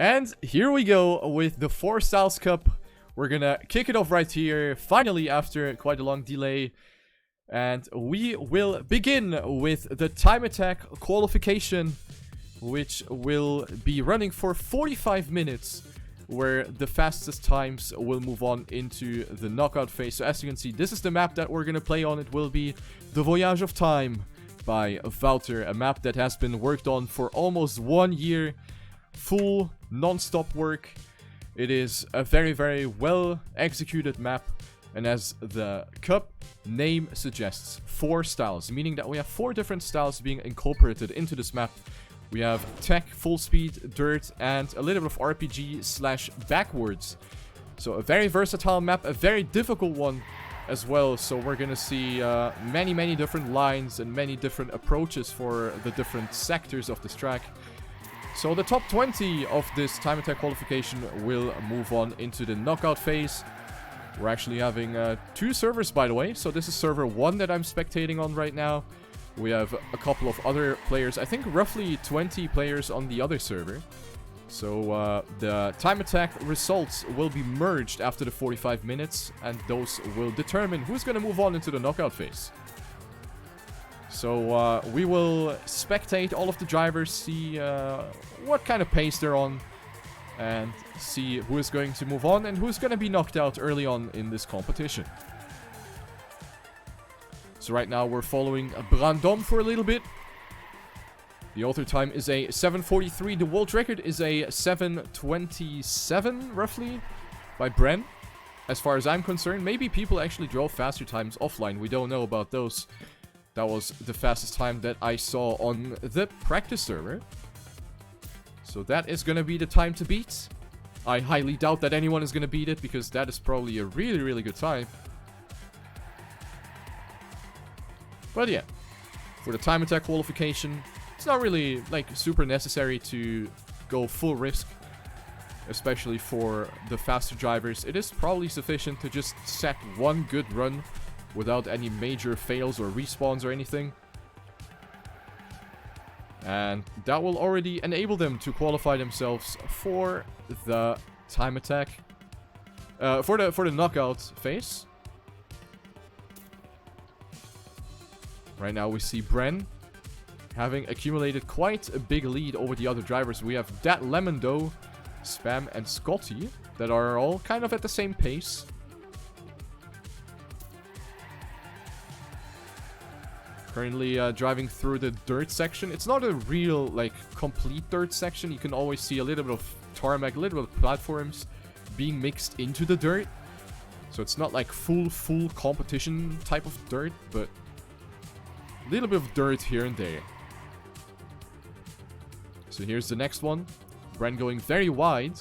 And here we go with the 4styles Cup. We're gonna kick it off right here, finally, after quite a long delay. And we will begin with the time attack qualification, which will be running for 45 minutes, where the fastest times will move on into the knockout phase. So as you can see, this is the map that we're gonna play on. It will be the Voyage of Time by Wouter, a map that has been worked on for almost 1 year. Full non-stop work. It is a very, very well executed map, and as the cup name suggests, 4 styles, meaning that we have 4 different styles being incorporated into this map. We have tech, full speed, dirt, and a little bit of RPG / backwards. So a very versatile map, a very difficult one as well. So we're gonna see many different lines and many different approaches for the different sectors of this track. So the top 20 of this time attack qualification will move on into the knockout phase. We're actually having 2 servers, by the way. So this is server 1 that I'm spectating on right now. We have a couple of other players, I think roughly 20 players on the other server. So the time attack results will be merged after the 45 minutes, and those will determine who's going to move on into the knockout phase. So we will spectate all of the drivers, see what kind of pace they're on, and see who is going to move on and who's going to be knocked out early on in this competition. So right now we're following Brandom for a little bit. The author time is a 7:43. The world record is a 7:27, roughly, by Bren. As far as I'm concerned, maybe people actually drove faster times offline. We don't know about those. That was the fastest time that I saw on the practice server. So that is going to be the time to beat. I highly doubt that anyone is going to beat it, because that is probably a really good time. But yeah, for the time attack qualification, it's not really like super necessary to go full risk, especially for the faster drivers. It is probably sufficient to just set one good run without any major fails or respawns or anything. And that will already enable them to qualify themselves for the time attack, for the knockout phase. Right now we see Bren having accumulated quite a big lead over the other drivers. We have Dat Lemon, Spam, and Scotty that are all kind of at the same pace. Currently driving through the dirt section. It's not a real, like, complete dirt section. You can always see a little bit of tarmac, a little bit of platforms being mixed into the dirt. So it's not like full competition type of dirt, but a little bit of dirt here and there. So here's the next one. Bren going very wide,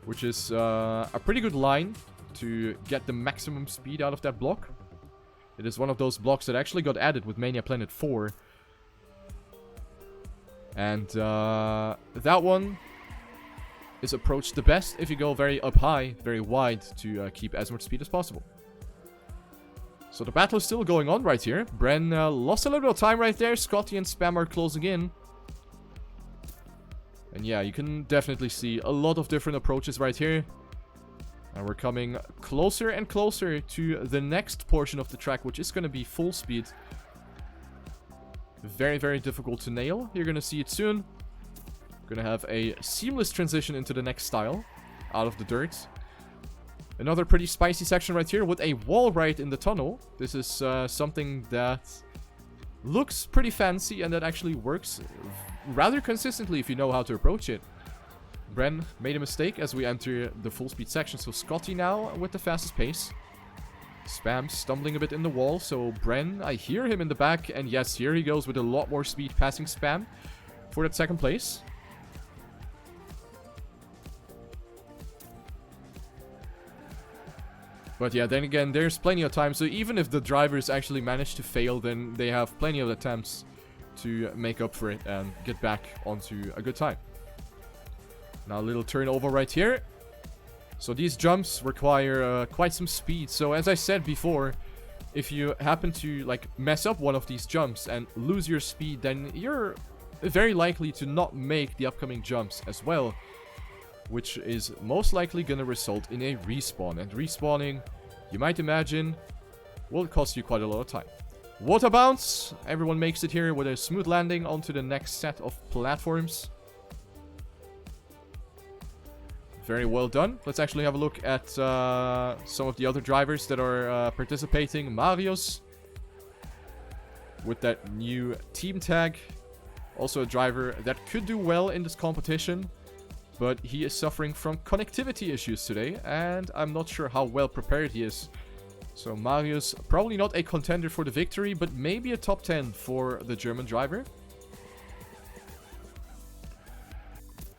which is a pretty good line to get the maximum speed out of that block. It is one of those blocks that actually got added with Mania Planet 4. And that one is approached the best if you go very up high, very wide, to keep as much speed as possible. So the battle is still going on right here. Bren lost a little bit of time right there. Scotty and Spam are closing in. And yeah, you can definitely see a lot of different approaches right here. And we're coming closer and closer to the next portion of the track, which is going to be full speed. Very difficult to nail. You're going to see it soon. Going to have a seamless transition into the next style out of the dirt. Another pretty spicy section right here with a wall right in the tunnel. This is something that looks pretty fancy and that actually works rather consistently if you know how to approach it. Bren made a mistake as we enter the full speed section, so Scotty now with the fastest pace. Spam stumbling a bit in the wall, so Bren, I hear him in the back, and yes, here he goes with a lot more speed, passing Spam for that second place. But yeah, then again, there's plenty of time, so even if the drivers actually manage to fail, then they have plenty of attempts to make up for it and get back onto a good time. Now a little turnover right here. So these jumps require quite some speed. So as I said before, if you happen to like mess up one of these jumps and lose your speed, then you're very likely to not make the upcoming jumps as well. which is most likely gonna result in a respawn. And respawning, you might imagine, will cost you quite a lot of time. Water bounce. Everyone makes it here with a smooth landing onto the next set of platforms. Very well done. Let's actually have a look at some of the other drivers that are participating. Marius, with that new team tag. Also a driver that could do well in this competition, but he is suffering from connectivity issues today, and I'm not sure how well prepared he is. So Marius, probably not a contender for the victory, but maybe a top 10 for the German driver.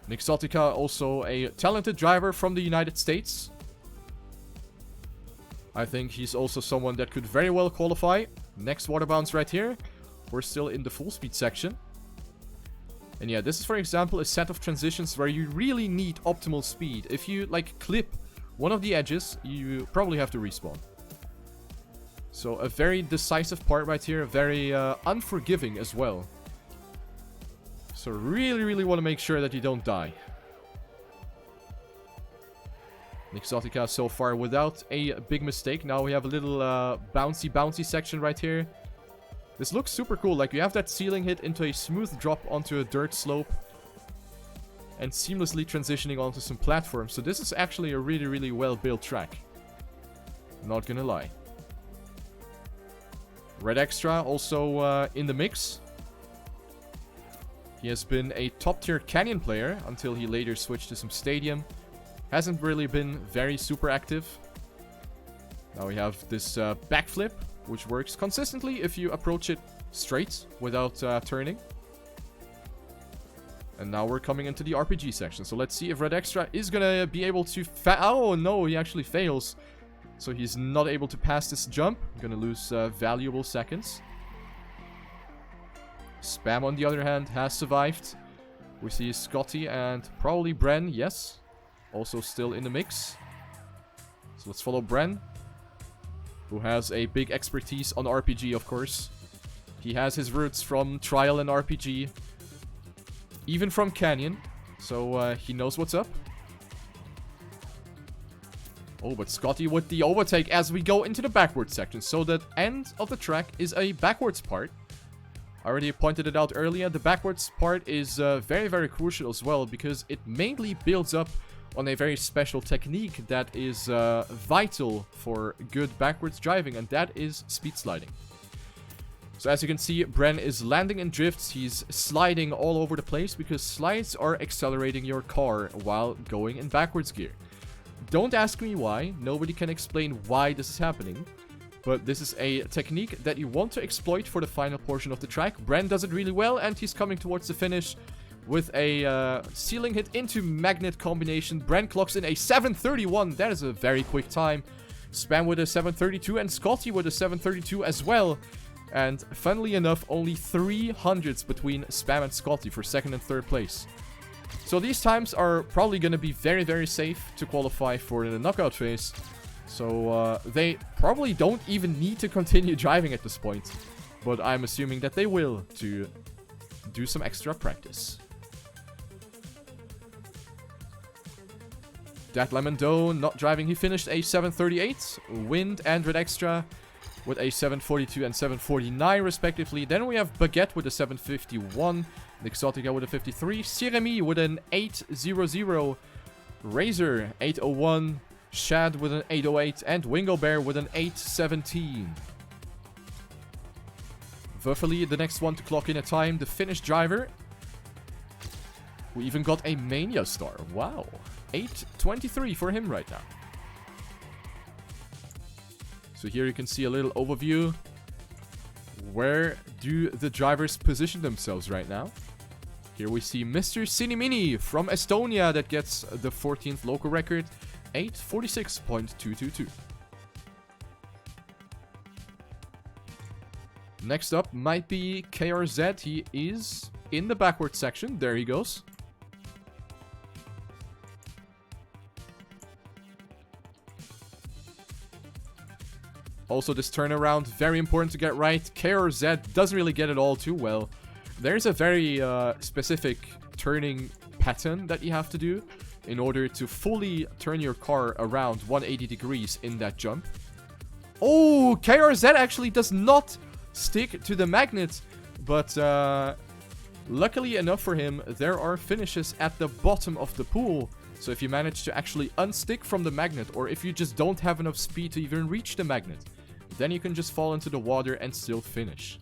Exotica, also a talented driver from the United States. I think he's also someone that could very well qualify. Next water bounce right here. We're still in the full speed section. And yeah, this is, for example, a set of transitions where you really need optimal speed. If you, like, clip one of the edges, you probably have to respawn. So a very decisive part right here. Very unforgiving as well. So really want to make sure that you don't die. Exotica so far without a big mistake. Now we have a little bouncy section right here. This looks super cool. Like, you have that ceiling hit into a smooth drop onto a dirt slope. And seamlessly transitioning onto some platforms. So this is actually a really well built track. Not gonna lie. Red Extra also in the mix. He has been a top-tier Canyon player until he later switched to some Stadium. Hasn't really been very super active. Now we have this backflip, which works consistently if you approach it straight without turning. And now we're coming into the RPG section. So let's see if Red Extra is gonna be able to oh no, he actually fails. So he's not able to pass this jump. Gonna lose valuable seconds. Spam, on the other hand, has survived. We see Scotty and probably Bren, yes. Also still in the mix. So let's follow Bren, who has a big expertise on RPG, of course. He has his roots from Trial and RPG. Even from Canyon. So he knows what's up. Oh, but Scotty with the overtake as we go into the backwards section. So that end of the track is a backwards part. I already pointed it out earlier. The backwards part is very crucial as well, because it mainly builds up on a very special technique that is vital for good backwards driving, and that is speed sliding. So as you can see, Bren is landing in drifts. He's sliding all over the place because slides are accelerating your car while going in backwards gear. Don't ask me why. Nobody can explain why this is happening. But this is a technique that you want to exploit for the final portion of the track. Bren does it really well, and he's coming towards the finish with a ceiling hit into magnet combination. Bren clocks in a 7:31. That is a very quick time. Spam with a 7:32 and Scotty with a 7:32 as well. And funnily enough, only 300s between Spam and Scotty for second and third place. So these times are probably going to be very safe to qualify for the knockout phase. So they probably don't even need to continue driving at this point. But I'm assuming that they will to do some extra practice. Dat Lemon Doe not driving. He finished a 7:38. Wind and Red Extra with a 7:42 and 7:49 respectively. Then we have Baguette with a 7:51. Exotica with a 53. Siremi with an 8:00. Razor 8:01. Shad with an 8:08 and Wingo Bear with an 8:17. Vuffily, the next one to clock in a time, the Finnish driver. We even got a Mania star. Wow. 8:23 for him right now. So here you can see a little overview. Where do the drivers position themselves right now? Here we see Mr. Sinimini from Estonia that gets the 14th local record. 8:46.222. Next up might be KRZ. He is in the backward section. There he goes. Also, this turnaround, very important to get right. KRZ doesn't really get it all too well. There's a very specific turning pattern that you have to do in order to fully turn your car around 180 degrees in that jump. Oh, KRZ actually does not stick to the magnet, but luckily enough for him, there are finishes at the bottom of the pool. So if you manage to actually unstick from the magnet, or if you just don't have enough speed to even reach the magnet, then you can just fall into the water and still finish.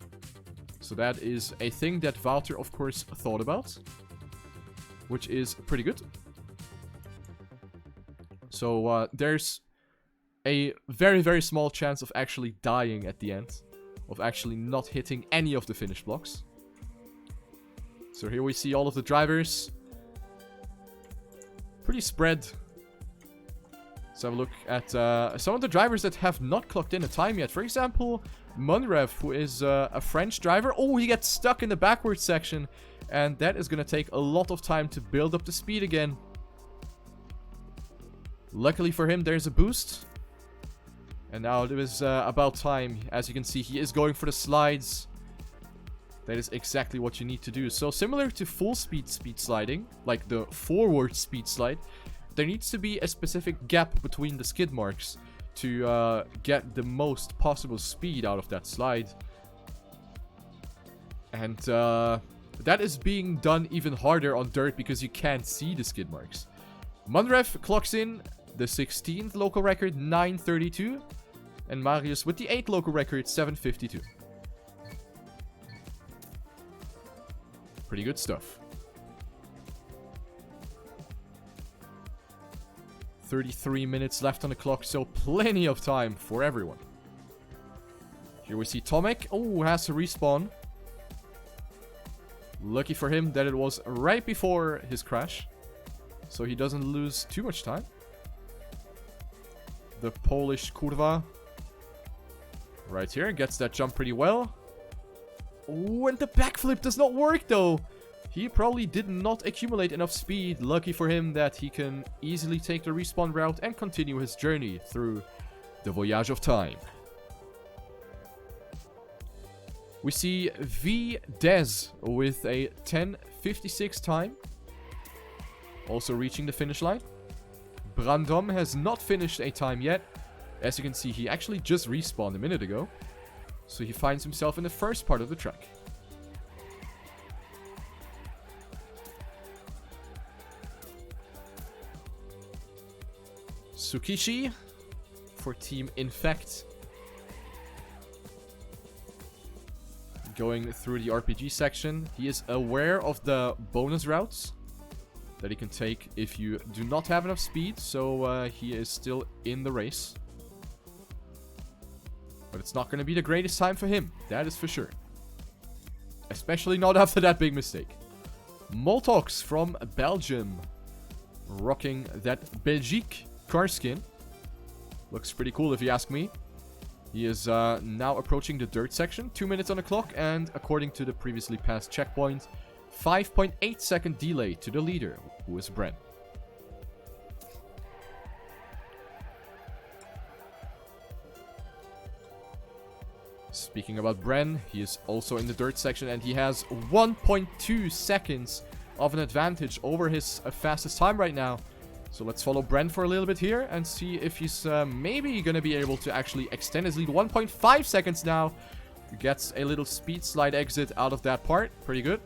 So that is a thing that Wouter, of course, thought about, which is pretty good. So there's a very, very small chance of actually dying at the end, of actually not hitting any of the finish blocks. So here we see all of the drivers. Pretty spread. Let's have a look at some of the drivers that have not clocked in a time yet. For example, Munrev, who is a French driver. Oh, he gets stuck in the backwards section. And that is going to take a lot of time to build up the speed again. Luckily for him, there's a boost. And now it is about time. As you can see, he is going for the slides. That is exactly what you need to do. So similar to full speed sliding, like the forward speed slide, there needs to be a specific gap between the skid marks to get the most possible speed out of that slide. And that is being done even harder on dirt because you can't see the skid marks. Munrev clocks in the 16th local record, 9:32. And Marius with the 8th local record, 7:52. Pretty good stuff. 33 minutes left on the clock, so plenty of time for everyone. Here we see Tomek. Oh, has to respawn. Lucky for him that it was right before his crash, so he doesn't lose too much time. The Polish Kurwa. Right here, gets that jump pretty well. Oh, and the backflip does not work though. He probably did not accumulate enough speed. Lucky for him that he can easily take the respawn route and continue his journey through the Voyage of Time. We see V Dez with a 10:56 time. Also reaching the finish line. Brandom has not finished a time yet. As you can see, he actually just respawned a minute ago. So he finds himself in the first part of the track. Tsukishi for Team Infect. Going through the RPG section. He is aware of the bonus routes that he can take if you do not have enough speed. So he is still in the race. But it's not going to be the greatest time for him. That is for sure. Especially not after that big mistake. Moltox from Belgium. Rocking that Belgique car skin. Looks pretty cool if you ask me. He is now approaching the dirt section. 2 minutes on the clock. And according to the previously passed checkpoint, 5.8 second delay to the leader, who is Bren. Speaking about Bren, he is also in the dirt section and he has 1.2 seconds of an advantage over his fastest time right now. So let's follow Bren for a little bit here and see if he's maybe going to be able to actually extend his lead. 1.5 seconds now. Gets a little speed slide exit out of that part. Pretty good.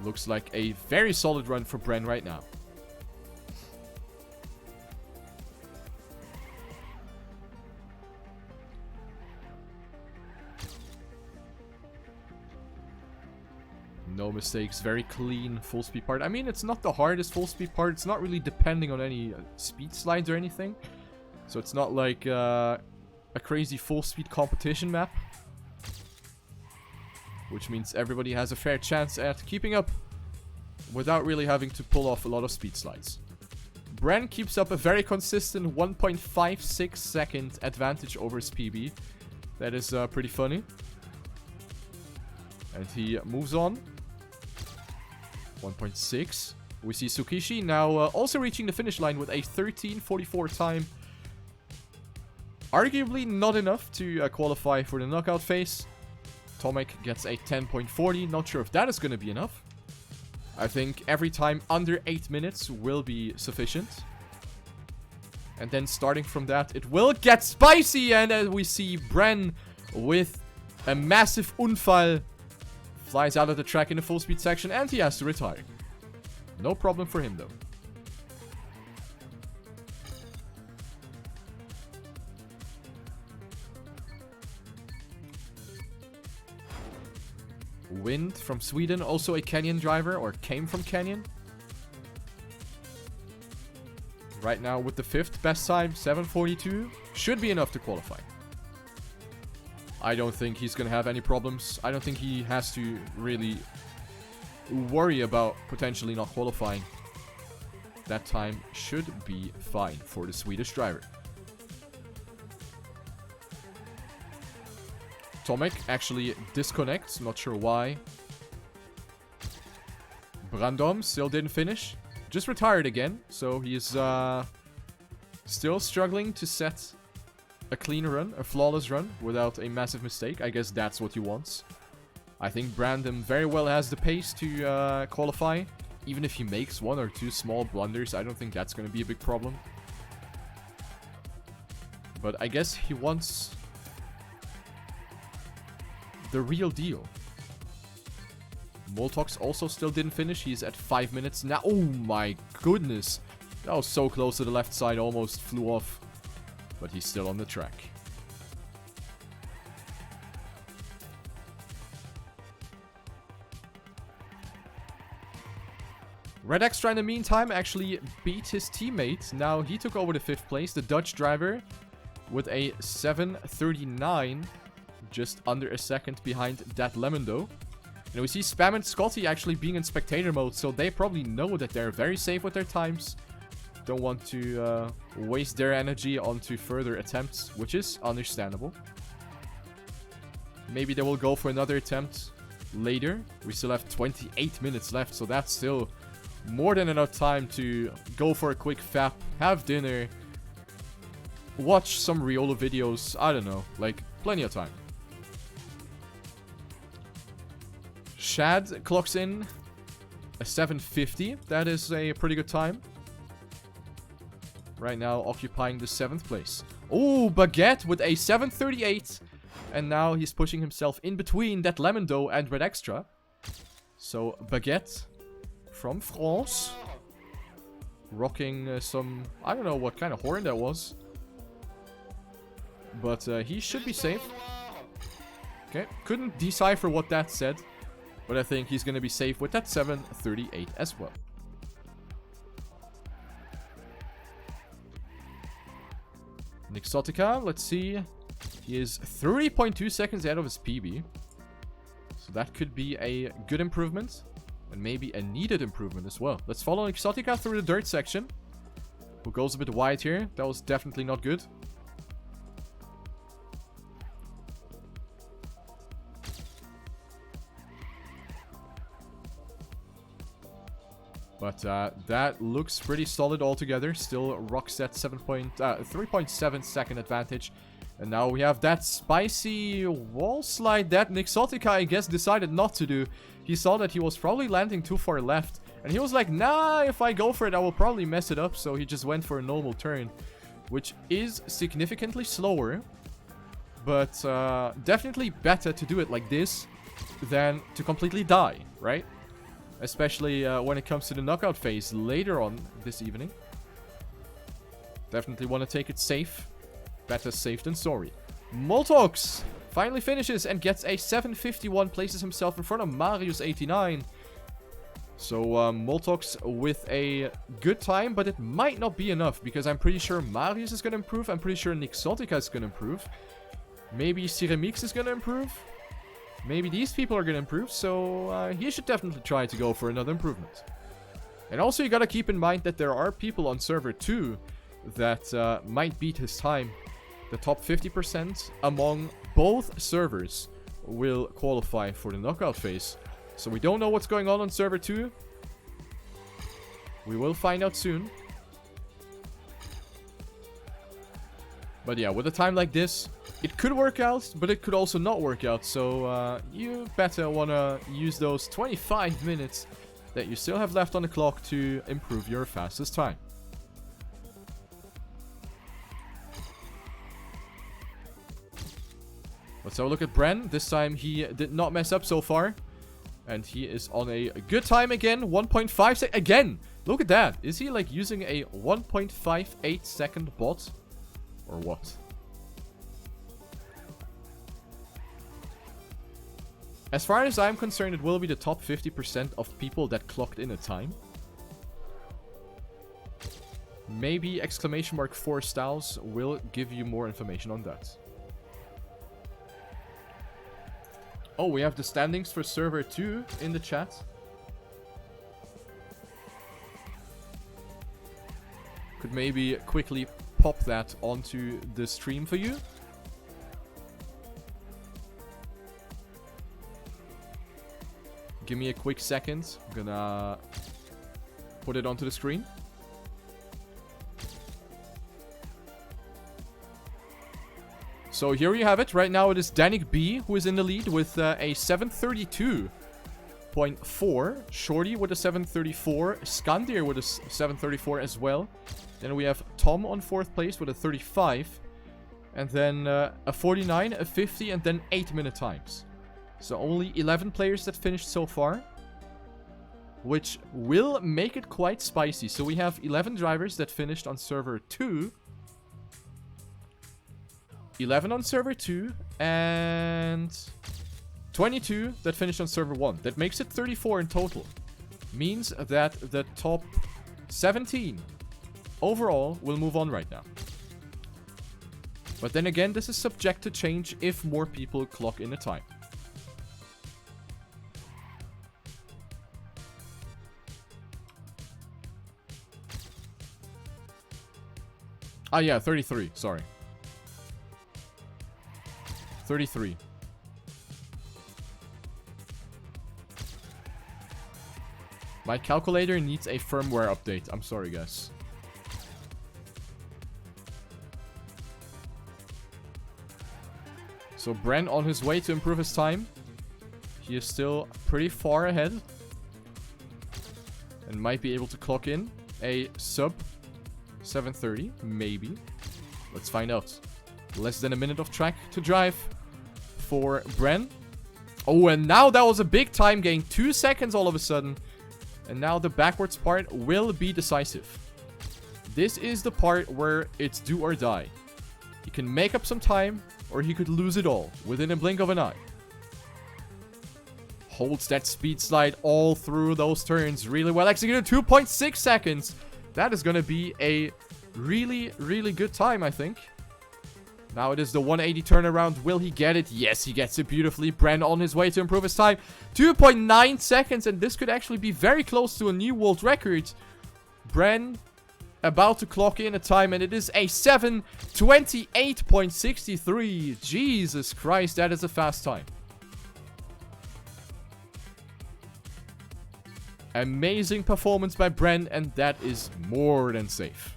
Looks like a very solid run for Bren right now. No mistakes, very clean full speed part. I mean, it's not the hardest full speed part. It's not really depending on any speed slides or anything. So it's not like a crazy full speed competition map. Which means everybody has a fair chance at keeping up without really having to pull off a lot of speed slides. Bren keeps up a very consistent 1.56 second advantage over his PB. That is pretty funny. And he moves on. 1.6. We see Tsukishi now also reaching the finish line with a 13:44 time. Arguably not enough to qualify for the knockout phase. Tomek gets a 10.40. Not sure if that is going to be enough. I think every time under 8 minutes will be sufficient. And then starting from that, it will get spicy. And we see Bren with a massive Unfall. Flies out of the track in the full speed section and he has to retire. No problem for him though. Wind from Sweden, also a Kenyan driver, or came from Kenyan. Right now with the 5th best time, 7:42, should be enough to qualify. I don't think he's going to have any problems. I don't think he has to really worry about potentially not qualifying. That time should be fine for the Swedish driver. Tomek actually disconnects, not sure why. Brandom still didn't finish. Just retired again, so he's still struggling to set a clean run, a flawless run, without a massive mistake. I guess that's what he wants. I think Brandon very well has the pace to qualify. Even if he makes 1 or 2 small blunders, I don't think that's going to be a big problem. But I guess he wants the real deal. Moltox also still didn't finish. He's at 5 minutes now. Oh my goodness. That was so close to the left side. Almost flew off. But he's still on the track. Red Extra in the meantime actually beat his teammate. Now he took over the 5th place. The Dutch driver with a 7:39. Just under a second behind that Lemon. And we see Spam and Scotty actually being in spectator mode. So they probably know that they're very safe with their times. Don't want to waste their energy onto further attempts, which is understandable. Maybe they will go for another attempt later. We still have 28 minutes left, so that's still more than enough time to go for a quick fap, have dinner, watch some Riolo videos. I don't know, like plenty of time. Shad clocks in a 7:50. That is a pretty good time. Right now occupying the 7th place. Oh, Baguette with a 7:38. And now he's pushing himself in between that Lemon and Red Extra. So Baguette from France. Rocking some... I don't know what kind of horn that was. But he should be safe. Okay, couldn't decipher what that said. But I think he's going to be safe with that 7:38 as well. Nixotica, let's see. He is 3.2 seconds ahead of his PB. So that could be a good improvement. And maybe a needed improvement as well. Let's follow Nixotica through the dirt section. Who goes a bit wide here. That was definitely not good. But that looks pretty solid altogether. Still rocks at 3.7 second advantage. And now we have that spicy wall slide that Nixotica, I guess, decided not to do. He saw that he was probably landing too far left. And he was like, nah, if I go for it, I will probably mess it up. So he just went for a normal turn, which is significantly slower. But definitely better to do it like this than to completely die, right? Especially when it comes to the knockout phase later on this evening. Definitely want to take it safe. Better safe than sorry. Moltox finally finishes and gets a 7:51. Places himself in front of Marius 89. So Moltox with a good time, but it might not be enough. Because I'm pretty sure Marius is going to improve. I'm pretty sure Nixotica is going to improve. Maybe Cyramix is going to improve. Maybe these people are going to improve, so he should definitely try to go for another improvement. And also you got to keep in mind that there are people on server 2 that might beat his time. The top 50% among both servers will qualify for the knockout phase. So we don't know what's going on server 2. We will find out soon. But yeah, with a time like this, It could work out, but it could also not work out. So you better want to use those 25 minutes that you still have left on the clock to improve your fastest time. Let's have a look at Bren. This time he did not mess up so far. And he is on a good time again. 1.5 seconds. Again! Look at that. Is he like using a 1.58 second bot? Or what? As far as I'm concerned, it will be the top 50% of people that clocked in a time. Maybe exclamation mark 4styles will give you more information on that. Oh, we have the standings for server 2 in the chat. Could maybe quickly pop that onto the stream for you. Give me a quick second. I'm gonna put it onto the screen. So here you have it. Right now it is Danik B who is in the lead with a 732.4. Shorty with a 734. Skandir with a 734 as well. Then we have Tom on 4th place with a 35. And then a 49, a 50, and then 8-minute times. So only 11 players that finished so far. Which will make it quite spicy. So we have 11 drivers that finished on server 2. 11 on server 2. And 22 that finished on server 1. That makes it 34 in total. Means that the top 17 overall will move on right now. But then again, this is subject to change if more people clock in a time. Ah, yeah, 33. Sorry. 33. My calculator needs a firmware update. I'm sorry, guys. So Bren on his way to improve his time. He is still pretty far ahead. And might be able to clock in a sub 7:30, maybe. Let's find out. Less than a minute of track to drive for Bren. Oh, and now that was a big time gain. 2 seconds all of a sudden. And now the backwards part will be decisive. This is the part where it's do or die. He can make up some time, or he could lose it all within a blink of an eye. Holds that speed slide all through those turns. Really well executed. 2.6 seconds. That is going to be a really, really good time, I think. Now it is the 180 turnaround. Will he get it? Yes, he gets it beautifully. Bren on his way to improve his time. 2.9 seconds, and this could actually be very close to a new world record. Bren about to clock in a time, and it is a 7:28.63. Jesus Christ, that is a fast time. Amazing performance by Bren, and that is more than safe.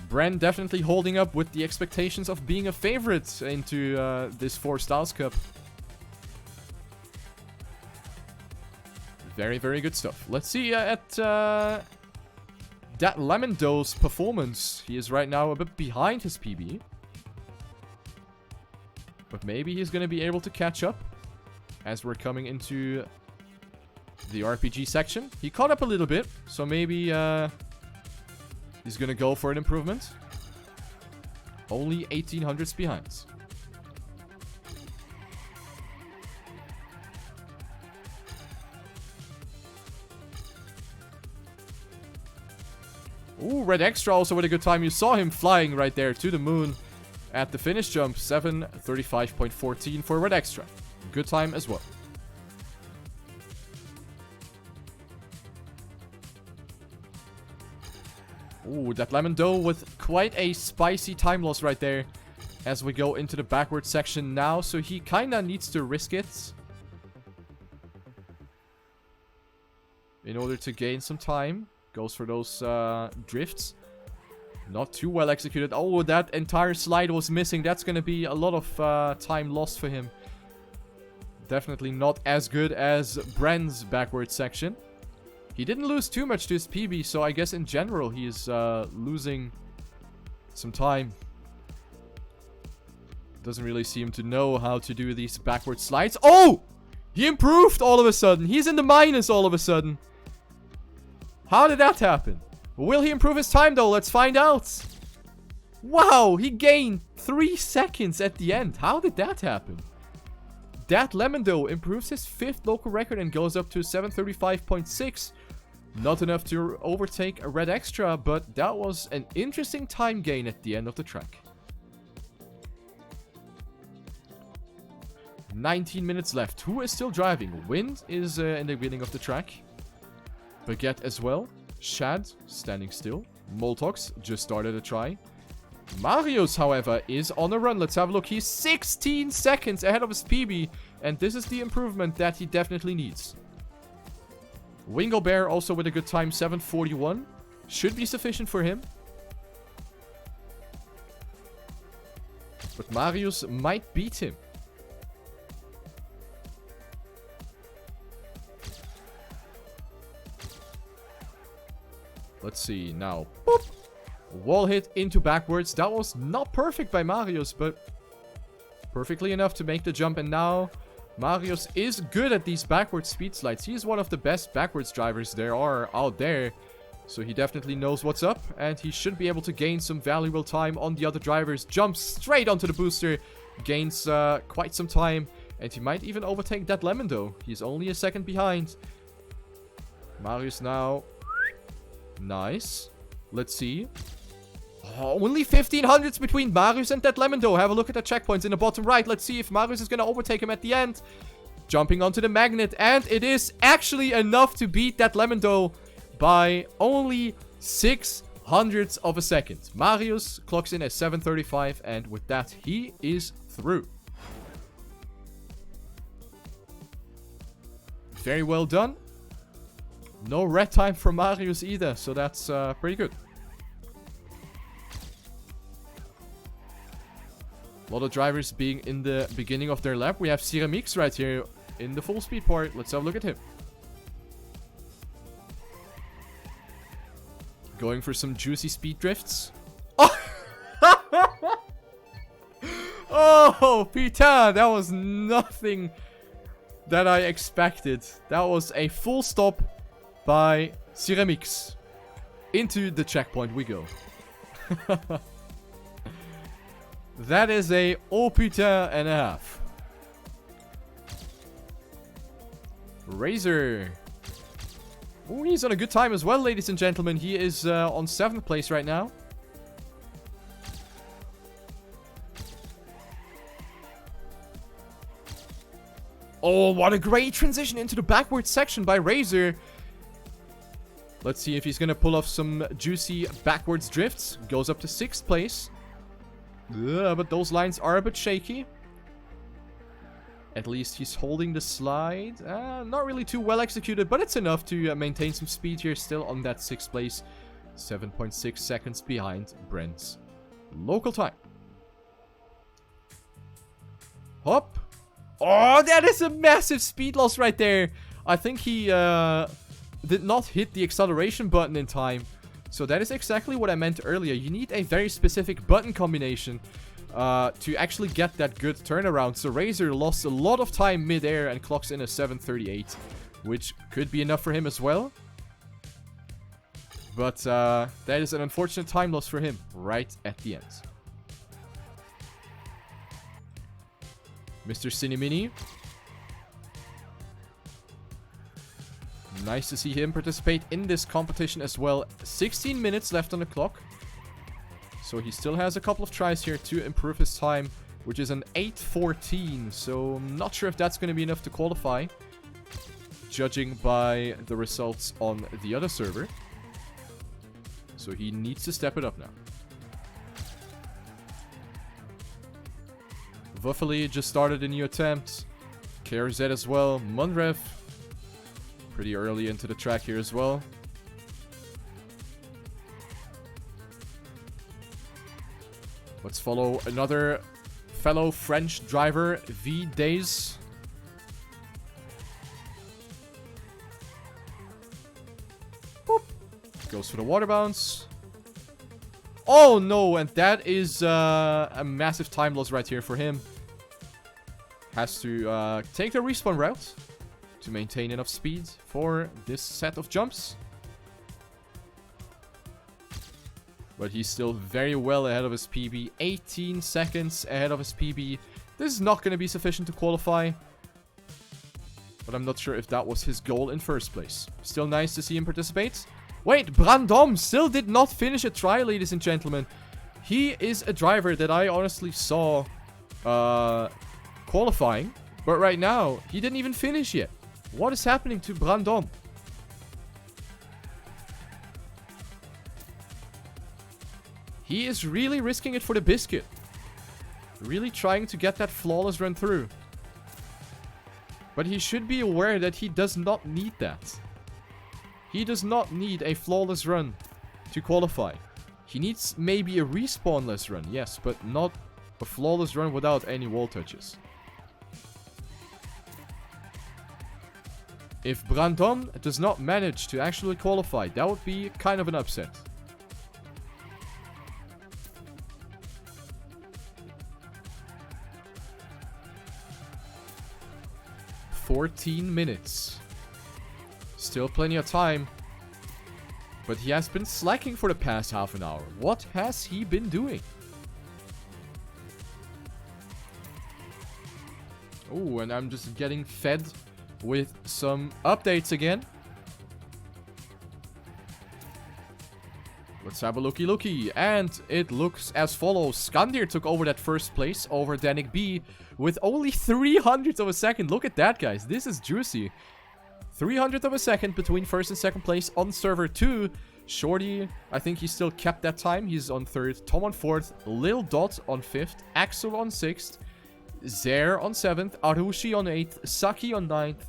Bren definitely holding up with the expectations of being a favorite into this 4styles Cup. Very, very good stuff. Let's see at that Lamondo's performance. He is right now a bit behind his PB. But maybe he's going to be able to catch up as we're coming into the RPG section. He caught up a little bit, so maybe he's going to go for an improvement. Only 1800s behind. Ooh, Red Extra also with a good time. You saw him flying right there to the moon at the finish jump. 7:35.14 for Red Extra. Good time as well. Ooh, that Lamondo with quite a spicy time loss right there as we go into the backward section now. So he kind of needs to risk it. in order to gain some time. Goes for those drifts. Not too well executed. Oh, that entire slide was missing. That's going to be a lot of time lost for him. Definitely not as good as Bren's backwards section. He didn't lose too much to his PB, so I guess in general he is losing some time. Doesn't really seem to know how to do these backward slides. Oh! He improved all of a sudden. He's in the minus all of a sudden. How did that happen? Will he improve his time though? Let's find out. Wow, he gained 3 seconds at the end. How did that happen? That Lemon though improves his 5th local record and goes up to 7:35.6. Not enough to overtake a Red Extra, but that was an interesting time gain at the end of the track. 19 minutes left. Who is still driving? Wind is in the beginning of the track. Baguette as well. Shad standing still. Moltox just started a try. Marius, however, is on a run. Let's have a look. He's 16 seconds ahead of his PB. And this is the improvement that he definitely needs. Wingo Bear also with a good time. 7:41. Should be sufficient for him. But Marius might beat him. Let's see now. Boop. Wall hit into backwards. That was not perfect by Marius, but perfectly enough to make the jump. And now Marius is good at these backwards speed slides. He is one of the best backwards drivers there are out there. So he definitely knows what's up. And he should be able to gain some valuable time on the other drivers. Jumps straight onto the booster. Gains quite some time. And he might even overtake that Lemon though. He's only a second behind. Marius now. Nice. Let's see. Oh, only 1500s between Marius and that Lemon though. Have a look at the checkpoints in the bottom right. Let's see if Marius is going to overtake him at the end. Jumping onto the magnet. And it is actually enough to beat that Lemon though by only 600ths of a second. Marius clocks in at 7:35. And with that, he is through. Very well done. No red time for Marius either, so that's pretty good. A lot of drivers being in the beginning of their lap. We have Ceramix right here in the full speed part. Let's have a look at him. Going for some juicy speed drifts. Oh, oh Peter, that was nothing that I expected. That was a full stop by Ceramix. Into the checkpoint we go. That is a oh putain and a half. Razor. Oh, he's on a good time as well, ladies and gentlemen. He is on 7th place right now. Oh, what a great transition into the backward section by Razor. Let's see if he's going to pull off some juicy backwards drifts. Goes up to 6th place. But those lines are a bit shaky. At least he's holding the slide. Not really too well executed, but it's enough to maintain some speed here. Still on that 6th place. 7.6 seconds behind Bren's local time. Hop. Oh, that is a massive speed loss right there. I think he did not hit the acceleration button in time. So that is exactly what I meant earlier. You need a very specific button combination to actually get that good turnaround. So Razor lost a lot of time mid-air and clocks in a 7:38, which could be enough for him as well. But that is an unfortunate time loss for him right at the end. Mr. Cinemini. Nice to see him participate in this competition as well. 16 minutes left on the clock. So he still has a couple of tries here to improve his time, which is an 8:14. So I'm not sure if that's going to be enough to qualify, judging by the results on the other server. So he needs to step it up now. Vuffali just started a new attempt. KRZ as well. Munrev Pretty early into the track here as well. Let's follow another fellow French driver, V Days. Boop. Goes for the water bounce. Oh no, and that is a massive time loss right here for him. Has to take the respawn route to maintain enough speed for this set of jumps. But he's still very well ahead of his PB. 18 seconds ahead of his PB. This is not going to be sufficient to qualify. But I'm not sure if that was his goal in first place. Still nice to see him participate. Wait, Brandom still did not finish a try, ladies and gentlemen. He is a driver that I honestly saw qualifying. But right now, he didn't even finish yet. What is happening to Brandom? He is really risking it for the biscuit. Really trying to get that flawless run through. But he should be aware that he does not need that. He does not need a flawless run to qualify. He needs maybe a respawnless run, yes, but not a flawless run without any wall touches. If Brandon does not manage to actually qualify, that would be kind of an upset. "14 minutes. Still plenty of time. But he has been slacking for the past half an hour. What has he been doing? Oh, and I'm just getting fed with some updates again. Let's have a looky. And it looks as follows. Skandir took over that first place over Danik B with only 300th of a second. Look at that, guys. This is juicy. 300th of a second between first and second place on server 2. Shorty, I think he still kept that time. He's on 3rd. Tom on 4th. Lil Dot on 5th. Axel on 6th. Zer on 7th. Arushi on 8th. Saki on 9th.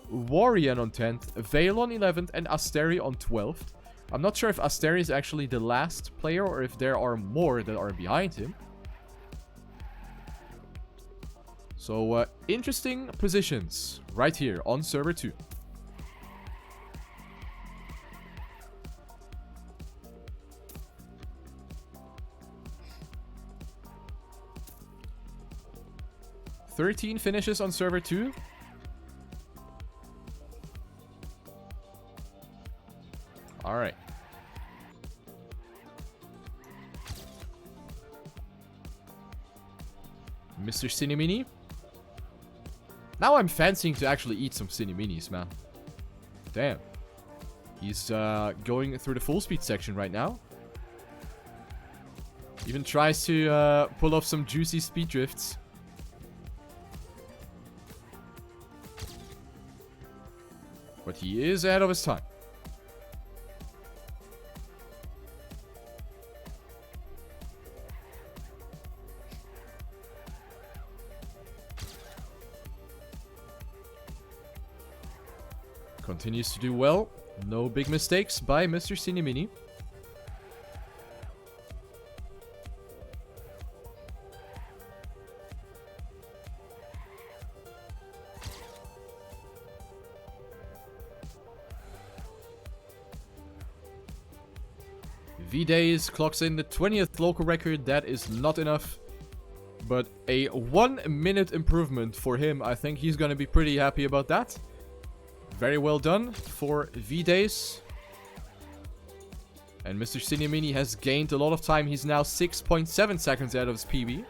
Warrior on 10th. Veil on 11th. And Asteri on 12th. I'm not sure if Asteri is actually the last player or if there are more that are behind him. So, interesting positions right here on server 2. "13 finishes on server 2. Alright. Mr. Cinemini. Now I'm fancying to actually eat some Cineminis, man. Damn. He's going through the full speed section right now. Even tries to pull off some juicy speed drifts. But he is ahead of his time. Continues to do well. No big mistakes by Mr. Cinemini. V-Days clocks in the 20th local record. That is not enough. But a 1 minute improvement for him. I think he's going to be pretty happy about that. Very well done for V-Days. And Mr. Cinemini has gained a lot of time. He's now 6.7 seconds out of his PB.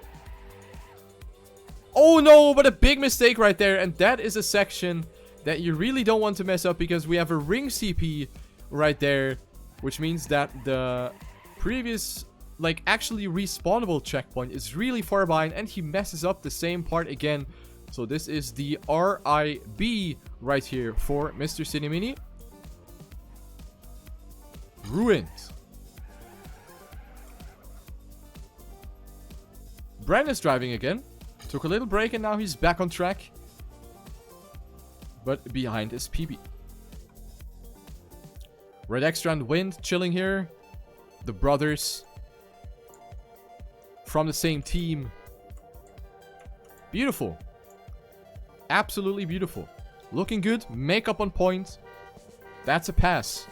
Oh no, but a big mistake right there. And that is a section that you really don't want to mess up because we have a ring CP right there. Which means that the previous, like, actually respawnable checkpoint is really far behind. And he messes up the same part again. So this is the RIB right here for Mr. Cinemini. Ruined. Bren is driving again. Took a little break and now he's back on track. But behind his PB. Red Extra and Wind chilling here. The brothers from the same team. Beautiful. Absolutely beautiful. Looking good. Makeup on point. That's a pass.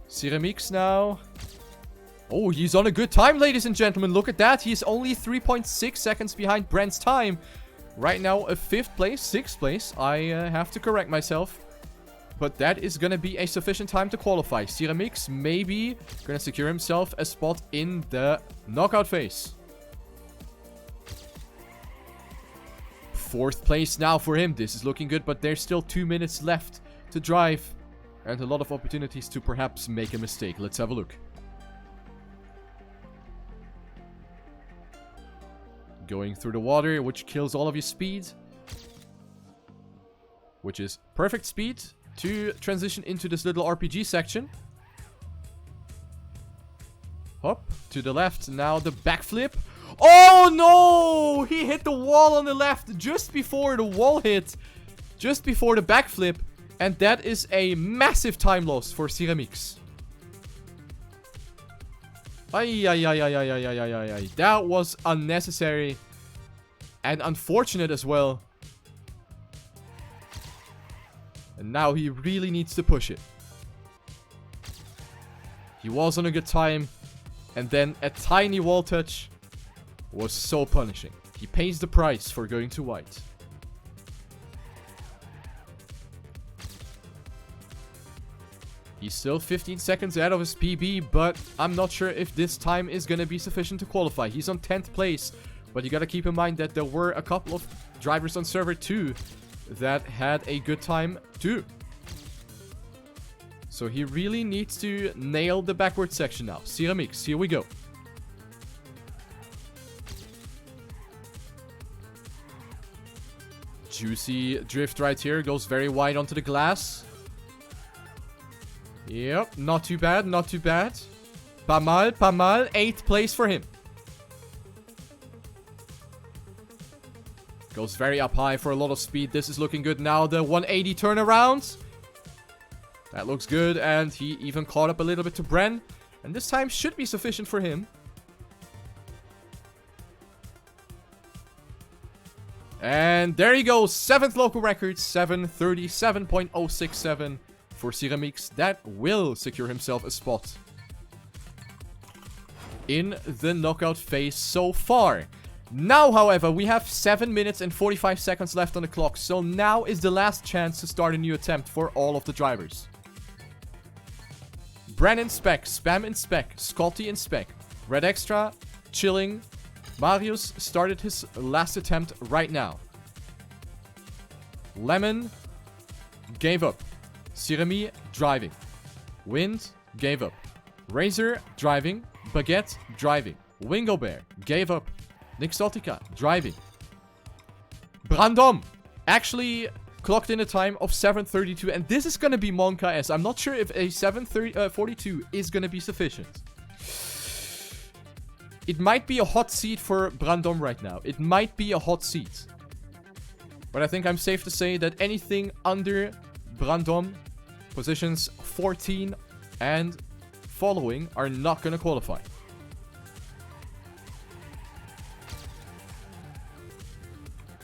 Ceramics now. Oh, he's on a good time, ladies and gentlemen. Look at that. He's only 3.6 seconds behind Bren's time. Right now, a 5th place, 6th place. I have to correct myself. But that is going to be a sufficient time to qualify. Ceramics maybe going to secure himself a spot in the knockout phase. 4th place now for him. This is looking good, but there's still 2 minutes left to drive. And a lot of opportunities to perhaps make a mistake. Let's have a look. Going through the water, which kills all of your speed. Which is perfect speed to transition into this little RPG section. Hop to the left. Now the backflip. Oh no! He hit the wall on the left just before the wall hit. Just before the backflip. And that is a massive time loss for Ceramics. Ay. That was unnecessary. And unfortunate as well. And now he really needs to push it. He was on a good time. And then a tiny wall touch was so punishing. He pays the price for going to white. He's still 15 seconds ahead of his PB, but I'm not sure if this time is going to be sufficient to qualify. He's on 10th place, but you got to keep in mind that there were a couple of drivers on server 2 that had a good time too. So he really needs to nail the backward section now. Ceramics, here we go. Juicy drift right here, goes very wide onto the glass. Yep, not too bad, not too bad. Pas mal, 8th place for him. Goes very up high for a lot of speed. This is looking good now. The 180 turnaround. That looks good, and he even caught up a little bit to Bren. And this time should be sufficient for him. And there he goes, 7th local record, 7:37.067 for Ceramics. That will secure himself a spot in the knockout phase so far. Now, however, we have 7 minutes and 45 seconds left on the clock, so now is the last chance to start a new attempt for all of the drivers. Bren in spec, Spam in spec, Scotty in spec, Red Extra, chilling. Marius started his last attempt right now. Lemon gave up. Siremi driving. Wind gave up. Razor driving. Baguette driving. Wingo Bear gave up. Nixotica driving. Brandom actually clocked in a time of 7:32, and this is gonna be Monka S. I'm not sure if a 7:42 is gonna be sufficient. It might be a hot seat for Brandom right now. It might be a hot seat. But I think I'm safe to say that anything under Brandom, positions 14 and following, are not going to qualify.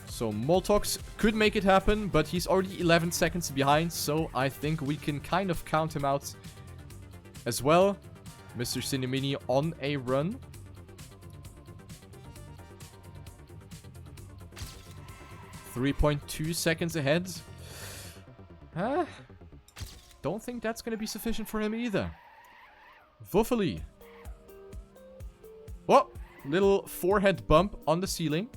So Moltox could make it happen, but he's already 11 seconds behind, so I think we can kind of count him out as well. Mr. Cinemini on a run. 3.2 seconds ahead. Don't think that's going to be sufficient for him either. Vuffeli. Oh, little forehead bump on the ceiling.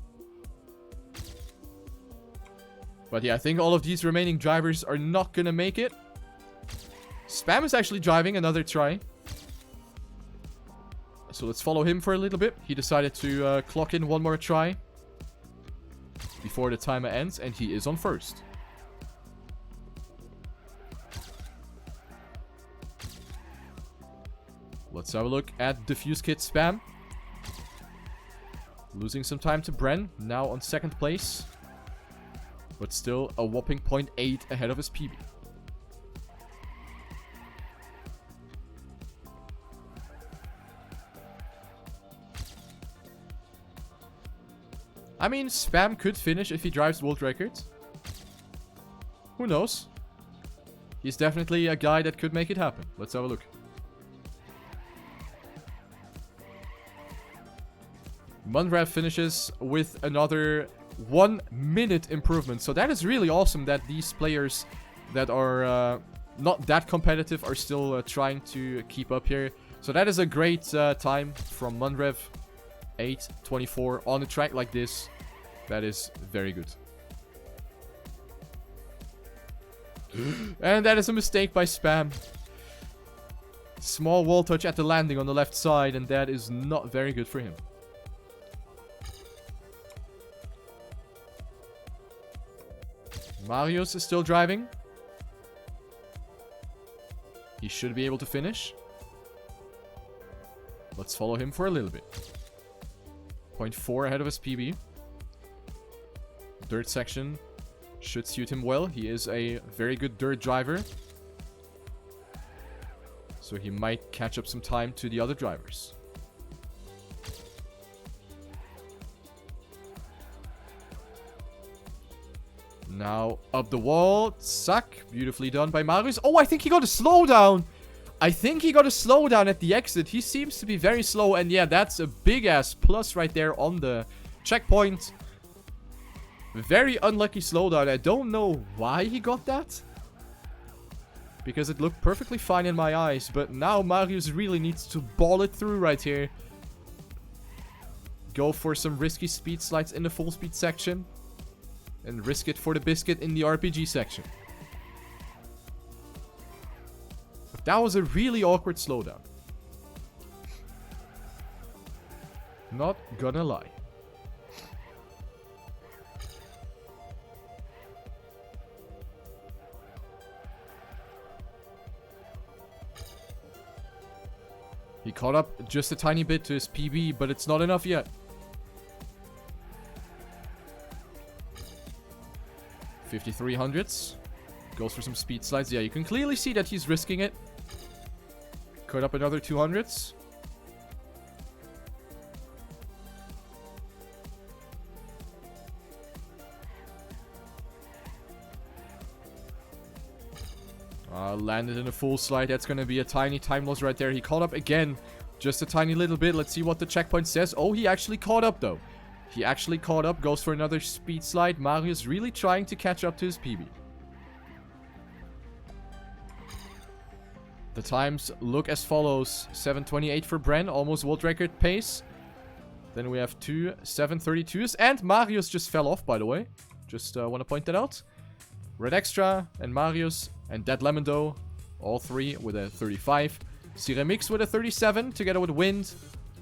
But yeah, I think all of these remaining drivers are not going to make it. Spam is actually driving another try. So let's follow him for a little bit. He decided to clock in one more try before the timer ends, and he is on first. Let's have a look at Diffuse Kit Spam. Losing some time to Bren, now on second place. But still a whopping 0.8 ahead of his PB. I mean, Spam could finish if he drives world records. Who knows? He's definitely a guy that could make it happen. Let's have a look. Munrev finishes with another 1 minute improvement. So that is really awesome that these players that are not that competitive are still trying to keep up here. So that is a great time from Munrev. 8:24 on a track like this. That is very good. And that is a mistake by Spam. Small wall touch at the landing on the left side, and that is not very good for him. Marius is still driving. He should be able to finish. Let's follow him for a little bit. 0.4 ahead of his PB. Dirt section should suit him well. He is a very good dirt driver. So he might catch up some time to the other drivers. Now up the wall. Suck. Beautifully done by Marius. Oh, I think he got a slowdown. I think he got a slowdown at the exit. He seems to be very slow. And yeah, that's a big ass plus right there on the checkpoint. Very unlucky slowdown. I don't know why he got that. Because it looked perfectly fine in my eyes. But now Marius really needs to ball it through right here. Go for some risky speed slides in the full speed section. And risk it for the biscuit in the RPG section. That was a really awkward slowdown. Not gonna lie. He caught up just a tiny bit to his PB, but it's not enough yet. 5300s. Goes for some speed slides. Yeah, you can clearly see that he's risking it. Caught up another 200s. Landed in a full slide. That's going to be a tiny time loss right there. He caught up again. Just a tiny little bit. Let's see what the checkpoint says. Oh, he actually caught up though. He actually caught up. Goes for another speed slide. Marius really trying to catch up to his PB. The times look as follows. 7:28 for Bren. Almost world record pace. Then we have two 7:32s. And Marius just fell off, by the way. Just want to point that out. Red Extra and Marius and Dead Lemon Dough. All three with a 35. Ciremix with a 37 together with Wind.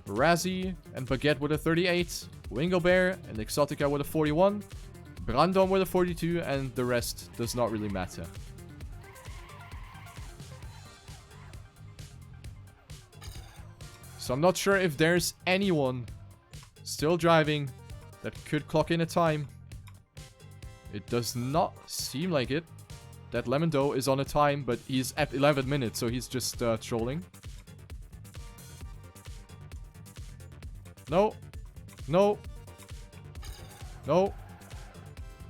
Razzie and Baguette with a 38. Wingo Bear and Exotica with a 41. Brandon with a 42. And the rest does not really matter. So I'm not sure if there's anyone still driving that could clock in a time. It does not seem like it. That Lemon Dough is on a time, but he's at 11 minutes, so he's just trolling. No. No. No.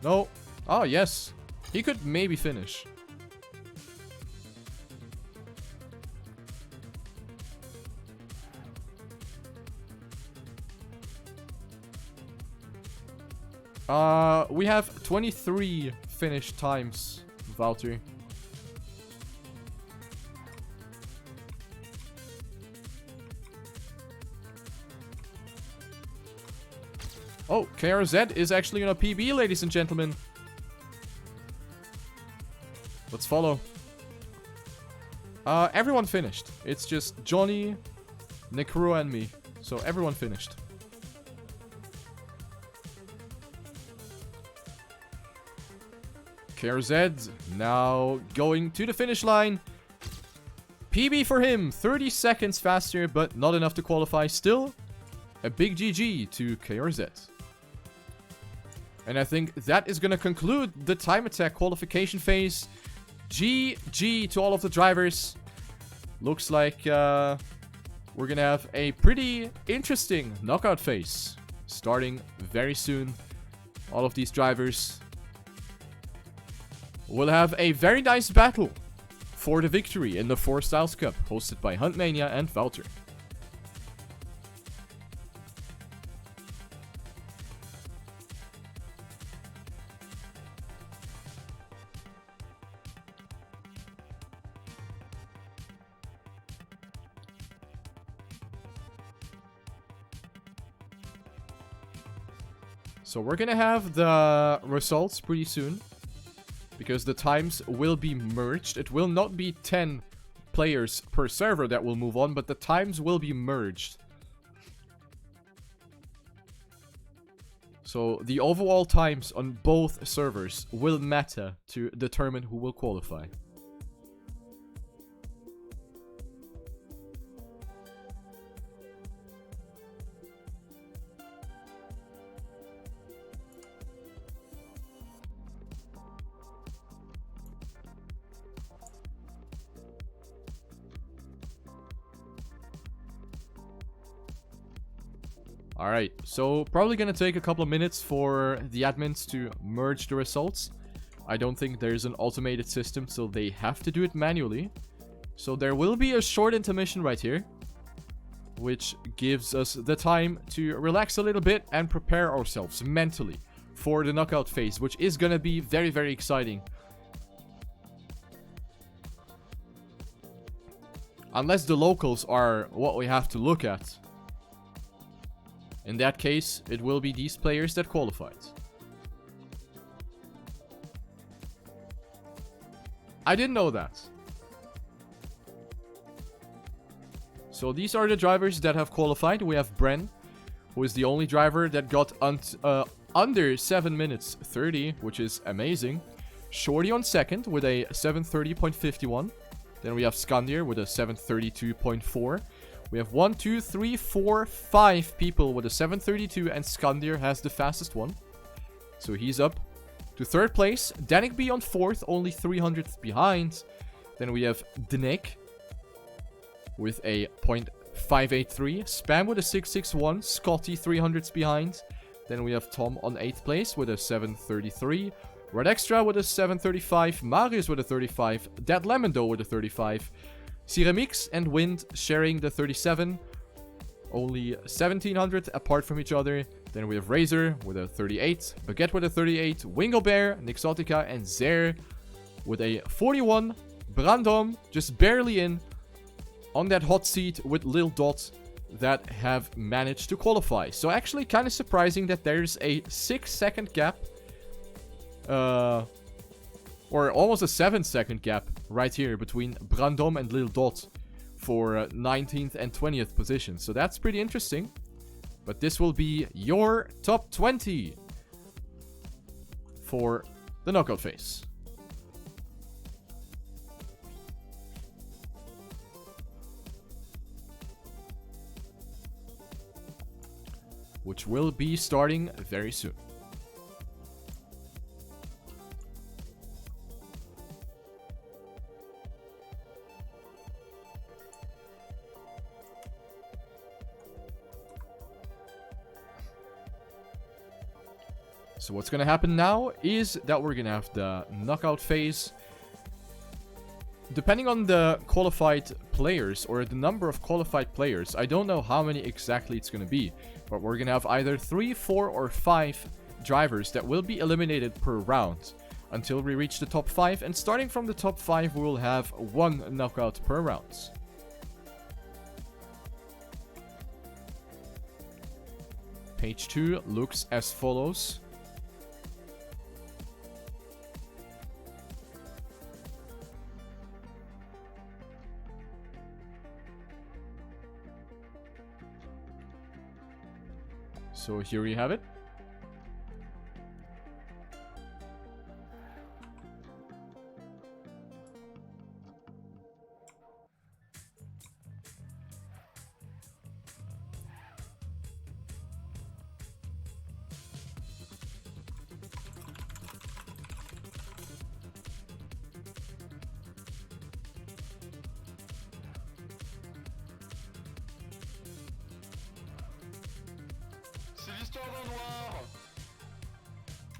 No. Oh, yes. He could maybe finish. We have 23 finished times, Valtteri. Oh, KRZ is actually on a PB, ladies and gentlemen. Let's follow. Everyone finished. It's just Johnny, Nekro, and me. So everyone finished. KRZ now going to the finish line. PB for him. 30 seconds faster, but not enough to qualify. Still, a big GG to KRZ. And I think that is going to conclude the time attack qualification phase. GG to all of the drivers. Looks like we're going to have a pretty interesting knockout phase starting very soon. All of these drivers will have a very nice battle for the victory in the 4styles Cup, hosted by HuntMania and Valter. So we're gonna have the results pretty soon, because the times will be merged. It will not be 10 players per server that will move on, but the times will be merged. So the overall times on both servers will matter to determine who will qualify. Alright, so probably gonna take a couple of minutes for the admins to merge the results. I don't think there's an automated system, so they have to do it manually. So there will be a short intermission right here, which gives us the time to relax a little bit and prepare ourselves mentally for the knockout phase, which is gonna be very, very exciting. Unless the locals are what we have to look at. In that case, it will be these players that qualified. I didn't know that. So these are the drivers that have qualified. We have Bren, who is the only driver that got under 7 minutes 30, which is amazing. Shorty on second with a 7:30.51. Then we have Skandir with a 7:32.4. We have 1, 2, 3, 4, 5 people with a 7:32, and Skandir has the fastest one. So he's up to third place. Danik B on fourth, only 300th behind. Then we have Danik with a 0.583. Spam with a 661. Scotty 300ths behind. Then we have Tom on 8th place with a 7:33. Red Extra with a 7:35. Marius with a 35. Dead Lemon with a 35. Ciremix and Wind sharing the 37. Only 1700 apart from each other. Then we have Razor with a 38. Baguette with a 38. Wingo Bear, Nixotica, and Zer with a 41. Brandom just barely in on that hot seat with Lil Dot that have managed to qualify. So actually kind of surprising that there's a 6-second gap. Or almost a 7-second gap right here between Brandom and Lil Dot for 19th and 20th position. So that's pretty interesting. But this will be your top 20 for the knockout phase. Which will be starting very soon. So what's gonna happen now is that we're gonna have the knockout phase. Depending on the qualified players, or the number of qualified players, I don't know how many exactly it's gonna be, but we're gonna have either 3, 4, or 5 drivers that will be eliminated per round until we reach the top 5, and starting from the top 5 we will have 1 knockout per round. Page 2 looks as follows. So here you have it.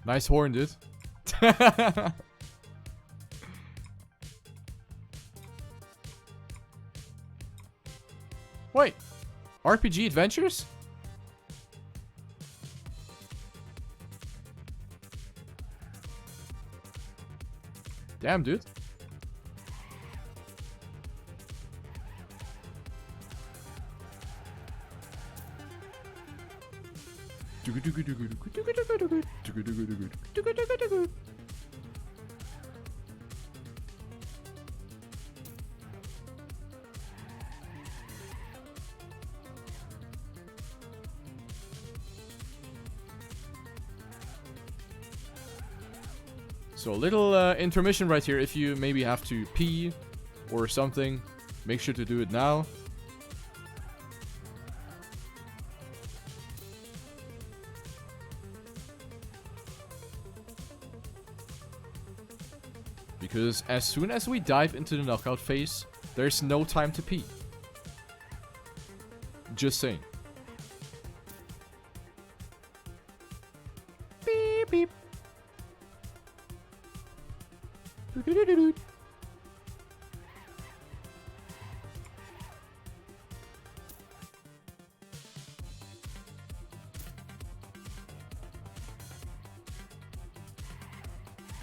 Nice horn, dude. Wait. RPG Adventures? Damn, dude. So a little intermission right here. If you maybe have to pee or something, make sure to do it now. Because as soon as we dive into the knockout phase, there's no time to pee. Just saying. Beep, beep.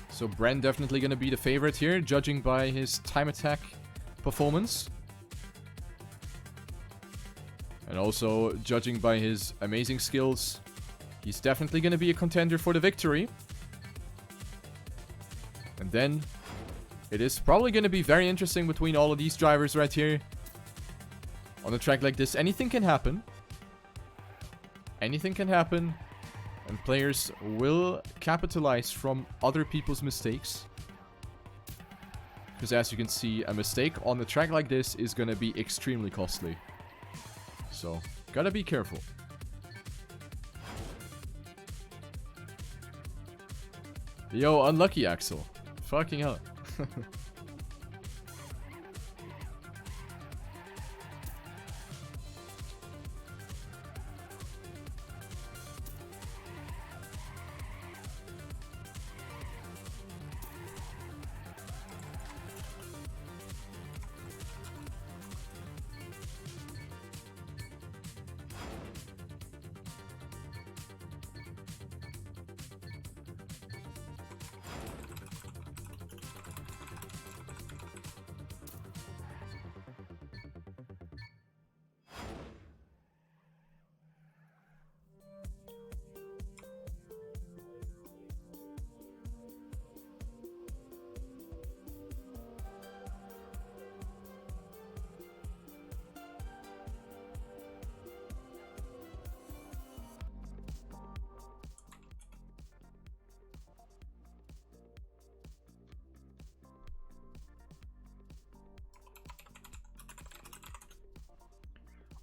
So Bren definitely going to be the favorite here, judging by his time attack performance. And also judging by his amazing skills, he's definitely going to be a contender for the victory. And then it is probably going to be very interesting between all of these drivers right here. On a track like this, anything can happen. Anything can happen. And players will capitalize from other people's mistakes. Because as you can see, a mistake on a track like this is going to be extremely costly. So, gotta be careful. Yo, unlucky Axel. Fucking hell.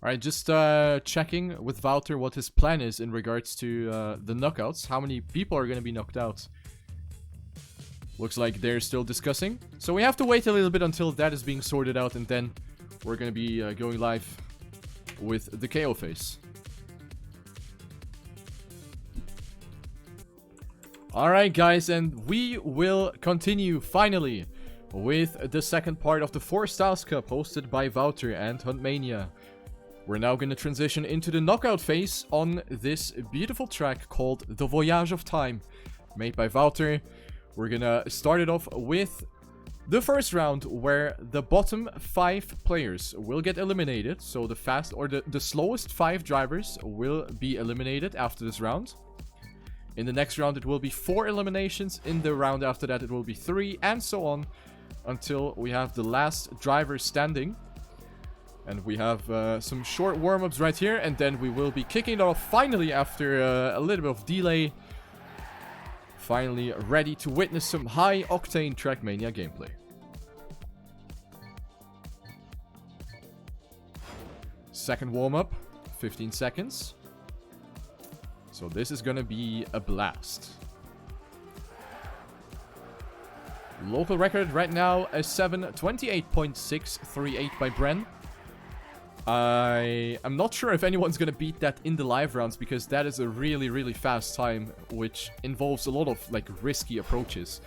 Alright, just checking with Wouter what his plan is in regards to the knockouts. How many people are going to be knocked out? Looks like they're still discussing. So we have to wait a little bit until that is being sorted out, and then we're going to be going live with the KO phase. Alright guys, and we will continue finally with the second part of the 4styles Cup hosted by Wouter and HuntMania. We're now going to transition into the knockout phase on this beautiful track called The Voyage of Time, made by Wouter. We're going to start it off with the first round, where the bottom 5 players will get eliminated. So the slowest 5 drivers will be eliminated after this round. In the next round it will be 4 eliminations. In the round after that it will be 3, and so on, until we have the last driver standing. And we have some short warm-ups right here, and then we will be kicking it off finally after a little bit of delay. Finally ready to witness some high-octane TrackMania gameplay. Second warm-up, 15 seconds. So this is gonna be a blast. Local record right now, a 7:28.638 by Bren. I'm not sure if anyone's gonna beat that in the live rounds, because that is a really, really fast time, which involves a lot of, like, risky approaches.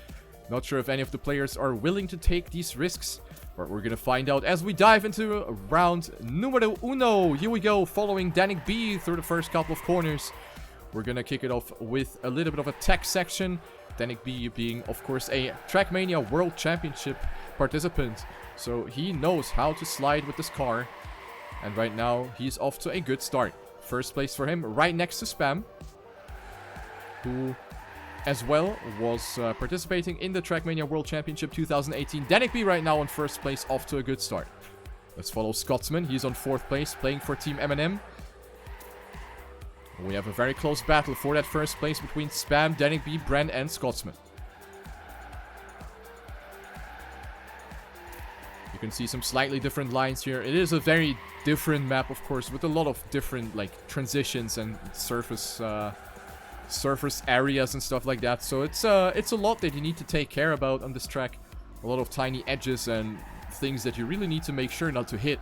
Not sure if any of the players are willing to take these risks, but we're gonna find out as we dive into round numero uno. Here we go, following Danik B through the first couple of corners. We're gonna kick it off with a little bit of a tech section. Danik B being, of course, a TrackMania World Championship participant, so he knows how to slide with this car. And right now, he's off to a good start. First place for him, right next to Spam, who as well was participating in the TrackMania World Championship 2018. Danik B right now on first place, off to a good start. Let's follow Scotsman. He's on fourth place, playing for Team M&M. We have a very close battle for that first place between Spam, Danik B, Bren, and Scotsman. You can see some slightly different lines here. It is a very different map, of course, with a lot of different, like, transitions and surface areas and stuff like that. So it's a lot that you need to take care about on this track. A lot of tiny edges and things that you really need to make sure not to hit.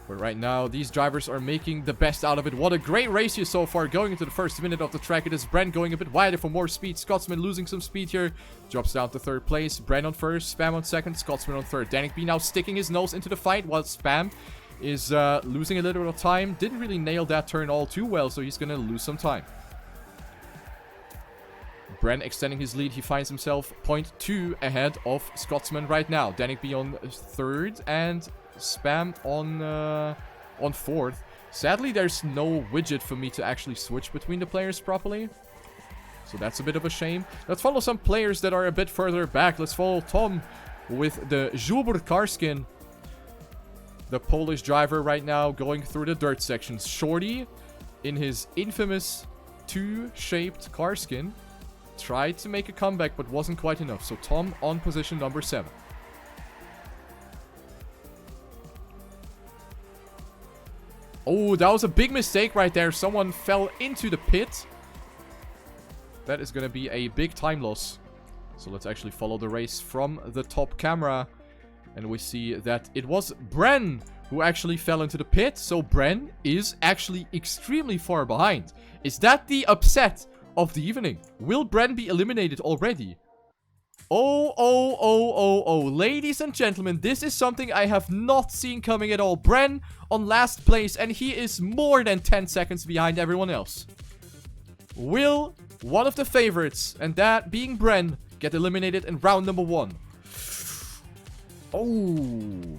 But right now, these drivers are making the best out of it. What a great race here so far, going into the first minute of the track. It is Bren going a bit wider for more speed. Scotsman losing some speed here. Drops down to third place. Bren on first, Spam on second, Scotsman on third. Danik B now sticking his nose into the fight, while Spam is losing a little bit of time. Didn't really nail that turn all too well, so he's gonna lose some time. Bren extending his lead. He finds himself 0.2 ahead of Scotsman right now. Danik B on third, and Spam on fourth. Sadly, there's no widget for me to actually switch between the players properly, so that's a bit of a shame. Let's follow some players that are a bit further back. Let's follow Tom with the Żubr car skin, the Polish driver right now, going through the dirt sections. Shorty, in his infamous 2-shaped car skin, tried to make a comeback but wasn't quite enough. So Tom on position number 7. Oh, that was a big mistake right there. Someone fell into the pit. That is going to be a big time loss. So let's actually follow the race from the top camera. And we see that it was Bren who actually fell into the pit. So Bren is actually extremely far behind. Is that the upset of the evening? Will Bren be eliminated already? Oh. Ladies and gentlemen, this is something I have not seen coming at all. Bren on last place, and he is more than 10 seconds behind everyone else. Will one of the favorites, and that being Bren, get eliminated in round number 1? Oh,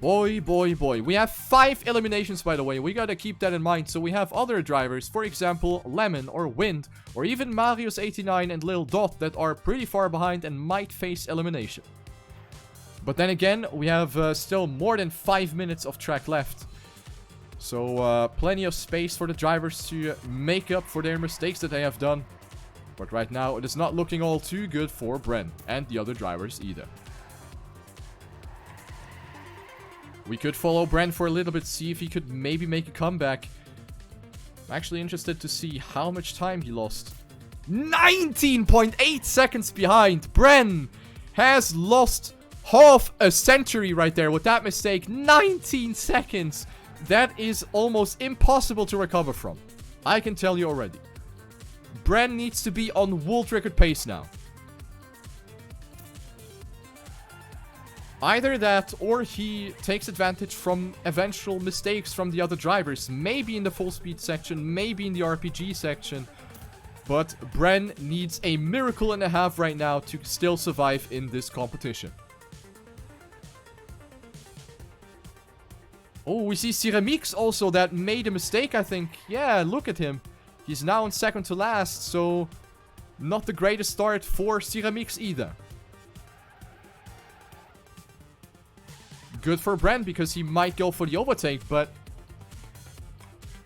boy. We have 5 eliminations, by the way. We gotta keep that in mind. So we have other drivers, for example, Lemon or Wind, or even Marius89 and Lil Dot, that are pretty far behind and might face elimination. But then again, we have still more than 5 minutes of track left. So plenty of space for the drivers to make up for their mistakes that they have done. But right now, it is not looking all too good for Bren and the other drivers either. We could follow Bren for a little bit, see if he could maybe make a comeback. I'm actually interested to see how much time he lost. 19.8 seconds behind. Bren has lost half a century right there with that mistake. 19 seconds. That is almost impossible to recover from. I can tell you already. Bren needs to be on world record pace now. Either that, or he takes advantage from eventual mistakes from the other drivers. Maybe in the full speed section, maybe in the RPG section. But Bren needs a miracle and a half right now to still survive in this competition. Oh, we see Cyramix also that made a mistake, I think. Yeah, look at him. He's now in second to last, so not the greatest start for Cyramix either. Good for Bren, because he might go for the overtake, but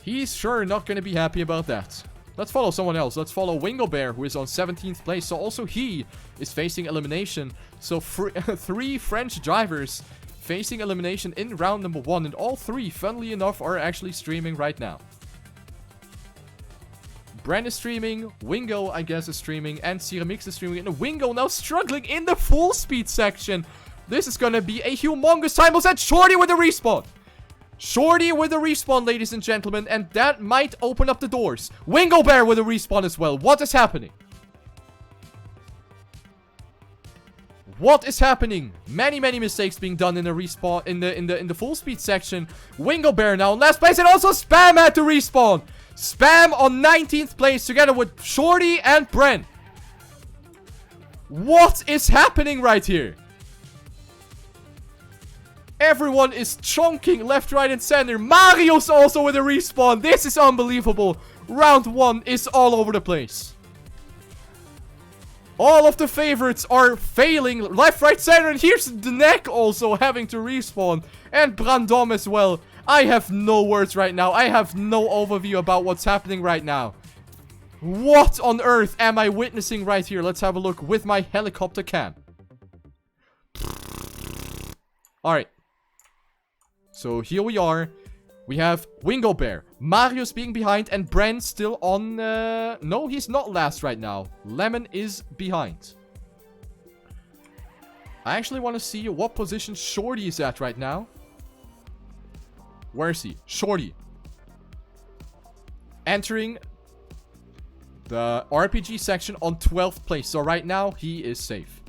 he's sure not going to be happy about that. Let's follow someone else. Let's follow Wingo Bear, who is on 17th place. So also he is facing elimination. So 3 French drivers facing elimination in round number 1. And all 3, funnily enough, are actually streaming right now. Bren is streaming, Wingo, I guess, is streaming, and Cyramix is streaming. And Wingo now struggling in the full speed section. This is gonna be a humongous time loss, and Shorty with the respawn. Shorty with a respawn, ladies and gentlemen, and that might open up the doors. Wingo Bear with a respawn as well. What is happening? What is happening? Many mistakes being done in the respawn in the full speed section. Wingo Bear now in last place, and also Spam at the respawn. Spam on 19th place together with Shorty and Bren. What is happening right here? Everyone is chonking left, right, and center. Mario's also with a respawn. This is unbelievable. Round 1 is all over the place. All of the favorites are failing left, right, center. And here's the neck also having to respawn. And Brandom as well. I have no words right now. I have no overview about what's happening right now. What on earth am I witnessing right here? Let's have a look with my helicopter cam. Alright. So here we are. We have Wingo Bear. Mario's being behind and Bren still on... no, he's not last right now. Lemon is behind. I actually want to see what position Shorty is at right now. Where is he? Shorty. Entering the RPG section on 12th place. So right now, he is safe.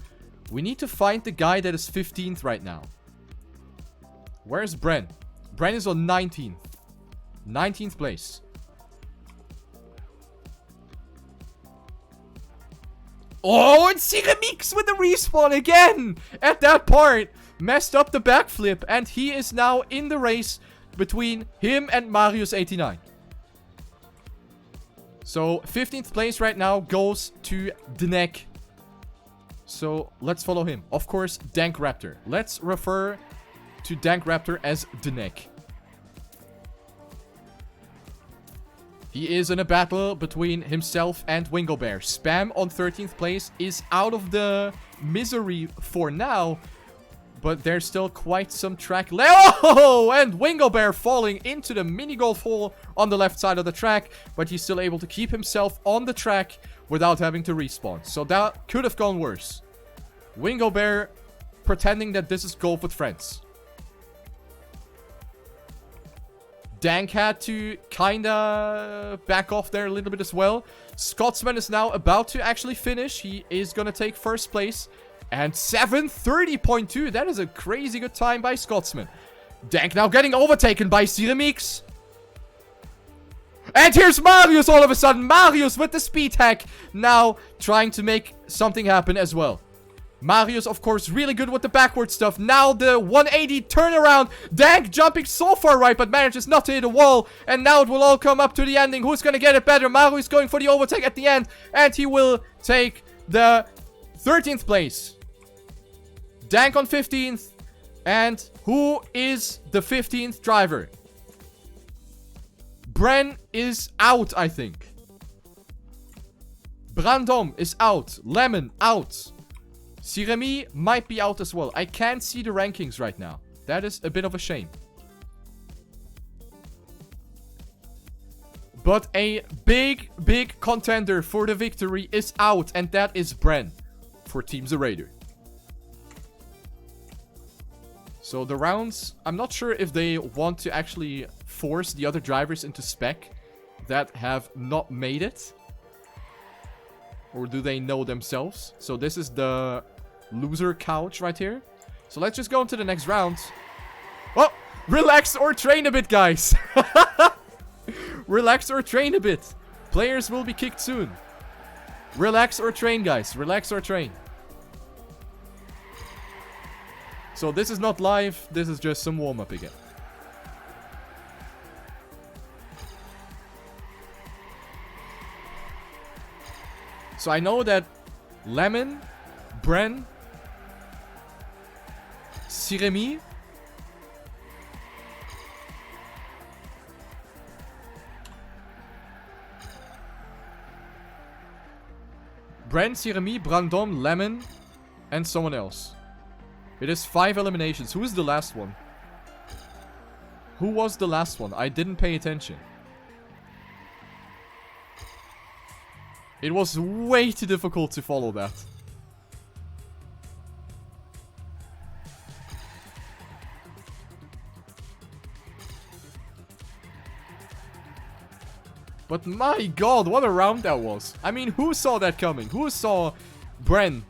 We need to find the guy that is 15th right now. Where's Bren? Bren is on 19th. 19th place. Oh, and Sigamix with the respawn again! At that part, messed up the backflip. And he is now in the race between him and Marius89. So, 15th place right now goes to Dnek. So, let's follow him. Of course, Dank Raptor. Let's refer to Dank Raptor as Dnek. He is in a battle between himself and Wingo Bear. Spam on 13th place is out of the misery for now. But there's still quite some track left. Oh, and Wingo Bear falling into the mini golf hole on the left side of the track. But he's still able to keep himself on the track without having to respawn. So that could have gone worse. Wingo Bear pretending that this is golf with friends. Dank had to kinda back off there a little bit as well. Scotsman is now about to actually finish. He is gonna take first place. And 7:30.2. That is a crazy good time by Scotsman. Dank now getting overtaken by Siramix. And here's Marius all of a sudden. Marius with the speed hack. Now trying to make something happen as well. Marius, of course, really good with the backward stuff. Now the 180 turnaround. Dank jumping so far right, but manages not to hit a wall. And now it will all come up to the ending. Who's going to get it better? Marius going for the overtake at the end. And he will take the 13th place. Dank on 15th. And who is the 15th driver? Bren is out, I think. Brandom is out. Lemon out. Siremi might be out as well. I can't see the rankings right now. That is a bit of a shame. But a big contender for the victory is out. And that is Bren for Team Zerator. So the rounds, I'm not sure if they want to actually force the other drivers into spec that have not made it. Or do they know themselves? So this is the loser couch right here. So let's just go into the next round. Oh, relax or train a bit, guys. Relax or train a bit. Players will be kicked soon. Relax or train, guys. Relax or train. So this is not live. This is just some warm-up again. So I know that Lemon, Bren, Siremi, Brandom, Lemon, and someone else. It is 5 eliminations. Who is the last one? Who was the last one? I didn't pay attention. It was way too difficult to follow that. But my god, what a round that was. I mean, who saw that coming? Who saw Bren,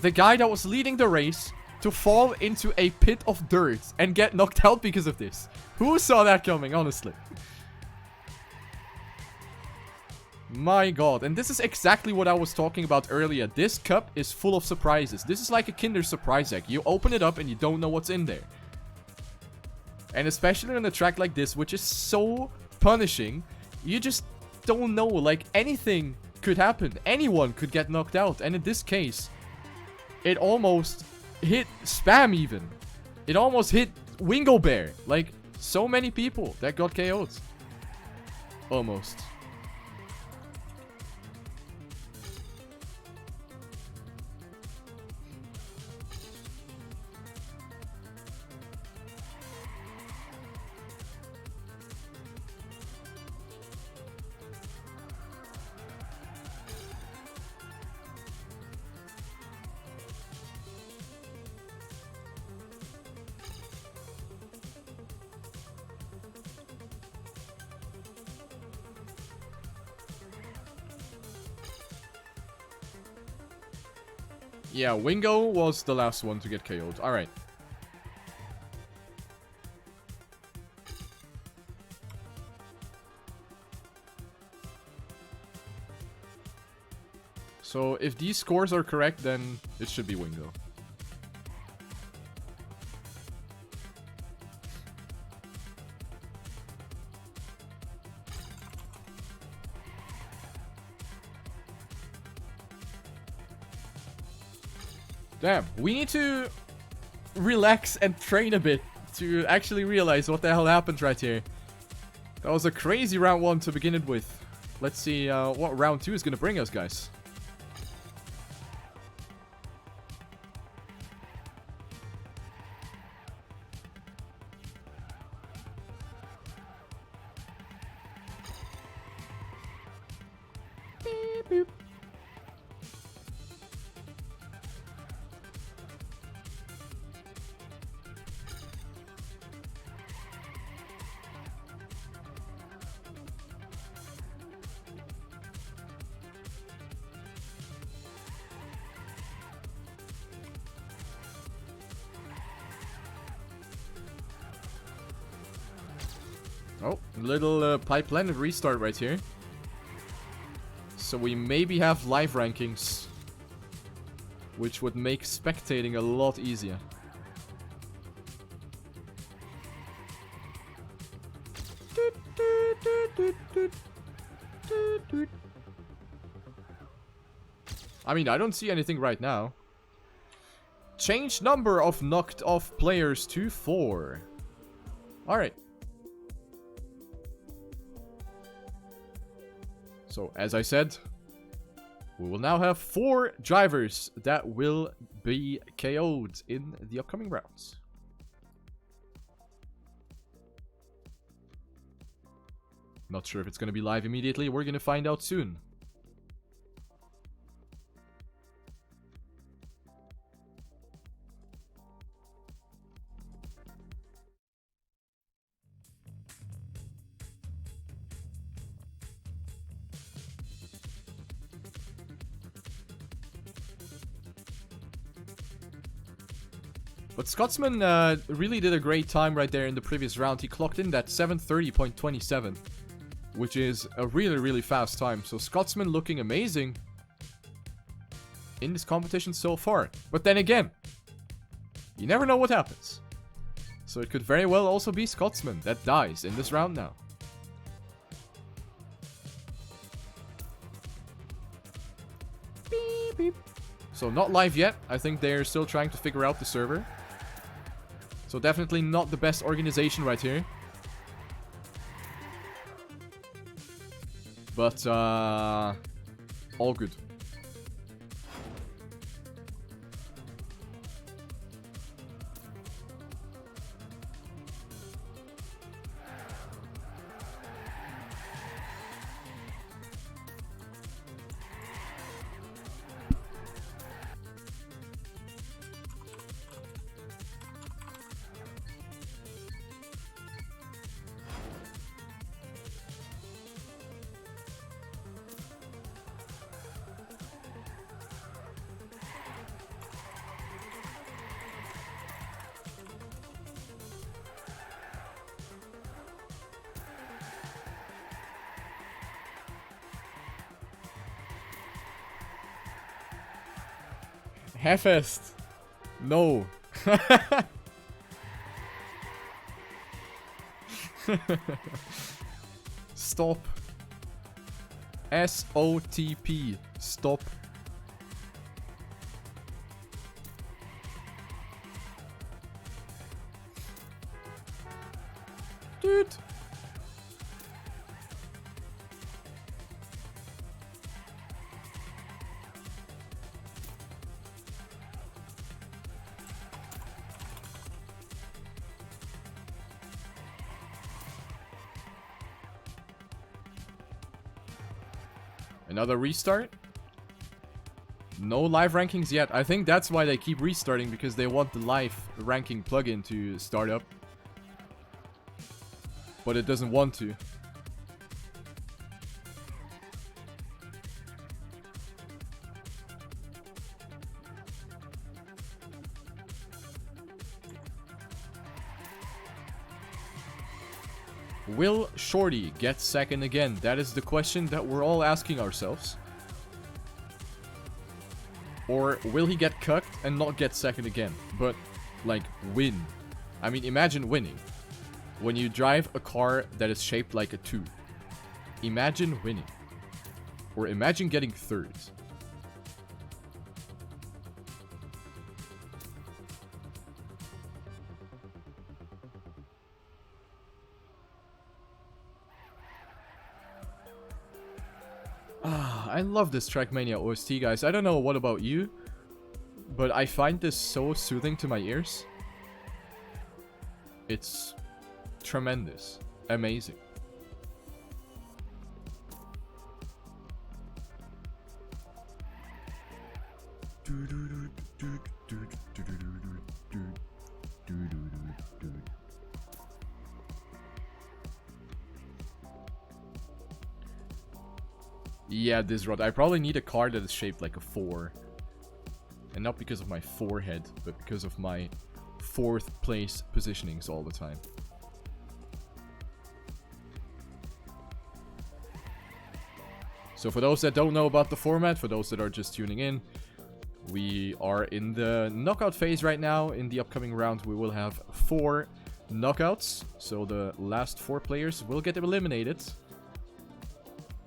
the guy that was leading the race, to fall into a pit of dirt and get knocked out because of this? Who saw that coming, honestly? My god. And this is exactly what I was talking about earlier. This cup is full of surprises. This is like a Kinder Surprise egg. You open it up and you don't know what's in there. And especially on a track like this, which is so punishing, you just don't know. Like, anything could happen. Anyone could get knocked out. And in this case, it almost hit Spam even. It almost hit Wingo Bear. Like, so many people that got KO'd. Almost. Yeah, Wingo was the last one to get KO'd. Alright. So, if these scores are correct, then it should be Wingo. Damn, we need to relax and train a bit to actually realize what the hell happened right here. That was a crazy round 1 to begin it with. Let's see what round 2 is going to bring us, guys. Beep, boop. Oh, little Pipe Planet restart right here. So we maybe have live rankings, which would make spectating a lot easier. I mean, I don't see anything right now. Change number of knocked off players to 4. Alright. So, as I said, we will now have 4 drivers that will be KO'd in the upcoming rounds. Not sure if it's going to be live immediately. We're going to find out soon. But Scotsman really did a great time right there in the previous round. He clocked in that 7:30.27, which is a really, really fast time. So Scotsman looking amazing in this competition so far. But then again, you never know what happens. So it could very well also be Scotsman that dies in this round now. Beep, beep. So not live yet. I think they're still trying to figure out the server. So definitely not the best organization right here. But, all good. Hefest. No. Stop. SOTP. Stop. Dude. Another restart? No live rankings yet. I think that's why they keep restarting, because they want the live ranking plugin to start up. But it doesn't want to. Will Shorty get second again? That is the question that we're all asking ourselves. Or will he get cucked and not get second again? But, like, win. I mean, imagine winning. When you drive a car that is shaped like a 2. Imagine winning. Or imagine getting third. I love this TrackMania OST, guys. I don't know what about you, but I find this so soothing to my ears. It's tremendous. Amazing. Yeah, this rod. I probably need a car that is shaped like a 4. And not because of my forehead, but because of my 4th place positionings all the time. So for those that don't know about the format, for those that are just tuning in, we are in the knockout phase right now. In the upcoming round, we will have 4 knockouts. So the last 4 players will get eliminated.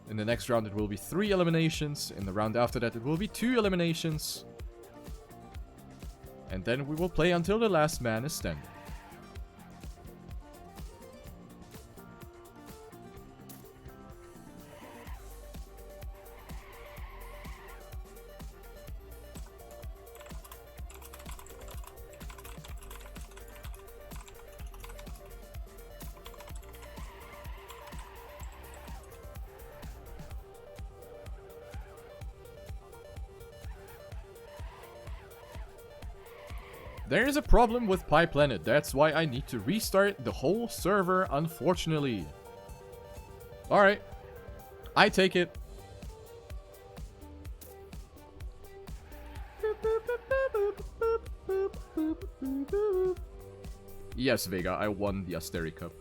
In the next round, it will be 3 eliminations. In the round after that, it will be 2 eliminations. And then we will play until the last man is standing. There is a problem with PyPlanet. That's why I need to restart the whole server, unfortunately. Alright. I take it. Yes, Vega, I won the Asteri Cup.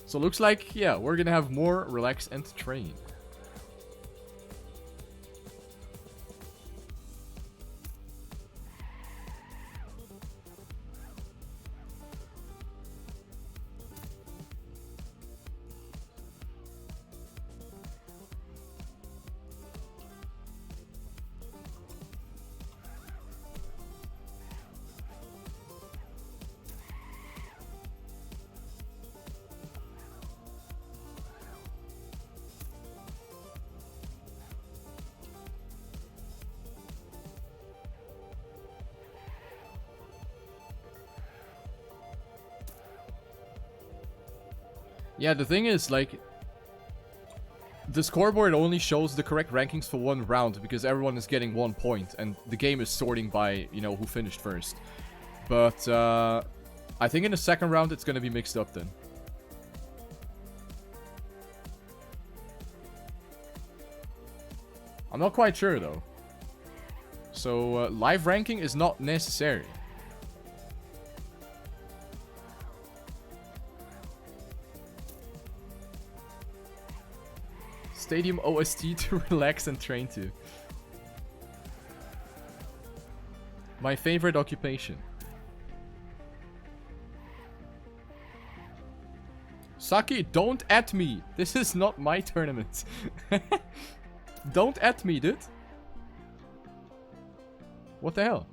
So looks like, yeah, we're gonna have more relax and train. Yeah, the thing is, like, the scoreboard only shows the correct rankings for 1 round because everyone is getting 1 point and the game is sorting by, you know, who finished first. But, I think in the second round it's gonna be mixed up then. I'm not quite sure, though. So, live ranking is not necessary. Stadium OST to relax and train to. My favorite occupation. Saki, don't at me. This is not my tournament. Don't at me, dude. What the hell?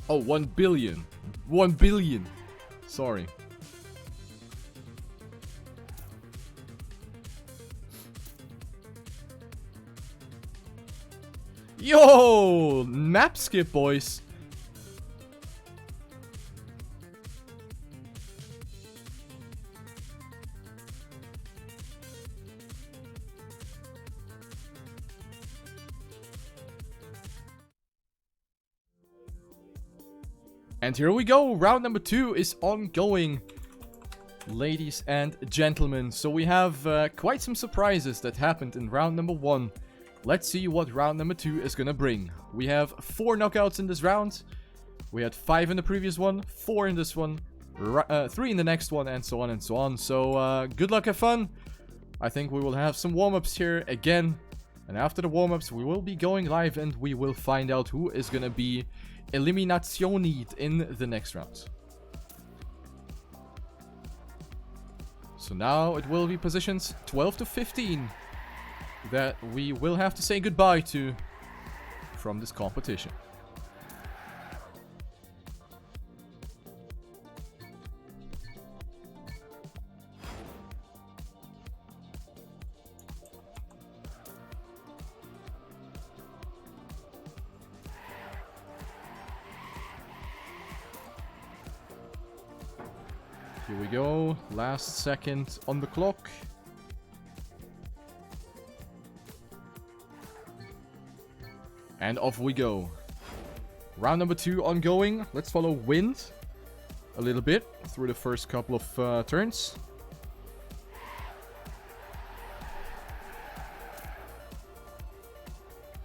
Oh, 1 billion. 1 billion. Sorry. Yo! Map skip, boys. And here we go. Round number 2 is ongoing, ladies and gentlemen. So we have quite some surprises that happened in round number 1. Let's see what round number 2 is gonna bring. We have 4 knockouts in this round. We had 5 in the previous one, 4 in this one, 3 in the next one, and so on and so on. So good luck, have fun. I think we will have some warm-ups here again. And after the warm-ups, we will be going live and we will find out who is gonna be eliminationed in the next round. So now it will be positions 12 to 15 that we will have to say goodbye to from this competition. Here we go, last second on the clock. And off we go. Round number 2 ongoing. Let's follow wind a little bit through the first couple of turns.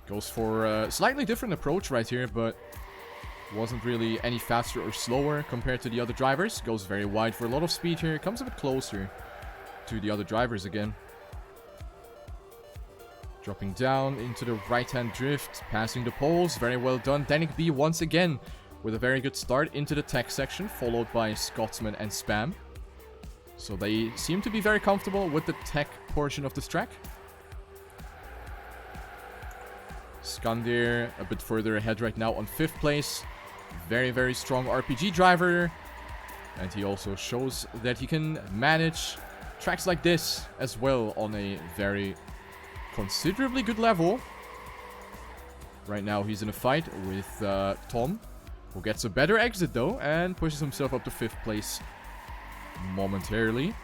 Goes for a slightly different approach right here, but wasn't really any faster or slower compared to the other drivers. Goes very wide for a lot of speed here. Comes a bit closer to the other drivers again. Dropping down into the right-hand drift. Passing the poles. Very well done. Danik B once again with a very good start into the tech section. Followed by Scotsman and Spam. So they seem to be very comfortable with the tech portion of this track. Skandir a bit further ahead right now on 5th place. Very, very strong RPG driver. And he also shows that he can manage tracks like this as well on a very considerably good level. Right now he's in a fight with Tom, who gets a better exit though and pushes himself up to 5th place momentarily.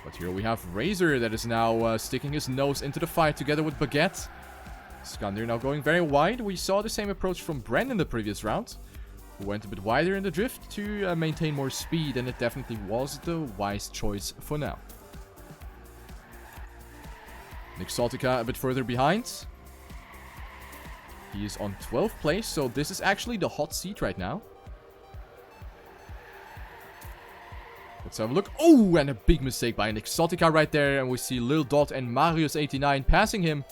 But here we have Razor that is now sticking his nose into the fight together with Baguette. Skandir now going very wide. We saw the same approach from Bren in the previous round, who went a bit wider in the drift to maintain more speed, and it definitely was the wise choice for now. Nixaltica a bit further behind. He is on 12th place, so this is actually the hot seat right now. Let's have a look. Oh, and a big mistake by Nixaltica right there, and we see Lil Dot and Marius89 passing him.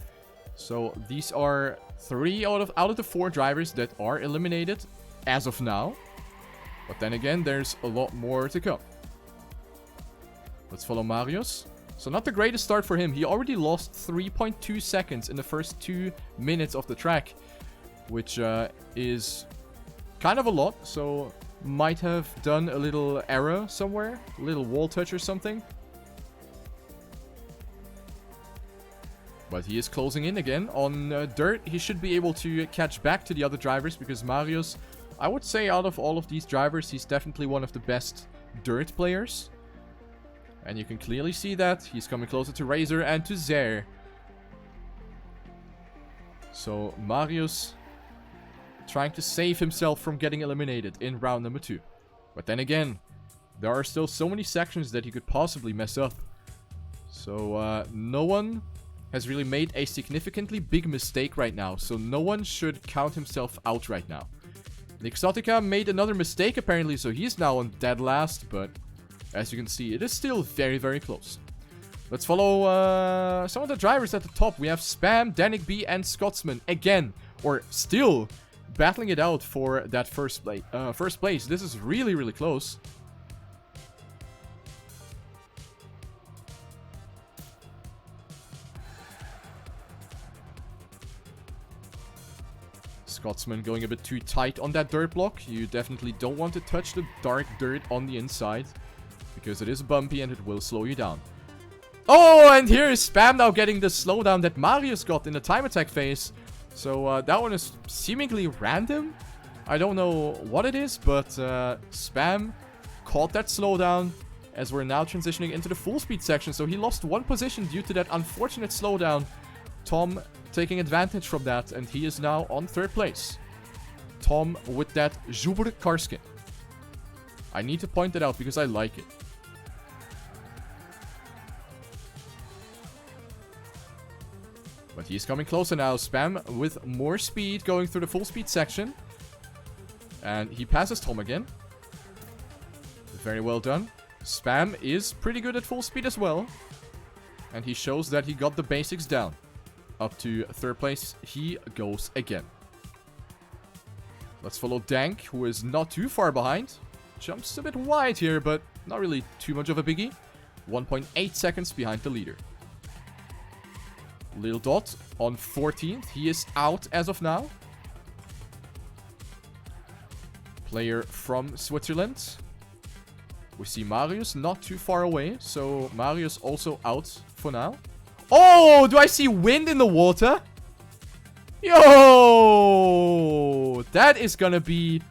So these are 3 out of the 4 drivers that are eliminated as of now. But then again, there's a lot more to come. Let's follow Marius. So not the greatest start for him. He already lost 3.2 seconds in the first 2 minutes of the track, which is kind of a lot. So might have done a little error somewhere, a little wall touch or something. But he is closing in again. On dirt, he should be able to catch back to the other drivers because Marius, I would say out of all of these drivers, he's definitely one of the best dirt players. And you can clearly see that. He's coming closer to Razor and to Zer. So Marius trying to save himself from getting eliminated in round number 2. But then again, there are still so many sections that he could possibly mess up. So no one has really made a significantly big mistake right now. So no one should count himself out right now. Nixotica made another mistake apparently, so he's now on dead last. But as you can see, it is still very, very close. Let's follow some of the drivers at the top. We have Spam, Danik B, and Scotsman again, or still battling it out for that first place. This is really, really close. Scotsman going a bit too tight on that dirt block. You definitely don't want to touch the dark dirt on the inside, because it is bumpy and it will slow you down. Oh, and here is Spam now getting the slowdown that Marius got in the time attack phase. So that one is seemingly random. I don't know what it is, but Spam caught that slowdown as we're now transitioning into the full speed section. So he lost 1 position due to that unfortunate slowdown. Tom taking advantage from that, and he is now on 3rd place. Tom with that Zuber car skin. I need to point that out because I like it. But he's coming closer now. Spam with more speed going through the full speed section. And he passes Tom again. Very well done. Spam is pretty good at full speed as well. And he shows that he got the basics down. Up to 3rd place, he goes again. Let's follow Dank, who is not too far behind. Jumps a bit wide here, but not really too much of a biggie. 1.8 seconds behind the leader. Little Dot on 14th. He is out as of now. Player from Switzerland. We see Marius not too far away. So Marius also out for now. Oh, do I see wind in the water? Yo! That is gonna be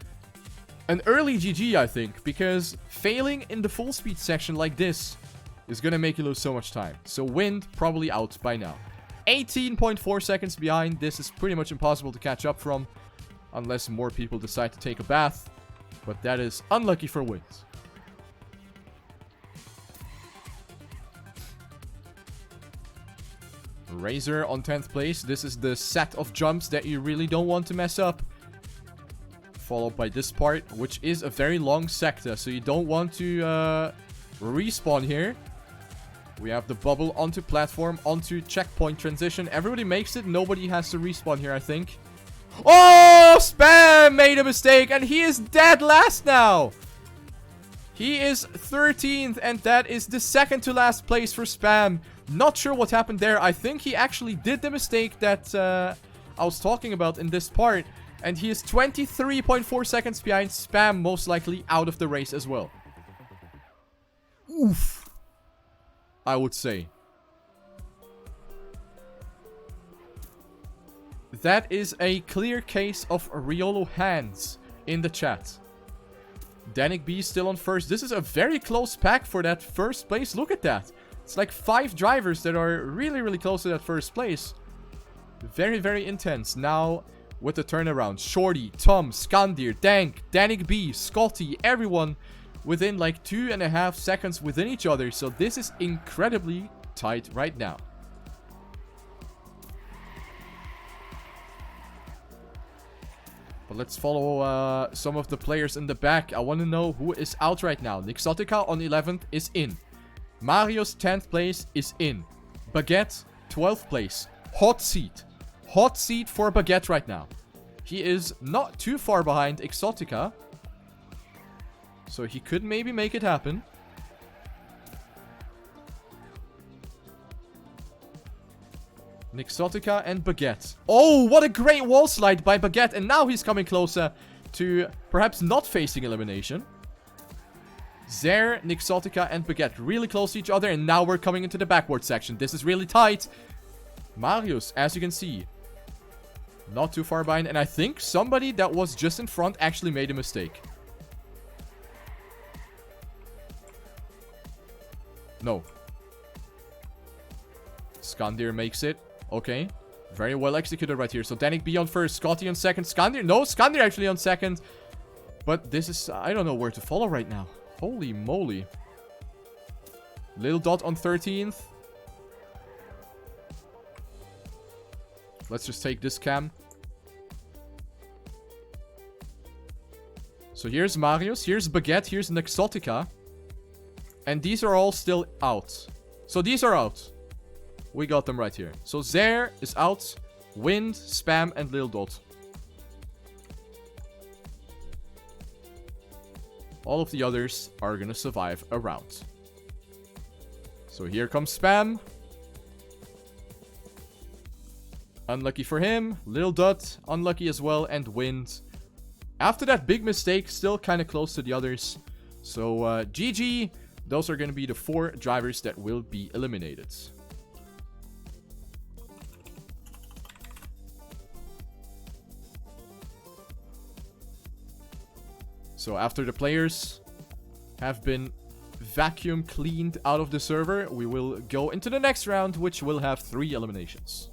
an early GG, I think. Because failing in the full speed section like this is gonna make you lose so much time. So wind probably out by now. 18.4 seconds behind. This is pretty much impossible to catch up from. Unless more people decide to take a bath. But that is unlucky for wind. Razor on 10th place. This is the set of jumps that you really don't want to mess up. Followed by this part, which is a very long sector. So you don't want to respawn here. We have the bubble onto platform, onto checkpoint transition. Everybody makes it. Nobody has to respawn here, I think. Oh, Spam made a mistake, and he is dead last now. He is 13th, and that is the second to last place for Spam. Not sure what happened there. I think he actually did the mistake that I was talking about in this part. And he is 23.4 seconds behind. Spam most likely out of the race as well. Oof. I would say. That is a clear case of Riolo hands in the chat. Danik B still on first. This is a very close pack for that first place. Look at that. It's like 5 drivers that are really, really close to that first place. Very, very intense. Now, with the turnaround. Shorty, Tom, Skandir, Dank, Danik B, Scotty, everyone within like 2.5 seconds within each other. So this is incredibly tight right now. But let's follow some of the players in the back. I want to know who is out right now. Nixotica on 11th is in. Marius 10th place is in. Baguette 12th place. Hot seat. Hot seat for Baguette right now. He is not too far behind Exotica. So he could maybe make it happen. Nixotica and Baguette. Oh, what a great wall slide by Baguette. And now he's coming closer to perhaps not facing elimination. Zer, Nixotica, and Baguette really close to each other. And now we're coming into the backward section. This is really tight. Marius, as you can see, not too far behind. And I think somebody that was just in front actually made a mistake. No. Skandir makes it. Okay. Very well executed right here. So Danik B on first. Scotty on second. Skandir. No, Skandir actually on second. But this is... I don't know where to follow right now. Holy moly. Little Dot on 13th. Let's just take this cam. So here's Marius. Here's Baguette. Here's Nexotica. And these are all still out. So these are out. We got them right here. So Zaire is out. Wind, Spam, and Lil Dot. All of the others are gonna survive a round. So here comes Spam. Unlucky for him. Lil Dot, unlucky as well. And Wind. After that big mistake, still kind of close to the others. So GG. Those are going to be the 4 drivers that will be eliminated. So after the players have been vacuum cleaned out of the server, we will go into the next round, which will have 3 eliminations.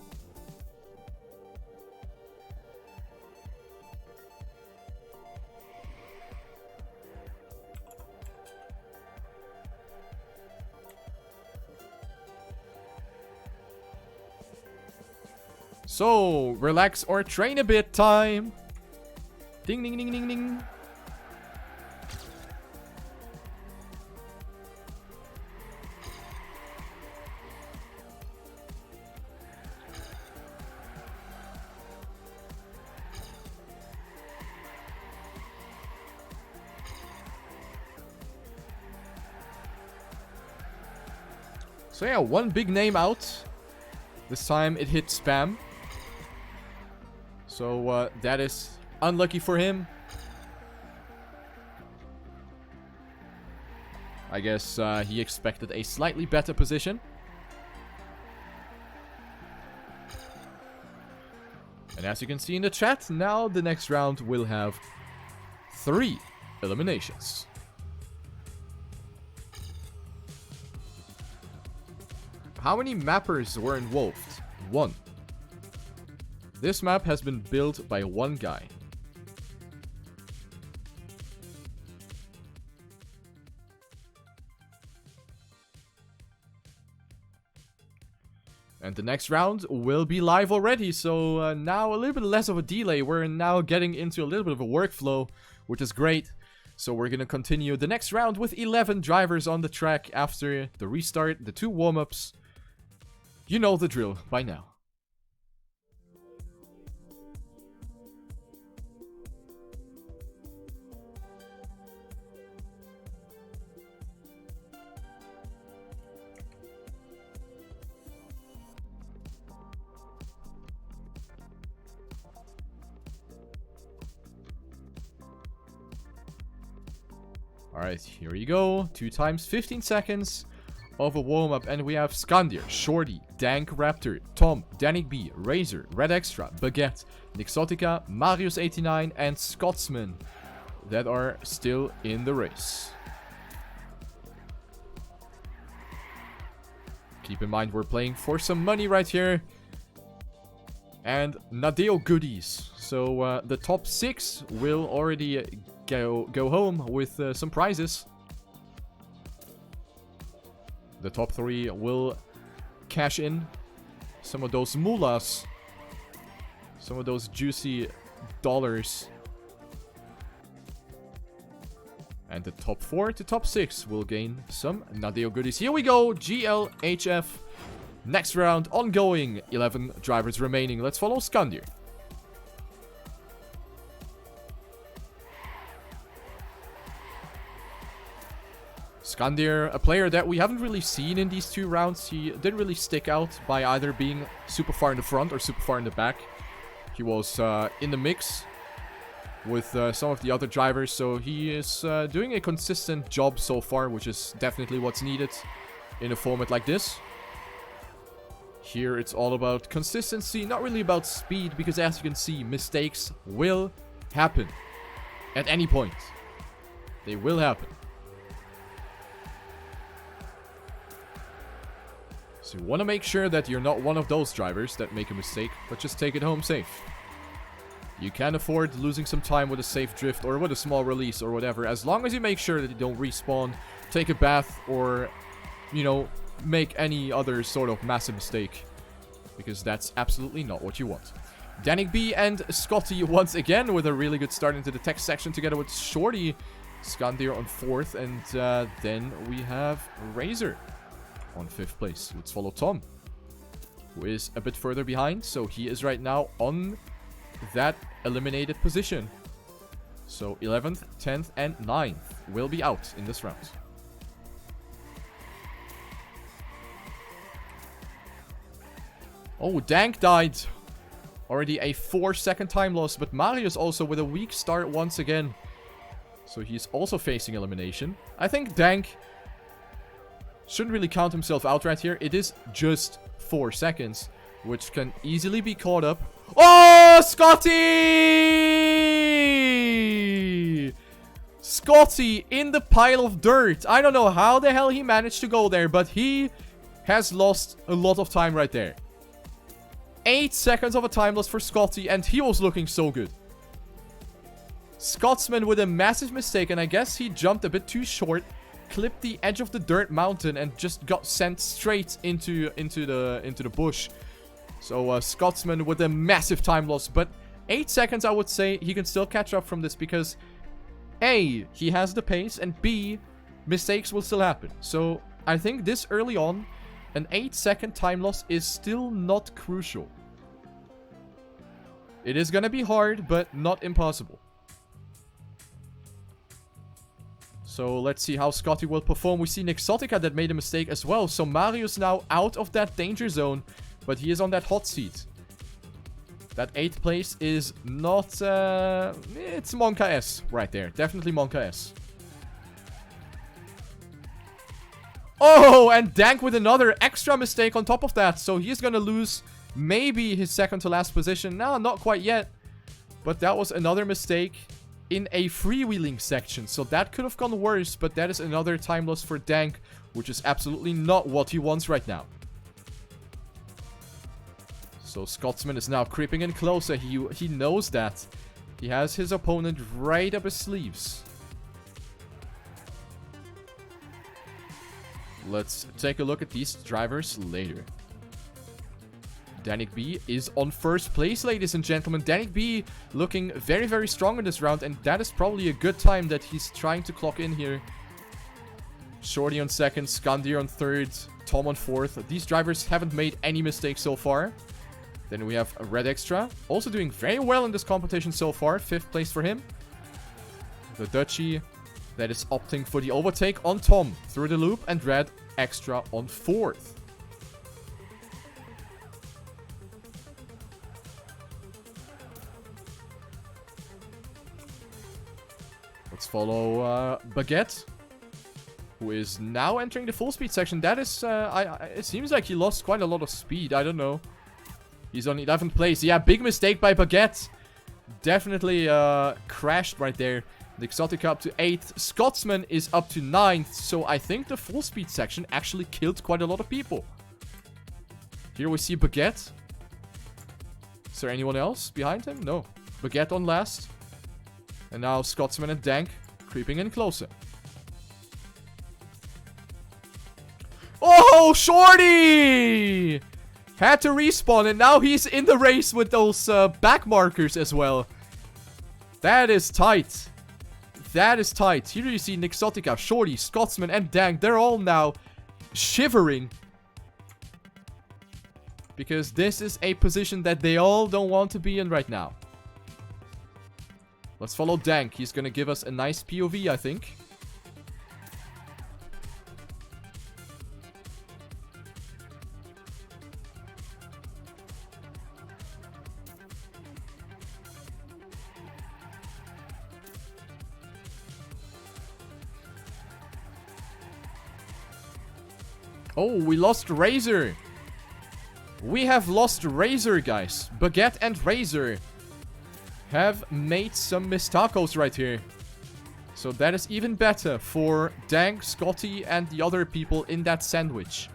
So, relax or train a bit time. Ding, ding, ding, ding, ding. So yeah, one big name out. This time it hit Spam. So that is unlucky for him. I guess he expected a slightly better position. And as you can see in the chat, now the next round will have 3 eliminations. How many mappers were involved? 1. This map has been built by 1 guy. And the next round will be live already, so now a little bit less of a delay. We're now getting into a little bit of a workflow, which is great. So we're going to continue the next round with 11 drivers on the track after the restart, the 2 warm-ups. You know the drill by now. Alright, here you go. 2 times 15 seconds of a warm-up. And we have Skandir, Shorty, Dank Raptor, Tom, Danik B, Razor, Red Extra, Baguette, Nixotica, Marius89, and Scotsman that are still in the race. Keep in mind, we're playing for some money right here. And Nadeo goodies. So the top 6 will already go home with some prizes. The top 3 will cash in some of those mullahs. Some of those juicy dollars. And the top 4 to top 6 will gain some Nadeo goodies. Here we go, GLHF. Next round ongoing. 11 drivers remaining. Let's follow Skandir. Skandir, a player that we haven't really seen in these 2 rounds. He didn't really stick out by either being super far in the front or super far in the back. He was in the mix with some of the other drivers. So he is doing a consistent job so far, which is definitely what's needed in a format like this. Here it's all about consistency, not really about speed, because as you can see, mistakes will happen at any point. They will happen. So you want to make sure that you're not one of those drivers that make a mistake, but just take it home safe. You can afford losing some time with a safe drift or with a small release or whatever, as long as you make sure that you don't respawn, take a bath, or, you know, make any other sort of massive mistake. Because that's absolutely not what you want. Danik B and Scotty once again with a really good start into the tech section together with Shorty. Skandir on 4th, and then we have Razor on 5th place. Let's follow Tom, who is a bit further behind, so he is right now on that eliminated position. So 11th, 10th, and 9th will be out in this round. Oh, Dank died. Already a 4-second time loss, but Marius also with a weak start once again. So he's also facing elimination. I think Dank shouldn't really count himself out right here. It is just 4 seconds, which can easily be caught up. Oh, Scotty! Scotty in the pile of dirt. I don't know how the hell he managed to go there, but he has lost a lot of time right there. 8 seconds of a time loss for Scotty, and he was looking so good. Scotsman with a massive mistake, and I guess he jumped a bit too short, clipped the edge of the dirt mountain, and just got sent straight into the bush. So Scotsman with a massive time loss, but 8 seconds I would say he can still catch up from this because A, he has the pace, and B, mistakes will still happen. So I think this early on, an 8-second time loss is still not crucial. It is gonna be hard, but not impossible. So let's see how Scotty will perform. We see Nixotica that made a mistake as well. So Marius now out of that danger zone, but he is on that hot seat. That 8th place is not... it's Monka S right there. Definitely Monka S. Oh, and Dank with another extra mistake on top of that. So he's gonna lose maybe his second to last position. No, not quite yet. But that was another mistake in a freewheeling section. So that could have gone worse, but that is another time loss for Dank, which is absolutely not what he wants right now. So Scotsman is now creeping in closer. He knows that. He has his opponent right up his sleeves. Let's take a look at these drivers later. Danik B is on 1st place, ladies and gentlemen. Danik B looking very, very strong in this round, and that is probably a good time that he's trying to clock in here. Shorty on 2nd, Skandir on 3rd, Tom on 4th. These drivers haven't made any mistakes so far. Then we have Red Extra, also doing very well in this competition so far. 5th place for him. The Dutchie that is opting for the overtake on Tom through the loop, and Red Extra on 4th. Let's follow Baguette, who is now entering the full speed section. That is, it seems like he lost quite a lot of speed. I don't know. He's on 11th place. Yeah, big mistake by Baguette. Definitely crashed right there. The Exotica up to 8th. Scotsman is up to 9th. So I think the full speed section actually killed quite a lot of people. Here we see Baguette. Is there anyone else behind him? No. Baguette on last. And now Scotsman and Dank creeping in closer. Oh, Shorty! Had to respawn, and now he's in the race with those back markers as well. That is tight. That is tight. Here you see Nixotica, Shorty, Scotsman, and Dank. They're all now shivering. Because this is a position that they all don't want to be in right now. Let's follow Dank. He's gonna give us a nice POV, I think. Oh, we lost Razor. We have lost Razor, guys. Baguette and Razor have made some mistacos right here. So that is even better for Dank, Scotty, and the other people in that sandwich.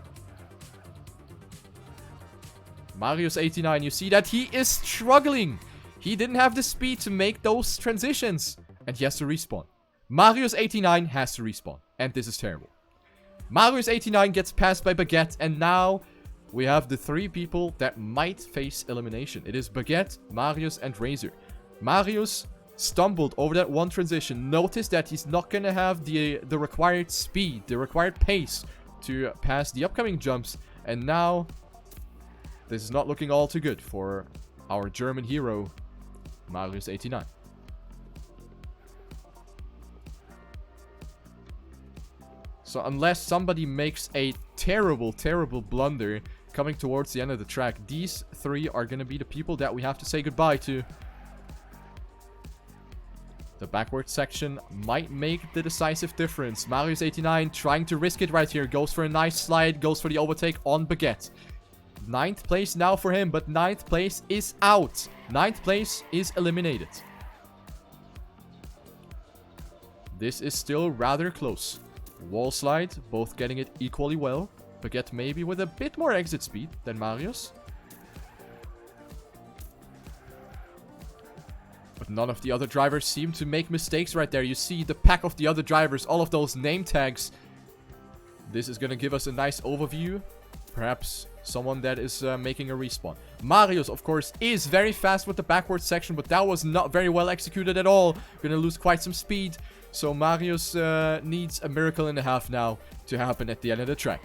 Marius89, you see that he is struggling. He didn't have the speed to make those transitions. And he has to respawn. Marius89 has to respawn. And this is terrible. Marius89 gets passed by Baguette. And now we have the 3 people that might face elimination. It is Baguette, Marius, and Razor. Marius stumbled over that one transition. Notice that he's not going to have the required speed, the required pace to pass the upcoming jumps. And now this is not looking all too good for our German hero, Marius89. So unless somebody makes a terrible, terrible blunder coming towards the end of the track, these 3 are going to be the people that we have to say goodbye to. The backward section might make the decisive difference. Marius89 trying to risk it right here. Goes for a nice slide. Goes for the overtake on Baguette. 9th place now for him, but 9th place is out. 9th place is eliminated. This is still rather close. Wall slide, both getting it equally well. Baguette maybe with a bit more exit speed than Marius. But none of the other drivers seem to make mistakes right there. You see the pack of the other drivers, all of those name tags. This is going to give us a nice overview. Perhaps someone that is making a respawn. Marius, of course, is very fast with the backward section, but that was not very well executed at all. Going to lose quite some speed. So Marius needs a miracle and a half now to happen at the end of the track.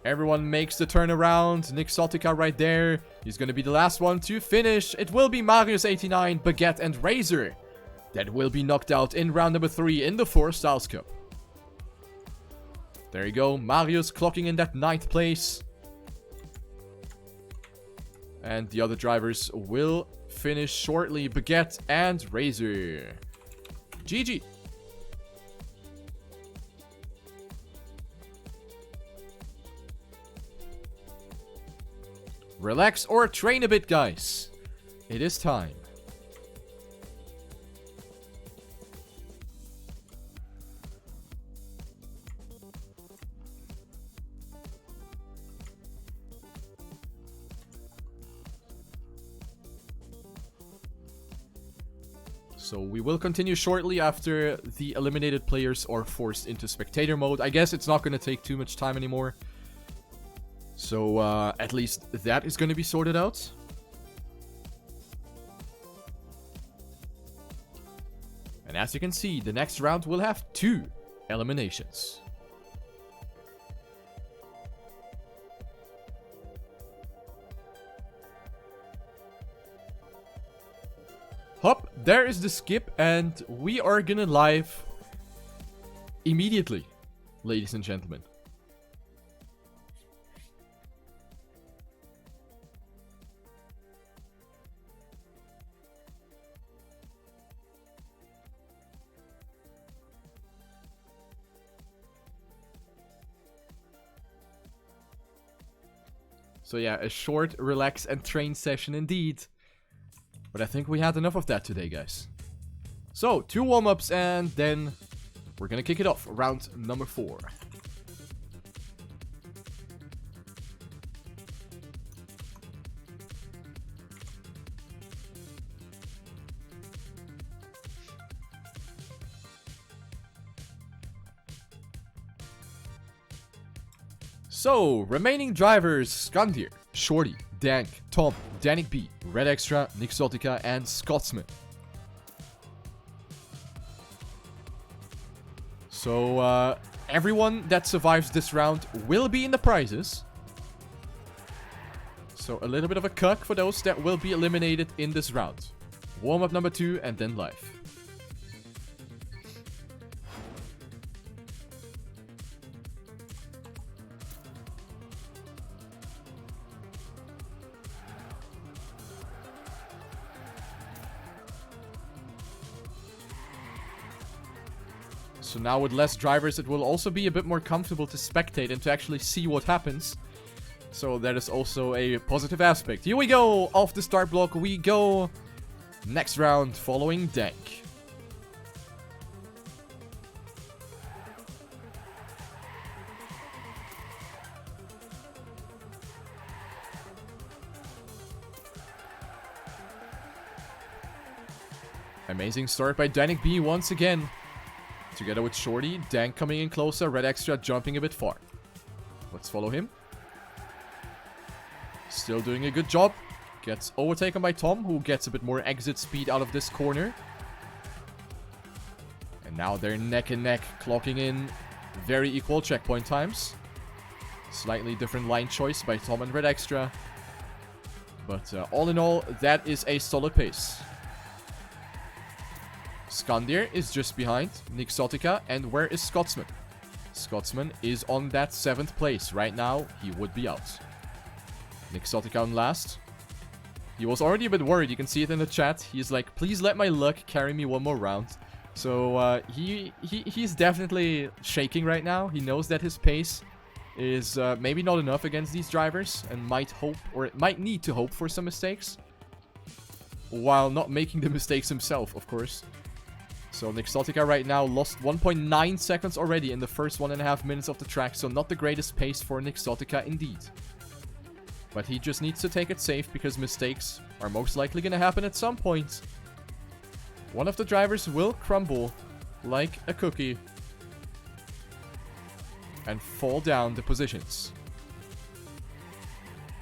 Everyone makes the turnaround. Nick Sotica right there. He's going to be the last one to finish. It will be Marius89, Baguette, and Razor that will be knocked out in round number 3 in the 4styles Cup. There you go. Marius clocking in that 9th place. And the other drivers will finish shortly. Baguette and Razor. GG. Relax or train a bit, guys. It is time. So we will continue shortly after the eliminated players are forced into spectator mode. I guess it's not going to take too much time anymore. So at least that is going to be sorted out. And as you can see, the next round will have 2 eliminations. Hop, there is the skip, and we are gonna live immediately, ladies and gentlemen. So yeah, a short, relax, and train session indeed. But I think we had enough of that today, guys. So, 2 warm-ups, and then we're gonna kick it off. Round number 4. So, remaining drivers: Skandir, Shorty, Dank, Tom, Danik B, Red Extra, Nick Sotica, and Scotsman. So, everyone that survives this round will be in the prizes. So, a little bit of a cuck for those that will be eliminated in this round. Warm-up number 2, and then live. So now with less drivers, it will also be a bit more comfortable to spectate and to actually see what happens. So that is also a positive aspect. Here we go. Off the start block we go. Next round following Dank. Amazing start by Danik B once again. Together with Shorty, Dank coming in closer, Red Extra jumping a bit far. Let's follow him. Still doing a good job. Gets overtaken by Tom, who gets a bit more exit speed out of this corner. And now they're neck and neck, clocking in very equal checkpoint times. Slightly different line choice by Tom and Red Extra. But all in all, that is a solid pace. Skandir is just behind Nixotica, and where is Scotsman? Scotsman is on that 7th place. Right now, he would be out. Nixotica on last. He was already a bit worried, you can see it in the chat. He's like, please let my luck carry me one more round. So he's definitely shaking right now. He knows that his pace is maybe not enough against these drivers, and might hope, or might need to hope for some mistakes. While not making the mistakes himself, of course. So Nixotica right now lost 1.9 seconds already in the first 1.5 minutes of the track. So not the greatest pace for Nixotica indeed. But he just needs to take it safe, because mistakes are most likely going to happen at some point. One of the drivers will crumble like a cookie and fall down the positions.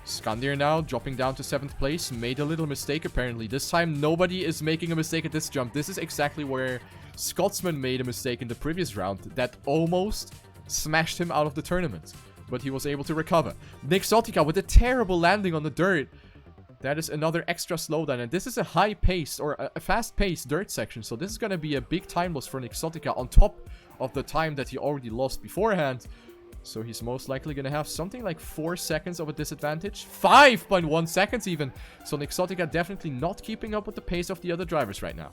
Skandir now dropping down to 7th place. Made a little mistake apparently. This time nobody is making a mistake at this jump. This is exactly where Scotsman made a mistake in the previous round. That almost smashed him out of the tournament. But he was able to recover. Nixotica with a terrible landing on the dirt. That is another extra slowdown. And this is a high-paced, or a fast-paced dirt section. So this is going to be a big time loss for Nixotica on top of the time that he already lost beforehand. So he's most likely going to have something like 4 seconds of a disadvantage. 5.1 seconds even. So Nixotica definitely not keeping up with the pace of the other drivers right now.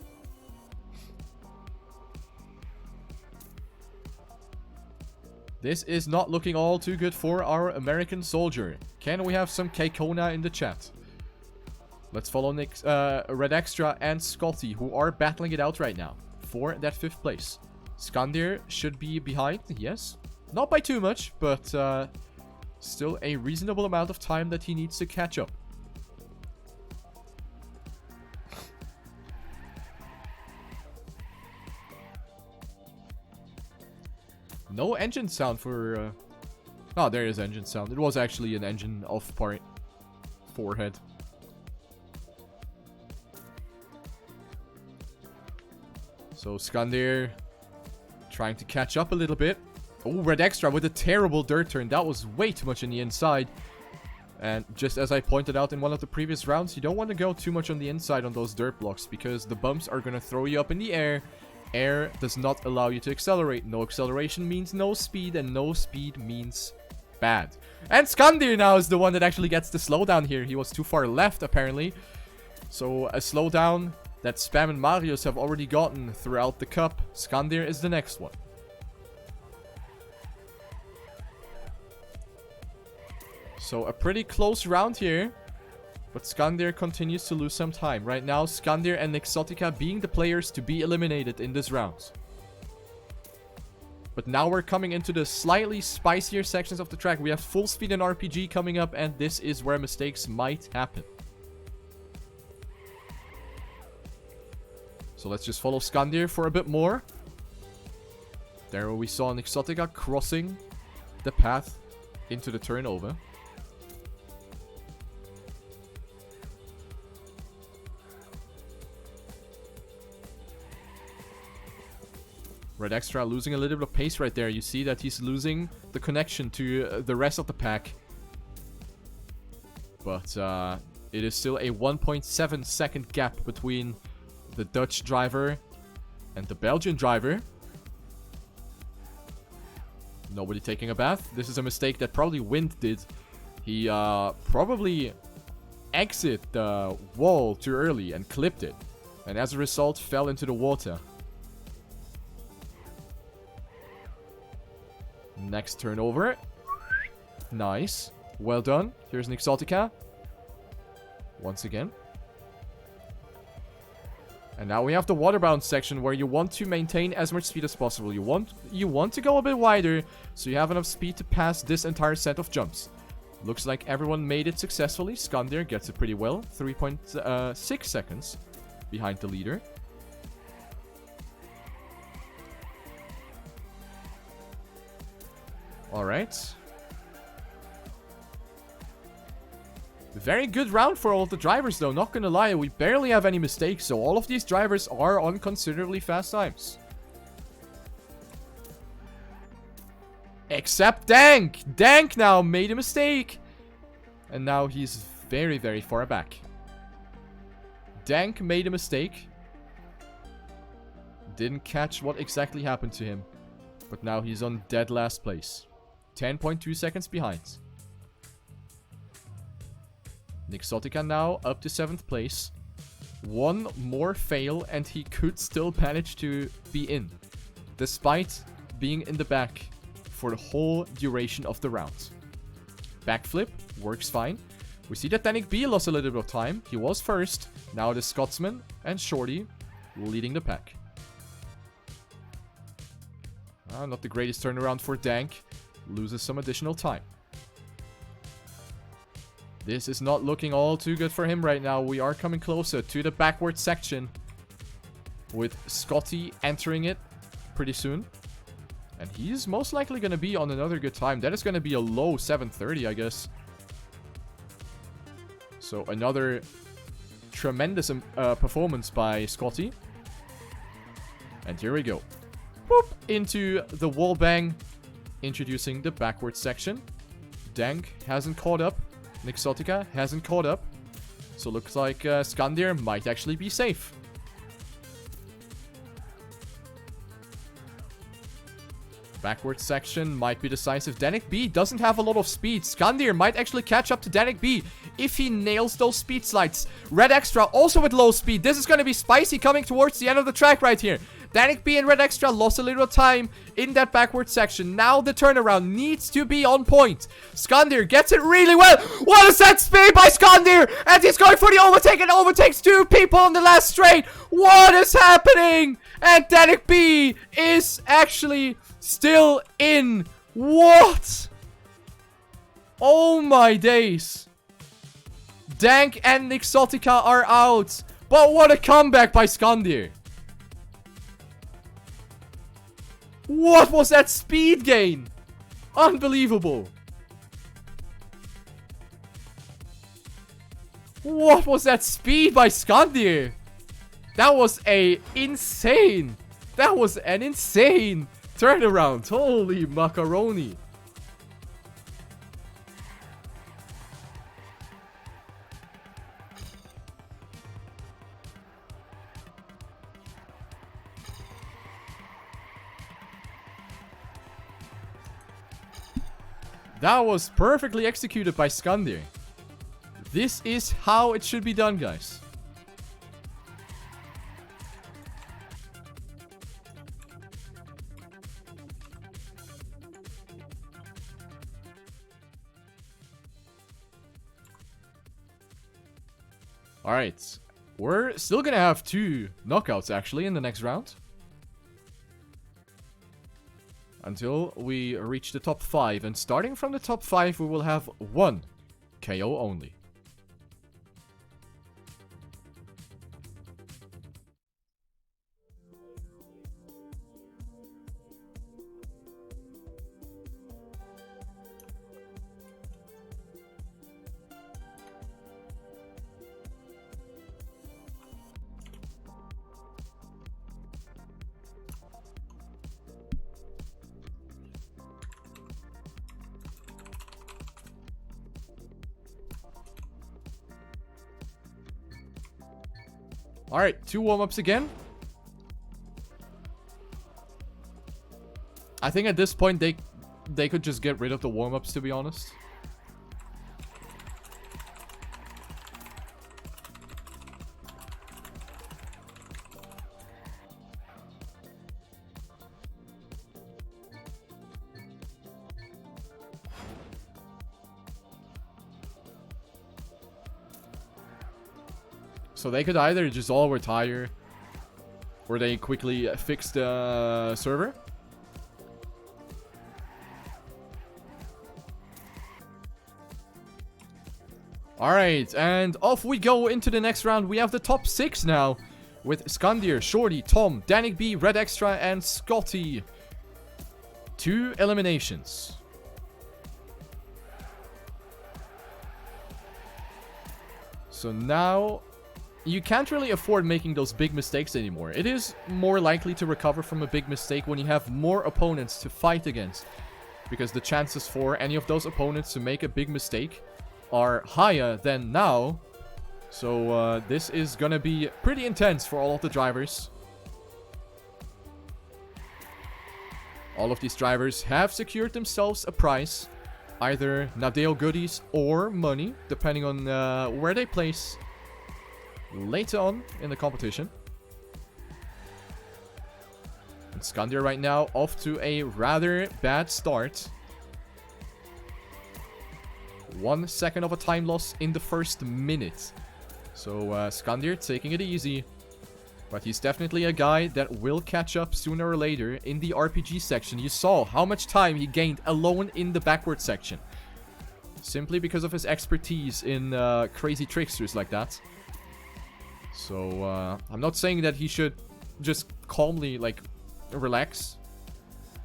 This is not looking all too good for our American soldier. Can we have some Keikona in the chat? Let's follow Red Extra and Scotty, who are battling it out right now for that 5th place. Skandir should be behind, yes. Not by too much, but still a reasonable amount of time that he needs to catch up. No engine sound for... Oh, there is engine sound. It was actually an engine off part. Forehead. So Skandir trying to catch up a little bit. Oh, Red Extra with a terrible dirt turn. That was way too much in the inside. And just as I pointed out in one of the previous rounds, you don't want to go too much on the inside on those dirt blocks, because the bumps are going to throw you up in the air. Air does not allow you to accelerate. No acceleration means no speed, and no speed means bad. And Skandir now is the one that actually gets the slowdown here. He was too far left, apparently. So a slowdown that Spam and Marius have already gotten throughout the cup. Skandir is the next one. So a pretty close round here. But Skandir continues to lose some time. Right now, Skandir and Nixotica being the players to be eliminated in this round. But now we're coming into the slightly spicier sections of the track. We have Fullspeed and RPG coming up, and this is where mistakes might happen. So let's just follow Skandir for a bit more. There we saw Nixotica crossing the path into the turnover. Red Extra losing a little bit of pace right there. You see that he's losing the connection to the rest of the pack. But it is still a 1.7 second gap between the Dutch driver and the Belgian driver. Nobody taking a bath. This is a mistake that probably Wind did. He probably exited the wall too early and clipped it. And as a result, fell into the water. Next turnover. Nice. Well done. Here's Nixotica. Once again. And now we have the waterbound section where you want to maintain as much speed as possible. You want to go a bit wider so you have enough speed to pass this entire set of jumps. Looks like everyone made it successfully. Skandir gets it pretty well. 3.6 seconds behind the leader. Alright. Very good round for all of the drivers though, not gonna lie. We barely have any mistakes, so all of these drivers are on considerably fast times. Except Dank! Dank now made a mistake! And now he's very, very far back. Dank made a mistake. Didn't catch what exactly happened to him. But now he's on dead last place. 10.2 seconds behind. Nixotica now up to 7th place. One more fail and he could still manage to be in. Despite being in the back for the whole duration of the round. Backflip works fine. We see that Danik B lost a little bit of time. He was first. Now the Scotsman and Shorty leading the pack. Not the greatest turnaround for Dank. Loses some additional time. This is not looking all too good for him right now. We are coming closer to the backward section. With Scotty entering it pretty soon. And he's most likely going to be on another good time. That is going to be a low 7:30, I guess. So another tremendous performance by Scotty. And here we go. Boop! Into the wall bang. Introducing the backward section. Dank hasn't caught up. Nixotica hasn't caught up. So looks like Skandir might actually be safe. Backward section might be decisive. Danik B doesn't have a lot of speed. Skandir might actually catch up to Danik B if he nails those speed slides. Red Extra also with low speed. This is going to be spicy coming towards the end of the track right here. Danik B and Red Extra lost a little time in that backward section. Now the turnaround needs to be on point. Skandir gets it really well. What is that speed by Skandir? And he's going for the overtake and overtakes 2 people on the last straight. What is happening? And Danik B is actually still in. What? Oh my days. Dank and Nixotica are out. But what a comeback by Skandir. What was that speed gain? Unbelievable. What was that speed by Skandir? That was an insane turnaround. Holy macaroni. That was perfectly executed by Skandir. This is how it should be done, guys. Alright. We're still gonna have 2 knockouts, actually, in the next round. Until we reach the top 5. And starting from the top 5, we will have 1 KO only. Alright, 2 warm-ups again. I think at this point they could just get rid of the warm-ups, to be honest. So they could either just all retire, or they quickly fix the server. Alright, and off we go into the next round. We have the top 6 now, with Skandir, Shorty, Tom, Danik B, Red Extra, and Scotty. 2 eliminations. So now, you can't really afford making those big mistakes anymore. It is more likely to recover from a big mistake when you have more opponents to fight against, because the chances for any of those opponents to make a big mistake are higher than now. So this is gonna be pretty intense for all of the drivers. All of these drivers have secured themselves a prize, either Nadeo goodies or money, depending on where they place later on in the competition. And Skandir right now off to a rather bad start. 1 second of a time loss in the first minute. So Skandir taking it easy. But he's definitely a guy that will catch up sooner or later in the RPG section. You saw how much time he gained alone in the backward section. Simply because of his expertise in crazy tricksters like that. So I'm not saying that he should just calmly like relax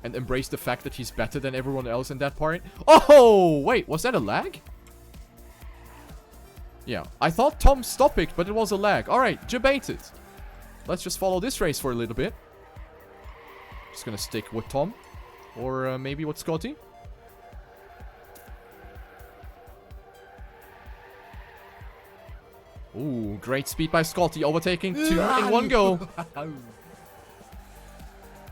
and embrace the fact that he's better than everyone else in that part. Oh, wait, was that a lag? Yeah, I thought Tom stop picked, but it was a lag. Alright, debated. Let's just follow this race for a little bit. Just gonna stick with Tom. Or maybe with Scotty. Ooh, great speed by Scotty, overtaking 2 in 1 go.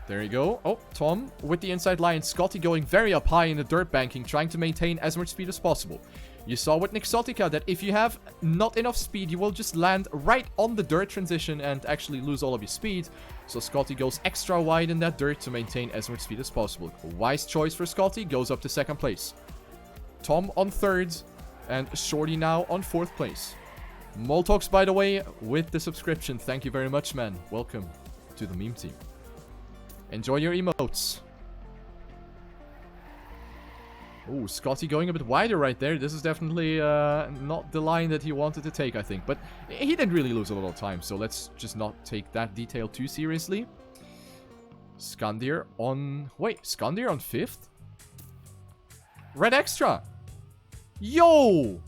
There you go. Oh, Tom with the inside line. Scotty going very up high in the dirt banking, trying to maintain as much speed as possible. You saw with Nixotica that if you have not enough speed, you will just land right on the dirt transition and actually lose all of your speed. So Scotty goes extra wide in that dirt to maintain as much speed as possible. A wise choice for Scotty, goes up to 2nd place. Tom on 3rd, and Shorty now on 4th place. Moltox, by the way, with the subscription. Thank you very much, man. Welcome to the meme team. Enjoy your emotes. Ooh, Scotty going a bit wider right there. This is definitely not the line that he wanted to take, I think. But he didn't really lose a lot of time, so let's just not take that detail too seriously. Skandir on... Wait, Skandir on 5th? Red Extra! Yo!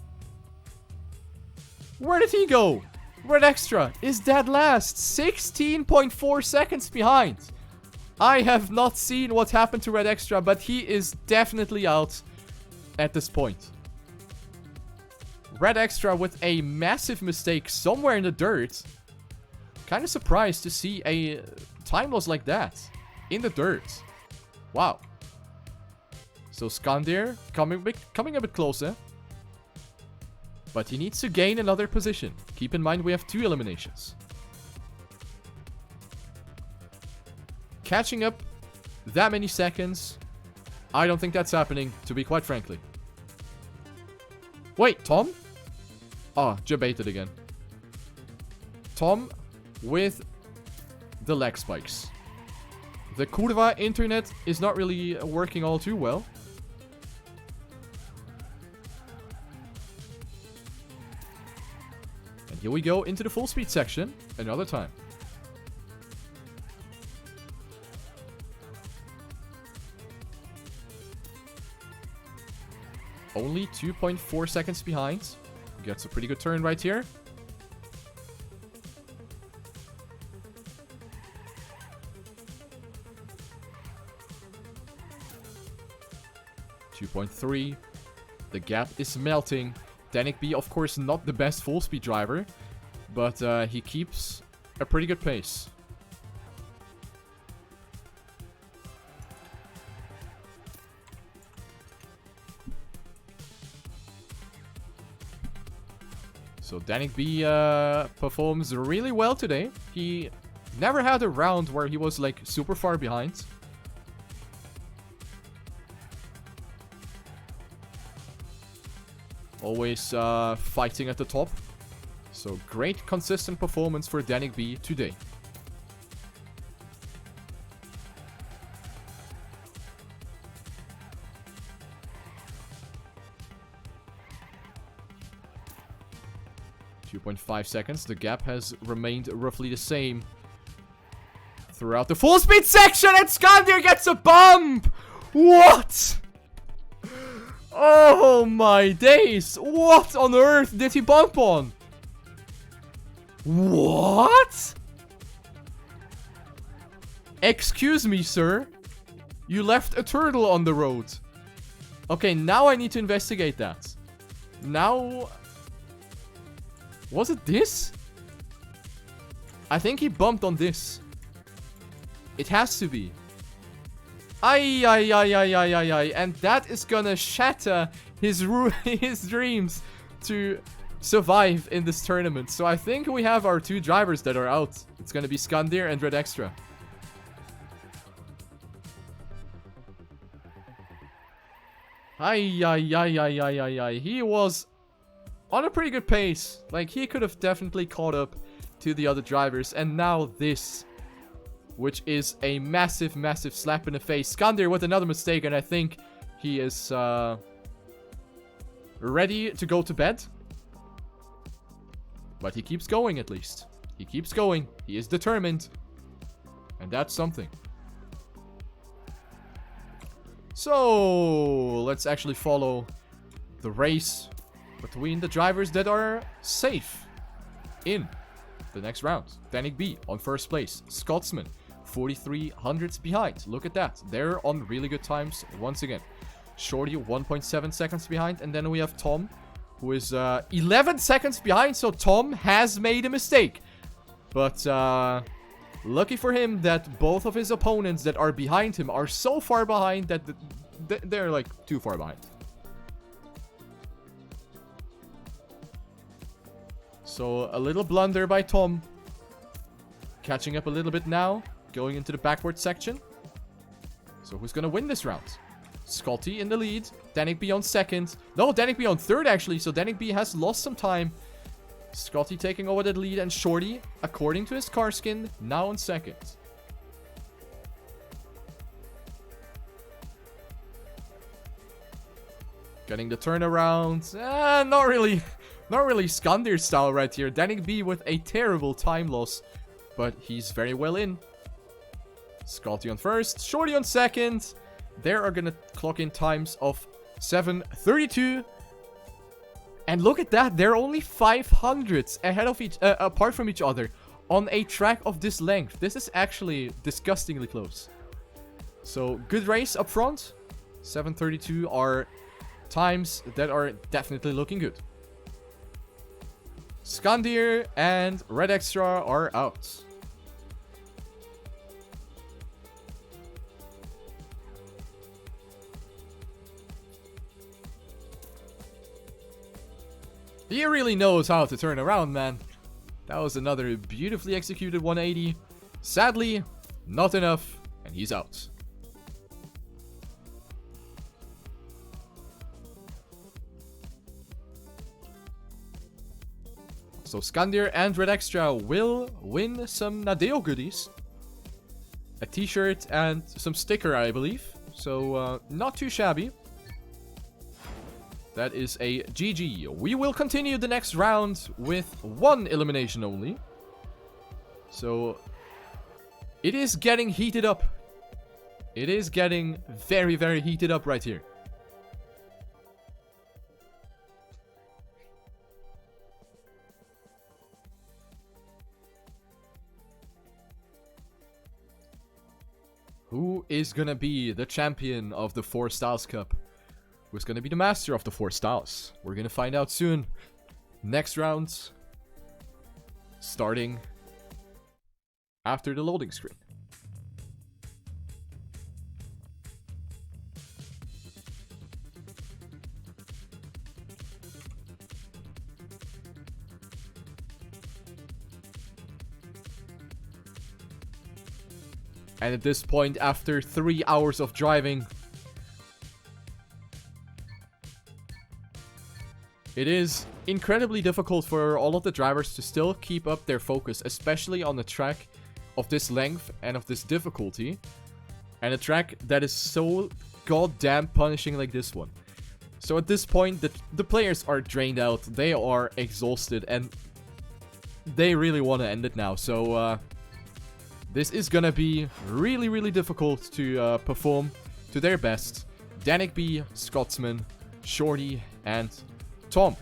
Where did he go? Red Extra is dead last. 16.4 seconds behind. I have not seen what happened to Red Extra, but he is definitely out at this point. Red Extra with a massive mistake somewhere in the dirt. Kind of surprised to see a time loss like that in the dirt. Wow. So Skandir coming a bit closer. But he needs to gain another position. Keep in mind we have 2 eliminations. Catching up that many seconds, I don't think that's happening, to be quite frankly. Wait, Tom? Ah, debated again. Tom with the leg spikes. The Kurva internet is not really working all too well. And here we go into the full speed section another time. Only 2.4 seconds behind. Gets a pretty good turn right here. .3. The gap is melting. Danik B, of course, not the best full speed driver, but he keeps a pretty good pace. So Danik B performs really well today. He never had a round where he was like super far behind. Always fighting at the top. So great consistent performance for Danik B today. .5 seconds. The gap has remained roughly the same throughout the full speed section, and Skandir gets a bump! What? Oh my days! What on earth did he bump on? What? Excuse me, sir. You left a turtle on the road. Okay, now I need to investigate that. Now... Was it this? I think he bumped on this. It has to be. Ay. And that is gonna shatter his dreams to survive in this tournament. So I think we have our two drivers that are out. It's gonna be Skandir and Red Extra. Ay. He was on a pretty good pace. Like, he could have definitely caught up to the other drivers. And now this, which is a massive slap in the face. Skandir with another mistake, and I think he is ready to go to bed. But he keeps going, at least. He keeps going. He is determined. And that's something. So, let's actually follow the race between the drivers that are safe in the next round. Danik B on first place. Scotsman, 43 hundredths behind. Look at that. They're on really good times once again. Shorty, 1.7 seconds behind. And then we have Tom, who is 11 seconds behind. So Tom has made a mistake. But lucky for him that both of his opponents that are behind him are so far behind that they're like too far behind. So a little blunder by Tom. Catching up a little bit now. Going into the backward section. So who's going to win this round? Scotty in the lead. Danik B on second. No, Danik B on third actually. So Danik B has lost some time. Scotty taking over the lead. And Shorty, according to his car skin, now on second. Getting the turnaround. Not really Skandir style right here. Danik B with a terrible time loss. But he's very well in. Scotty on first. Shorty on second. They are going to clock in times of 7:32. And look at that. They're only 500ths ahead of apart from each other on a track of this length. This is actually disgustingly close. So good race up front. 7:32 are times that are definitely looking good. Skandir and Red Extra are out. He really knows how to turn around, man. That was another beautifully executed 180. Sadly, not enough, and he's out. So Skandir and Red Extra will win some Nadeo goodies. A t-shirt and some sticker, I believe. So, not too shabby. That is a GG. We will continue the next round with one elimination only. So, it is getting heated up. It is getting very, very heated up right here. Who is gonna be the champion of the 4styles Cup? Who's gonna be the master of the 4styles? We're gonna find out soon. Next round, starting after the loading screen. And at this point, after 3 hours of driving, It is incredibly difficult for all of the drivers to still keep up their focus, especially on a track of this length and of this difficulty. And a track that is so goddamn punishing like this one. So at this point, the players are drained out, they are exhausted, and they really want to end it now. So this is gonna be really, really difficult to perform to their best. Danik B, Scotsman, Shorty, and Tom.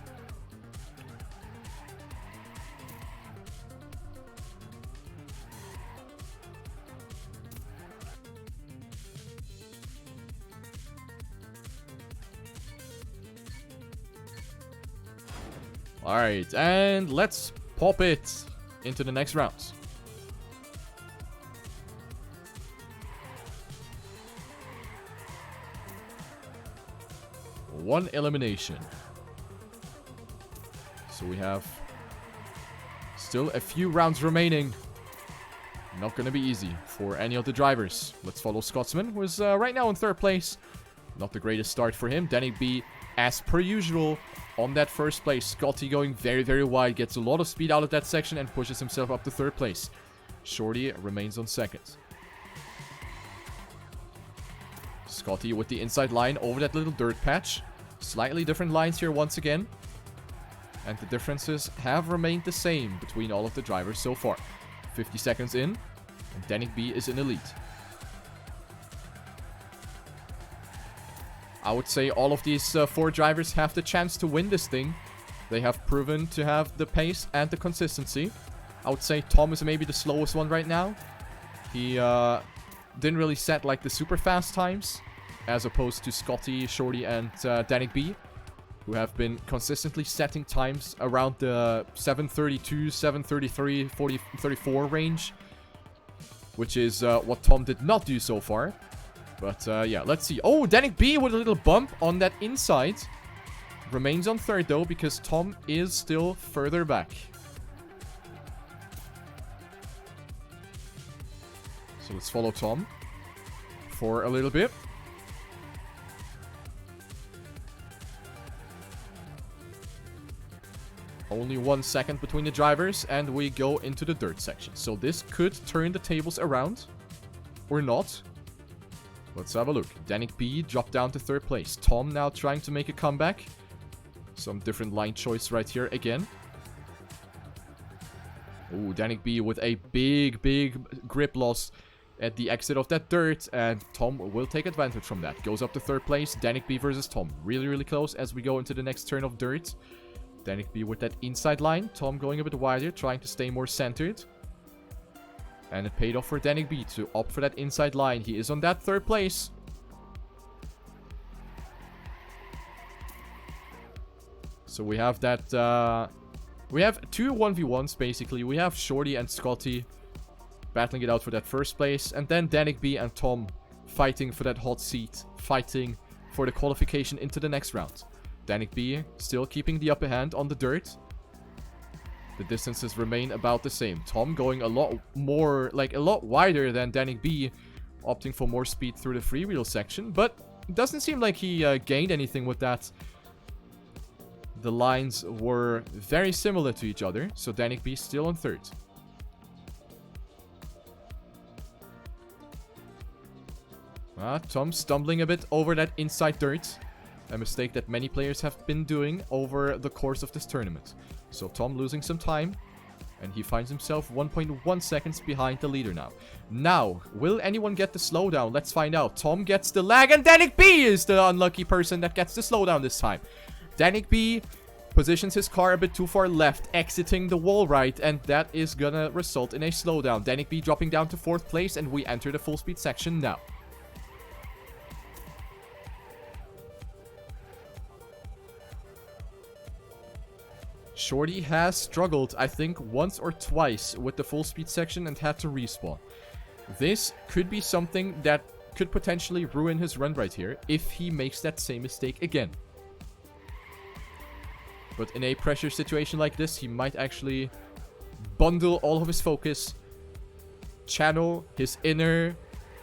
Alright, and let's pop it into the next rounds. One elimination. So we have still a few rounds remaining. Not gonna be easy for any of the drivers. Let's follow Scotsman, who is right now in 3rd place. Not the greatest start for him. Danik B, as per usual, on that 1st place. Scotty going very, very wide. Gets a lot of speed out of that section and pushes himself up to 3rd place. Shorty remains on 2nd. Scotty with the inside line over that little dirt patch. Slightly different lines here once again. And the differences have remained the same between all of the drivers so far. 50 seconds in, and Danik B is in the lead. I would say all of these 4 drivers have the chance to win this thing. They have proven to have the pace and the consistency. I would say Tom is maybe the slowest one right now. He didn't really set like the super fast times, as opposed to Scotty, Shorty, and Danik B, who have been consistently setting times around the 7:32, 7:33, 34 range, which is what Tom did not do so far. But yeah, let's see. Oh, Danik B with a little bump on that inside. Remains on 3rd though, because Tom is still further back. So let's follow Tom for a little bit. Only 1 second between the drivers, and we go into the dirt section. So this could turn the tables around, or not. Let's have a look. Danik B dropped down to 3rd place. Tom now trying to make a comeback. Some different line choice right here again. Ooh, Danik B with a big, big grip loss at the exit of that dirt, and Tom will take advantage from that. Goes up to 3rd place. Danik B versus Tom. Really, really close as we go into the next turn of dirt. Danik B with that inside line. Tom going a bit wider, trying to stay more centered. And it paid off for Danik B to opt for that inside line. He is on that 3rd place. So we have that, we have 2 1v1s basically. We have Shorty and Scotty battling it out for that 1st place. And then Danik B and Tom fighting for that hot seat. Fighting for the qualification into the next round. Danik B still keeping the upper hand on the dirt. The distances remain about the same. Tom going a lot more, like a lot wider than Danik B, opting for more speed through the freewheel section. But it doesn't seem like he gained anything with that. The lines were very similar to each other. So Danik B still on 3rd. Tom stumbling a bit over that inside dirt. A mistake that many players have been doing over the course of this tournament. So Tom losing some time. And he finds himself 1.1 seconds behind the leader now. Now, will anyone get the slowdown? Let's find out. Tom gets the lag, and Danik B is the unlucky person that gets the slowdown this time. Danik B positions his car a bit too far left, exiting the wall right, and that is gonna result in a slowdown. Danik B dropping down to 4th place, and we enter the full speed section now. Shorty has struggled, I think, once or twice with the full speed section and had to respawn. This could be something that could potentially ruin his run right here if he makes that same mistake again. But in a pressure situation like this, he might actually bundle all of his focus, channel his inner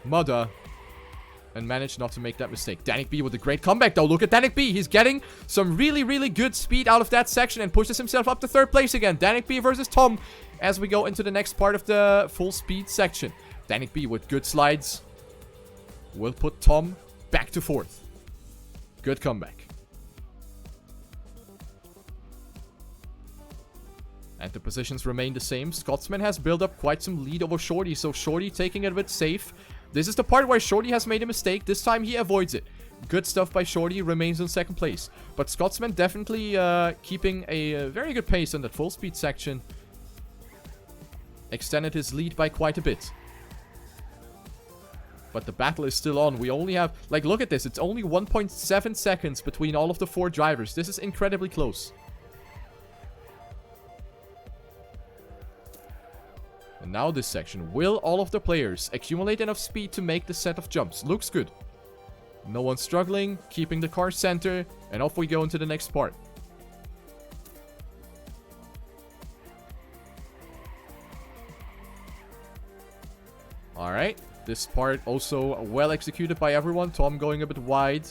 mudda, and managed not to make that mistake. Danik B with a great comeback, though. Look at Danik B. He's getting some really, really good speed out of that section and pushes himself up to third place again. Danik B versus Tom as we go into the next part of the full speed section. Danik B with good slides will put Tom back to fourth. Good comeback. And the positions remain the same. Scotsman has built up quite some lead over Shorty, so Shorty taking it a bit safe. This is the part where Shorty has made a mistake. This time he avoids it. Good stuff by Shorty, remains in second place. But Scotsman definitely keeping a very good pace on that full speed section. Extended his lead by quite a bit. But the battle is still on. We only have... Like, look at this. It's only 1.7 seconds between all of the 4 drivers. This is incredibly close. And now this section. Will all of the players accumulate enough speed to make the set of jumps? Looks good. No one struggling. Keeping the car center. And off we go into the next part. Alright. This part also well executed by everyone. Tom going a bit wide.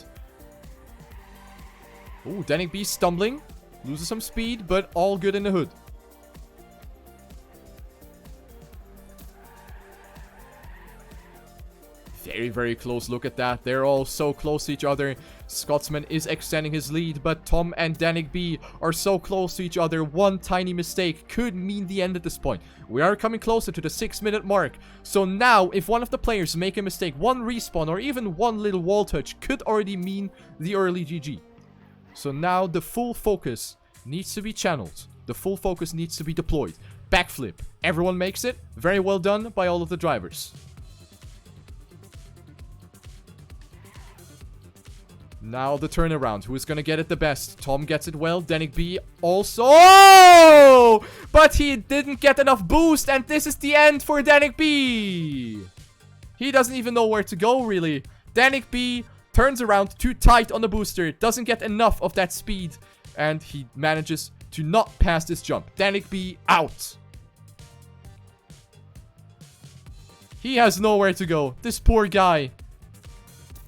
Ooh, Danik B stumbling. Loses some speed, but all good in the hood. Very, very close. Look at that. They're all so close to each other. Scotsman is extending his lead, but Tom and Danik B are so close to each other. One tiny mistake could mean the end at this point. We are coming closer to the 6-minute mark. So now, if one of the players make a mistake, one respawn or even one little wall touch could already mean the early GG. So now the full focus needs to be channeled. The full focus needs to be deployed. Backflip. Everyone makes it. Very well done by all of the drivers. Now the turnaround. Who is going to get it the best? Tom gets it well. Danik B also. Oh! But he didn't get enough boost. And this is the end for Danik B. He doesn't even know where to go, really. Danik B turns around too tight on the booster. Doesn't get enough of that speed. And he manages to not pass this jump. Danik B out. He has nowhere to go. This poor guy.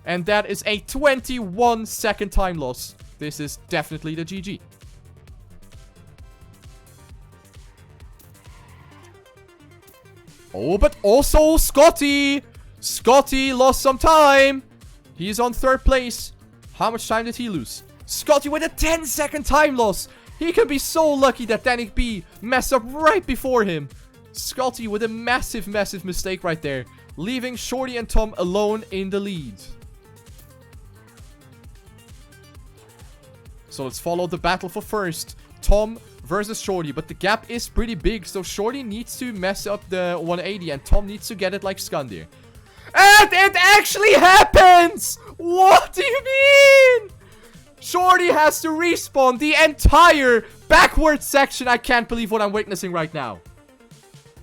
And that is a 21-second time loss. This is definitely the GG. Oh, but also Scotty. Scotty lost some time. He's on third place. How much time did he lose? Scotty with a 10-second time loss. He can be so lucky that Danik B messed up right before him. Scotty with a massive, massive mistake right there. Leaving Shorty and Tom alone in the lead. So let's follow the battle for first. Tom versus Shorty. But the gap is pretty big. So Shorty needs to mess up the 180. And Tom needs to get it like Skandir. And it actually happens! What do you mean? Shorty has to respawn the entire backward section. I can't believe what I'm witnessing right now.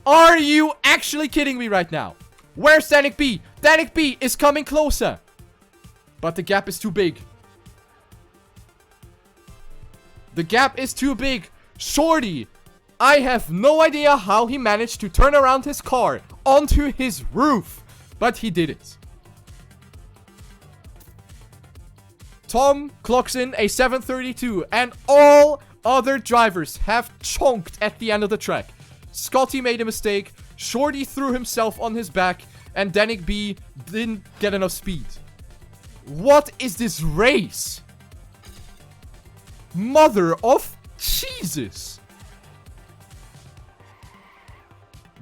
Are you actually kidding me right now? Where's Danik B? Danik B is coming closer. But the gap is too big. The gap is too big. Shorty, I have no idea how he managed to turn around his car onto his roof. But he did it. Tom clocks in a 7:32. And all other drivers have chonked at the end of the track. Scotty made a mistake. Shorty threw himself on his back. And Danik B didn't get enough speed. What is this race? Mother of Jesus.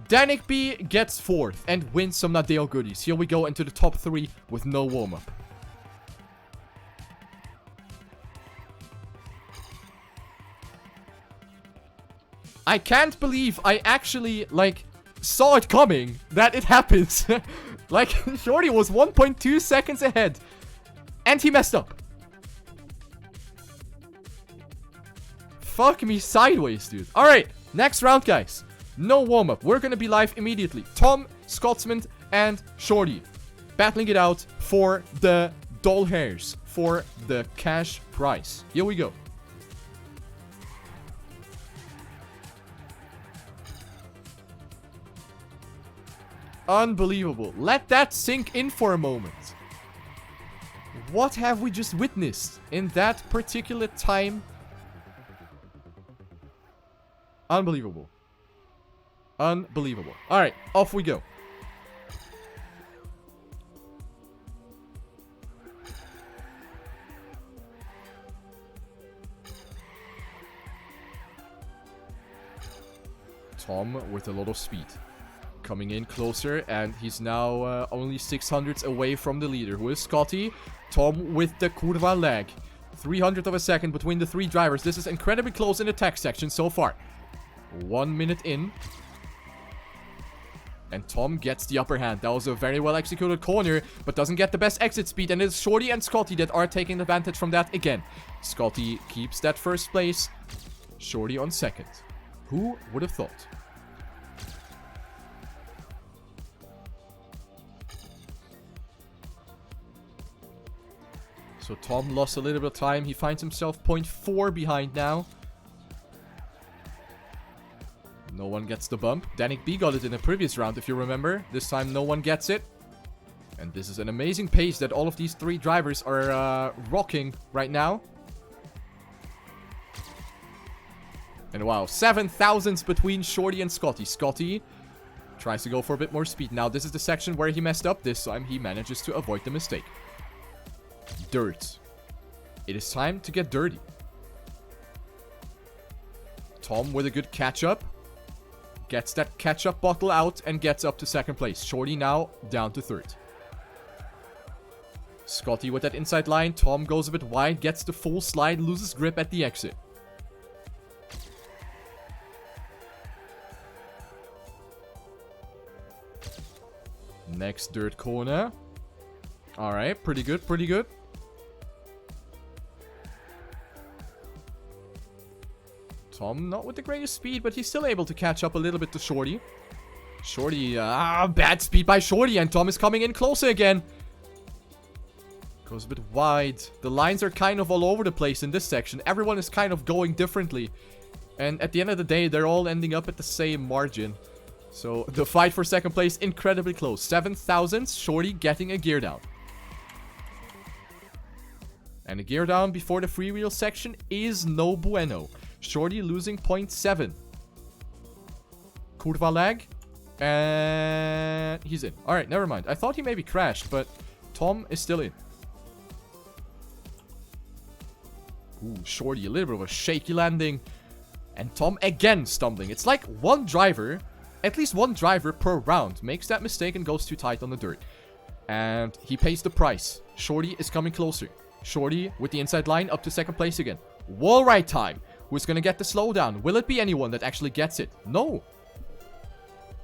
Danik B gets fourth and wins some Nadeo goodies. Here we go into the top 3 with no warm-up. I can't believe I actually, like, saw it coming. That it happens. Like, Shorty was 1.2 seconds ahead. And he messed up. Fuck me sideways, dude. Alright, next round, guys. No warm-up. We're gonna be live immediately. Tom, Scotsman, and Shorty battling it out for the doll hairs. For the cash prize. Here we go. Unbelievable. Let that sink in for a moment. What have we just witnessed in that particular time? Unbelievable. Unbelievable. Alright, off we go. Tom with a lot of speed. Coming in closer, and he's now only 600 away from the leader, who is Scotty. Tom with the curva lag. 300th of a second between the three drivers. This is incredibly close in the tech section so far. 1 minute in. And Tom gets the upper hand. That was a very well executed corner, but doesn't get the best exit speed. And it's Shorty and Scotty that are taking advantage from that again. Scotty keeps that first place. Shorty on second. Who would have thought? So Tom lost a little bit of time. He finds himself 0.4 behind now. No one gets the bump. Danik B got it in the previous round, if you remember. This time no one gets it. And this is an amazing pace that all of these three drivers are rocking right now. And wow, 7 thousandths between Shorty and Scotty. Scotty tries to go for a bit more speed. Now this is the section where he messed up. This time he manages to avoid the mistake. Dirt. It is time to get dirty. Tom with a good catch-up. Gets that catch-up bottle out and gets up to second place. Shorty now down to third. Scotty with that inside line. Tom goes a bit wide, gets the full slide, loses grip at the exit. Next dirt corner. Alright, pretty good, pretty good. Tom not with the greatest speed, but he's still able to catch up a little bit to Shorty. Shorty, bad speed by Shorty, and Tom is coming in closer again. Goes a bit wide. The lines are kind of all over the place in this section. Everyone is kind of going differently. And at the end of the day, they're all ending up at the same margin. So the fight for second place, incredibly close. 7 thousandths, Shorty getting a gear down. And a gear down before the freewheel section is no bueno. Shorty losing 0.7. Curva lag. And he's in. Alright, never mind. I thought he maybe crashed, but Tom is still in. Ooh, Shorty, a little bit of a shaky landing. And Tom again stumbling. It's like one driver, at least one driver per round, makes that mistake and goes too tight on the dirt. And he pays the price. Shorty is coming closer. Shorty with the inside line up to second place again. Wall ride time. Who's going to get the slowdown? Will it be anyone that actually gets it? No.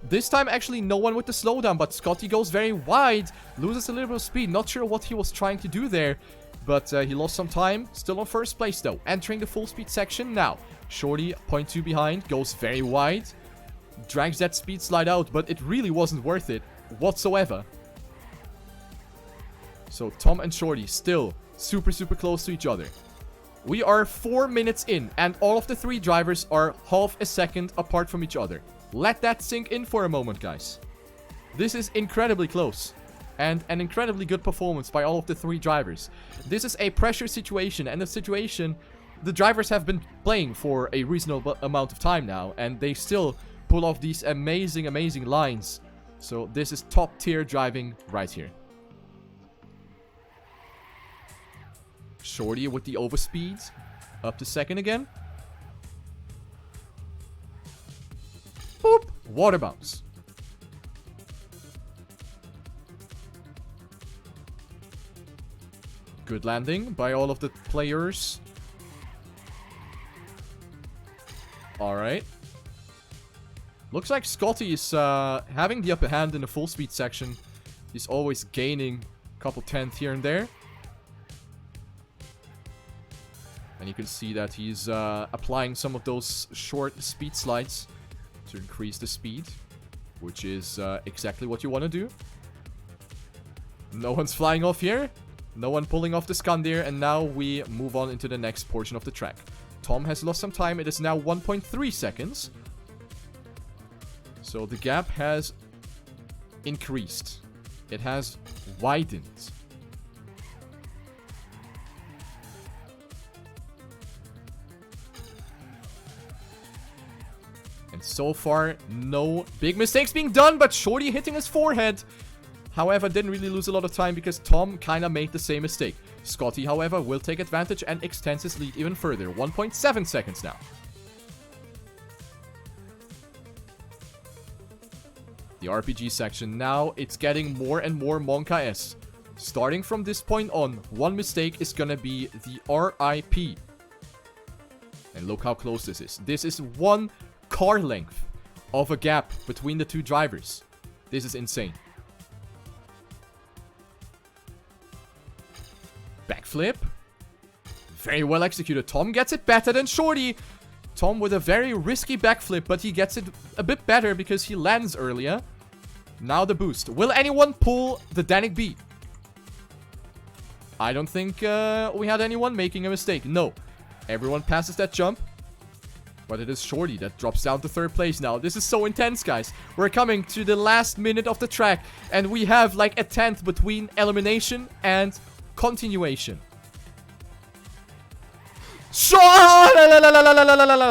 This time actually no one with the slowdown, but Scotty goes very wide. Loses a little bit of speed. Not sure what he was trying to do there. But he lost some time. Still on first place though. Entering the full speed section now. Shorty 0.2 behind. Goes very wide. Drags that speed slide out, but it really wasn't worth it whatsoever. So Tom and Shorty still super close to each other. We are 4 minutes in, and all of the three drivers are half a second apart from each other. Let that sink in for a moment, guys. This is incredibly close. And an incredibly good performance by all of the three drivers. This is a pressure situation, and a situation the drivers have been playing for a reasonable amount of time now, and they still pull off these amazing lines. So this is top tier driving right here. Shorty with the overspeed. Up to second again. Boop. Water bounce. Good landing by all of the players. Alright. Looks like Scotty is having the upper hand in the full speed section. He's always gaining a couple tenths here and there. And you can see that he's applying some of those short speed slides to increase the speed, which is exactly what you want to do. No one's flying off here. No one pulling off the Skandir, and now we move on into the next portion of the track. Tom has lost some time. It is now 1.3 seconds. So the gap has increased. It has widened. And so far, no big mistakes being done, but Shorty hitting his forehead. However, didn't really lose a lot of time because Tom kind of made the same mistake. Scotty, however, will take advantage and extends his lead even further. 1.7 seconds now. The RPG section. Now, it's getting more and more Monka-esque. Starting from this point on, one mistake is gonna be the RIP. And look how close this is. This is 1 car length of a gap between the two drivers. This is insane. Backflip. Very well executed. Tom gets it better than Shorty. Tom with a very risky backflip, but he gets it a bit better because he lands earlier. Now the boost. Will anyone pull the Danik B? I don't think we had anyone making a mistake. No. Everyone passes that jump. But it is Shorty that drops down to 3rd place now. This is so intense, guys. We're coming to the last minute of the track. And we have like a 10th between elimination and continuation.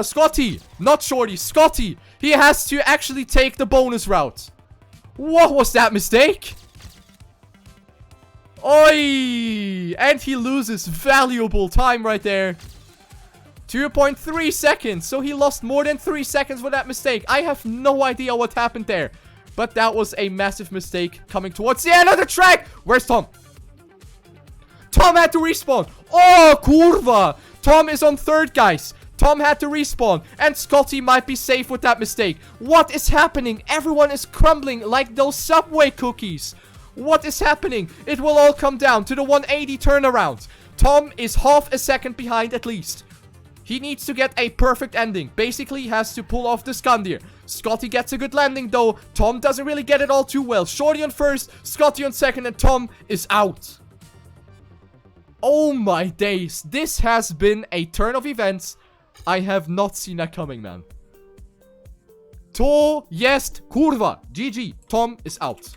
Scotty! Not Shorty. Scotty! He has to actually take the bonus route. What was that mistake? Oi! And he loses valuable time right there. 2.3 seconds. So he lost more than 3 seconds for that mistake. I have no idea what happened there. But that was a massive mistake coming towards the end of the track. Where's Tom? Tom had to respawn. Oh, curva. Tom is on 3rd, guys. Tom had to respawn. And Scotty might be safe with that mistake. What is happening? Everyone is crumbling like those Subway cookies. What is happening? It will all come down to the 180 turnaround. Tom is half a second behind at least. He needs to get a perfect ending. Basically, he has to pull off the Skandir. Scotty gets a good landing though. Tom doesn't really get it all too well. Shorty on 1st, Scotty on 2nd, and Tom is out. Oh my days. This has been a turn of events. I have not seen that coming, man. To jest kurwa. GG. Tom is out.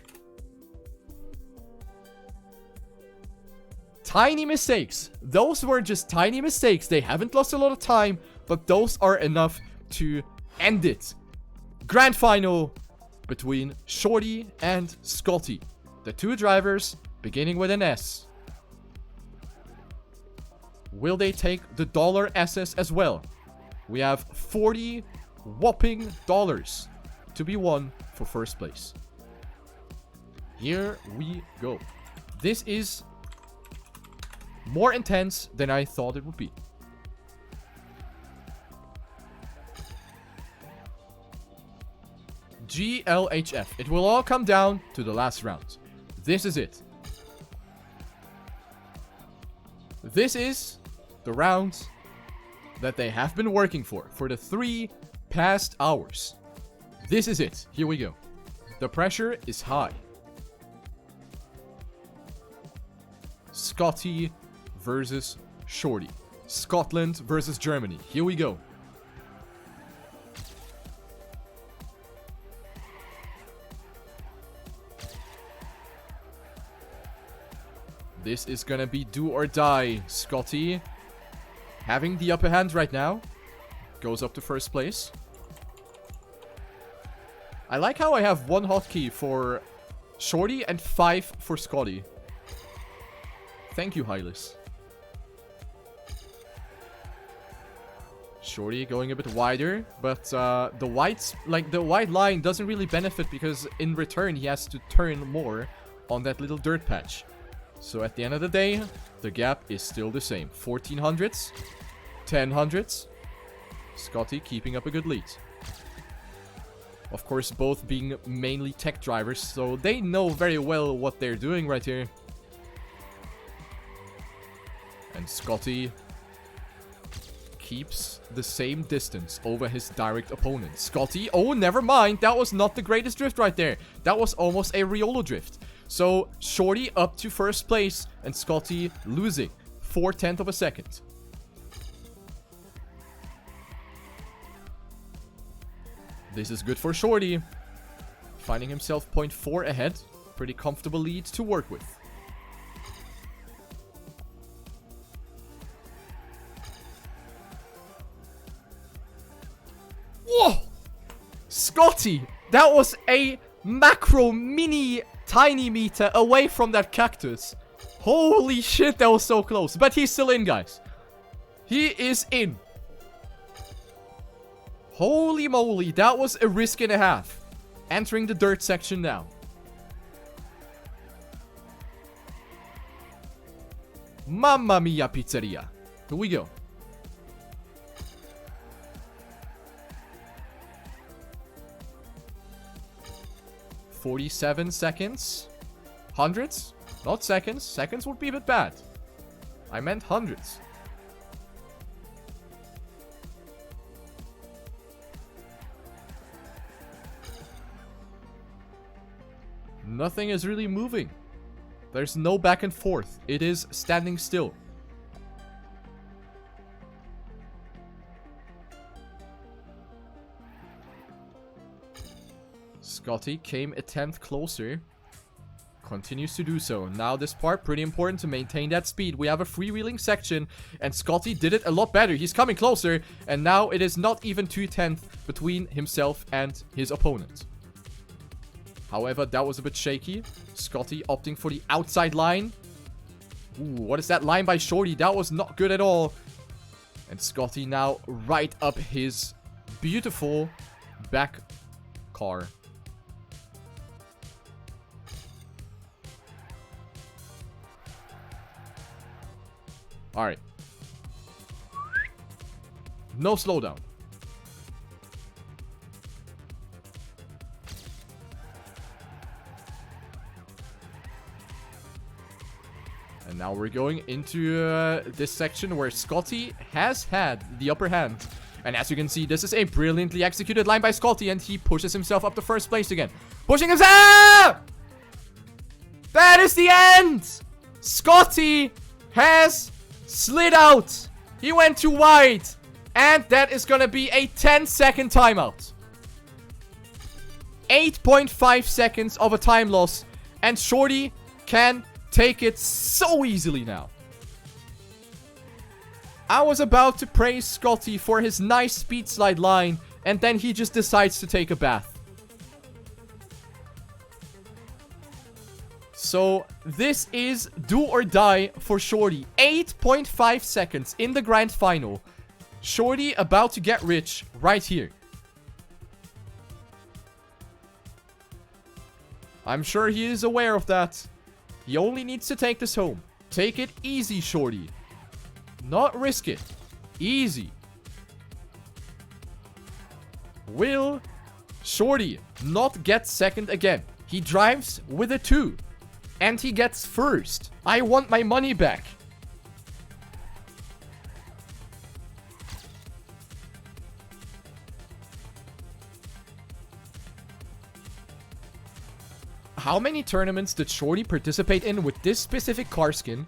Tiny mistakes. Those were just tiny mistakes. They haven't lost a lot of time, but those are enough to end it. Grand final between Shorty and Scotty. The two drivers beginning with an S. Will they take the dollar SS as well? We have 40 whopping dollars to be won for 1st place. Here we go. This is more intense than I thought it would be. GLHF. It will all come down to the last round. This is it. This is the round that they have been working for the 3 past hours. This is it. Here we go. The pressure is high. Scotty versus Shorty. Scotland versus Germany. Here we go. This is gonna be do or die. Scotty having the upper hand right now. Goes up to 1st place. I like how I have 1 hotkey for Shorty and 5 for Scotty. Thank you, Hylas. Shorty going a bit wider, but the white line doesn't really benefit because in return he has to turn more on that little dirt patch. So at the end of the day, the gap is still the same. 1400s, 1000s. Scotty keeping up a good lead. Of course, both being mainly tech drivers, so they know very well what they're doing right here. And Scotty keeps the same distance over his direct opponent. Scotty, oh, never mind. That was not the greatest drift right there. That was almost a Riolo drift. So, Shorty up to 1st place and Scotty losing 4/10 of a second. This is good for Shorty. Finding himself 0.4 ahead. Pretty comfortable lead to work with. Whoa! Scotty! That was a macro mini tiny meter away from that cactus. Holy shit, that was so close. But he's still in, guys. He is in. Holy moly, that was a risk and a half. Entering the dirt section now. Mamma mia pizzeria. Here we go. $47 seconds. Hundreds? Not seconds. Seconds would be a bit bad. I meant hundreds. Nothing is really moving. There's no back and forth. It is standing still. Scotty came a 10th closer. Continues to do so. Now this part, pretty important to maintain that speed. We have a freewheeling section, and Scotty did it a lot better. He's coming closer, and now it is not even 2/10 between himself and his opponent. However, that was a bit shaky. Scotty opting for the outside line. Ooh, what is that line by Shorty? That was not good at all. And Scotty now right up his beautiful back car. Alright. No slowdown. And now we're going into this section where Scotty has had the upper hand. And as you can see, this is a brilliantly executed line by Scotty, and he pushes himself up to first place again. Pushing himself! That is the end! Scotty has slid out. He went too wide. And that is gonna be a 10-second timeout. 8.5 seconds of a time loss. And Shorty can take it so easily now. I was about to praise Scotty for his nice speed slide line, and then he just decides to take a bath. So this is do or die for Shorty. 8.5 seconds in the grand final. Shorty about to get rich right here. I'm sure he is aware of that. He only needs to take this home. Take it easy, Shorty. Not risk it. Easy. Will Shorty not get second again? He drives with a 2. And he gets first. I want my money back. How many tournaments did Shorty participate in with this specific car skin,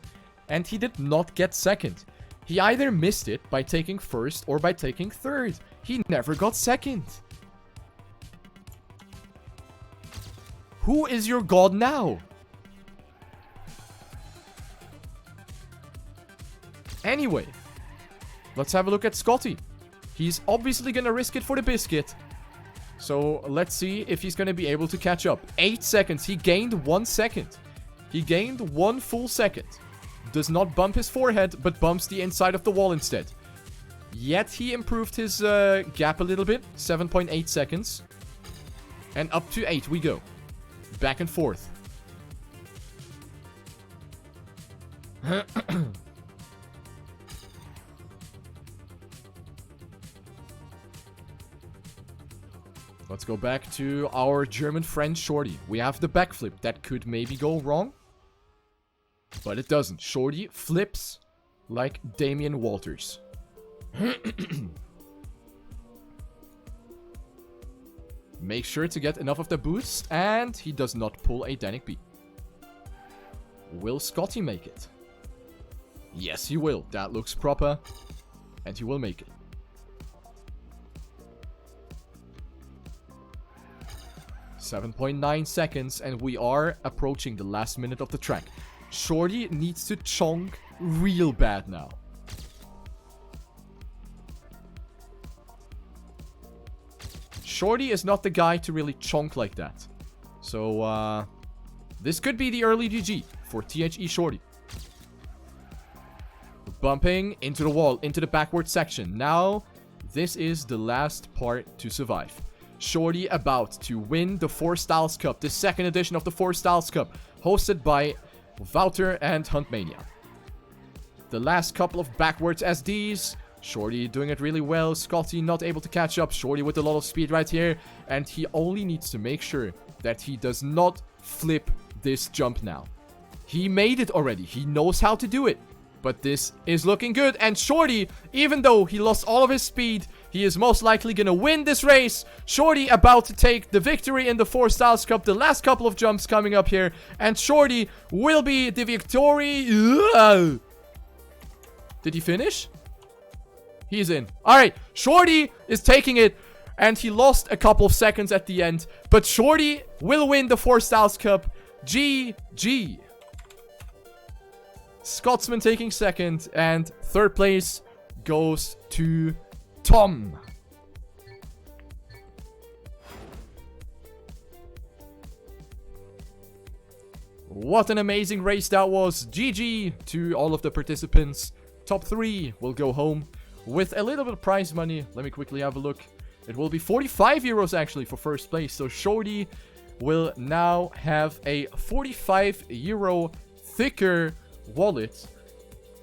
and he did not get second? He either missed it by taking first or by taking third. He never got second. Who is your god now? Anyway, let's have a look at Scotty. He's obviously gonna risk it for the biscuit. So let's see if he's gonna be able to catch up. 8 seconds. He gained 1 second. He gained 1 full second. Does not bump his forehead, but bumps the inside of the wall instead. Yet he improved his gap a little bit. 7.8 seconds. And up to 8 we go. Back and forth. Let's go back to our German friend Shorty. We have the backflip. That could maybe go wrong. But it doesn't. Shorty flips like Damian Walters. Make sure to get enough of the boost. And he does not pull a Danik B. Will Scotty make it? Yes, he will. That looks proper. And he will make it. 7.9 seconds, and we are approaching the last minute of the track. Shorty needs to chonk real bad now. Shorty is not the guy to really chonk like that. So, this could be the early GG for THE Shorty. Bumping into the wall, into the backward section. Now, this is the last part to survive. Shorty about to win the 4styles Cup, the second edition of the 4styles Cup, hosted by Wouter and HuntMania. The last couple of backwards SDs. Shorty doing it really well. Scotty not able to catch up. Shorty with a lot of speed right here. And he only needs to make sure that he does not flip this jump now. He made it already. He knows how to do it. But this is looking good. And Shorty, even though he lost all of his speed, he is most likely going to win this race. Shorty about to take the victory in the 4styles Cup. The last couple of jumps coming up here. And Shorty will be the victory. Did he finish? He's in. Alright, Shorty is taking it. And he lost a couple of seconds at the end. But Shorty will win the 4styles Cup. GG. Scotsman taking second. And third place goes to Tom. What an amazing race that was. GG to all of the participants. Top 3 will go home with a little bit of prize money. Let me quickly have a look. It will be 45 euros actually for first place. So Shorty will now have a 45 euro thicker wallet.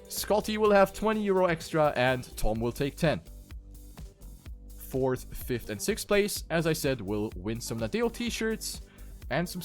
Scotty will have 20 euro extra and Tom will take 10. 4th, 5th and 6th place, as I said, will win some Nadeo t-shirts and some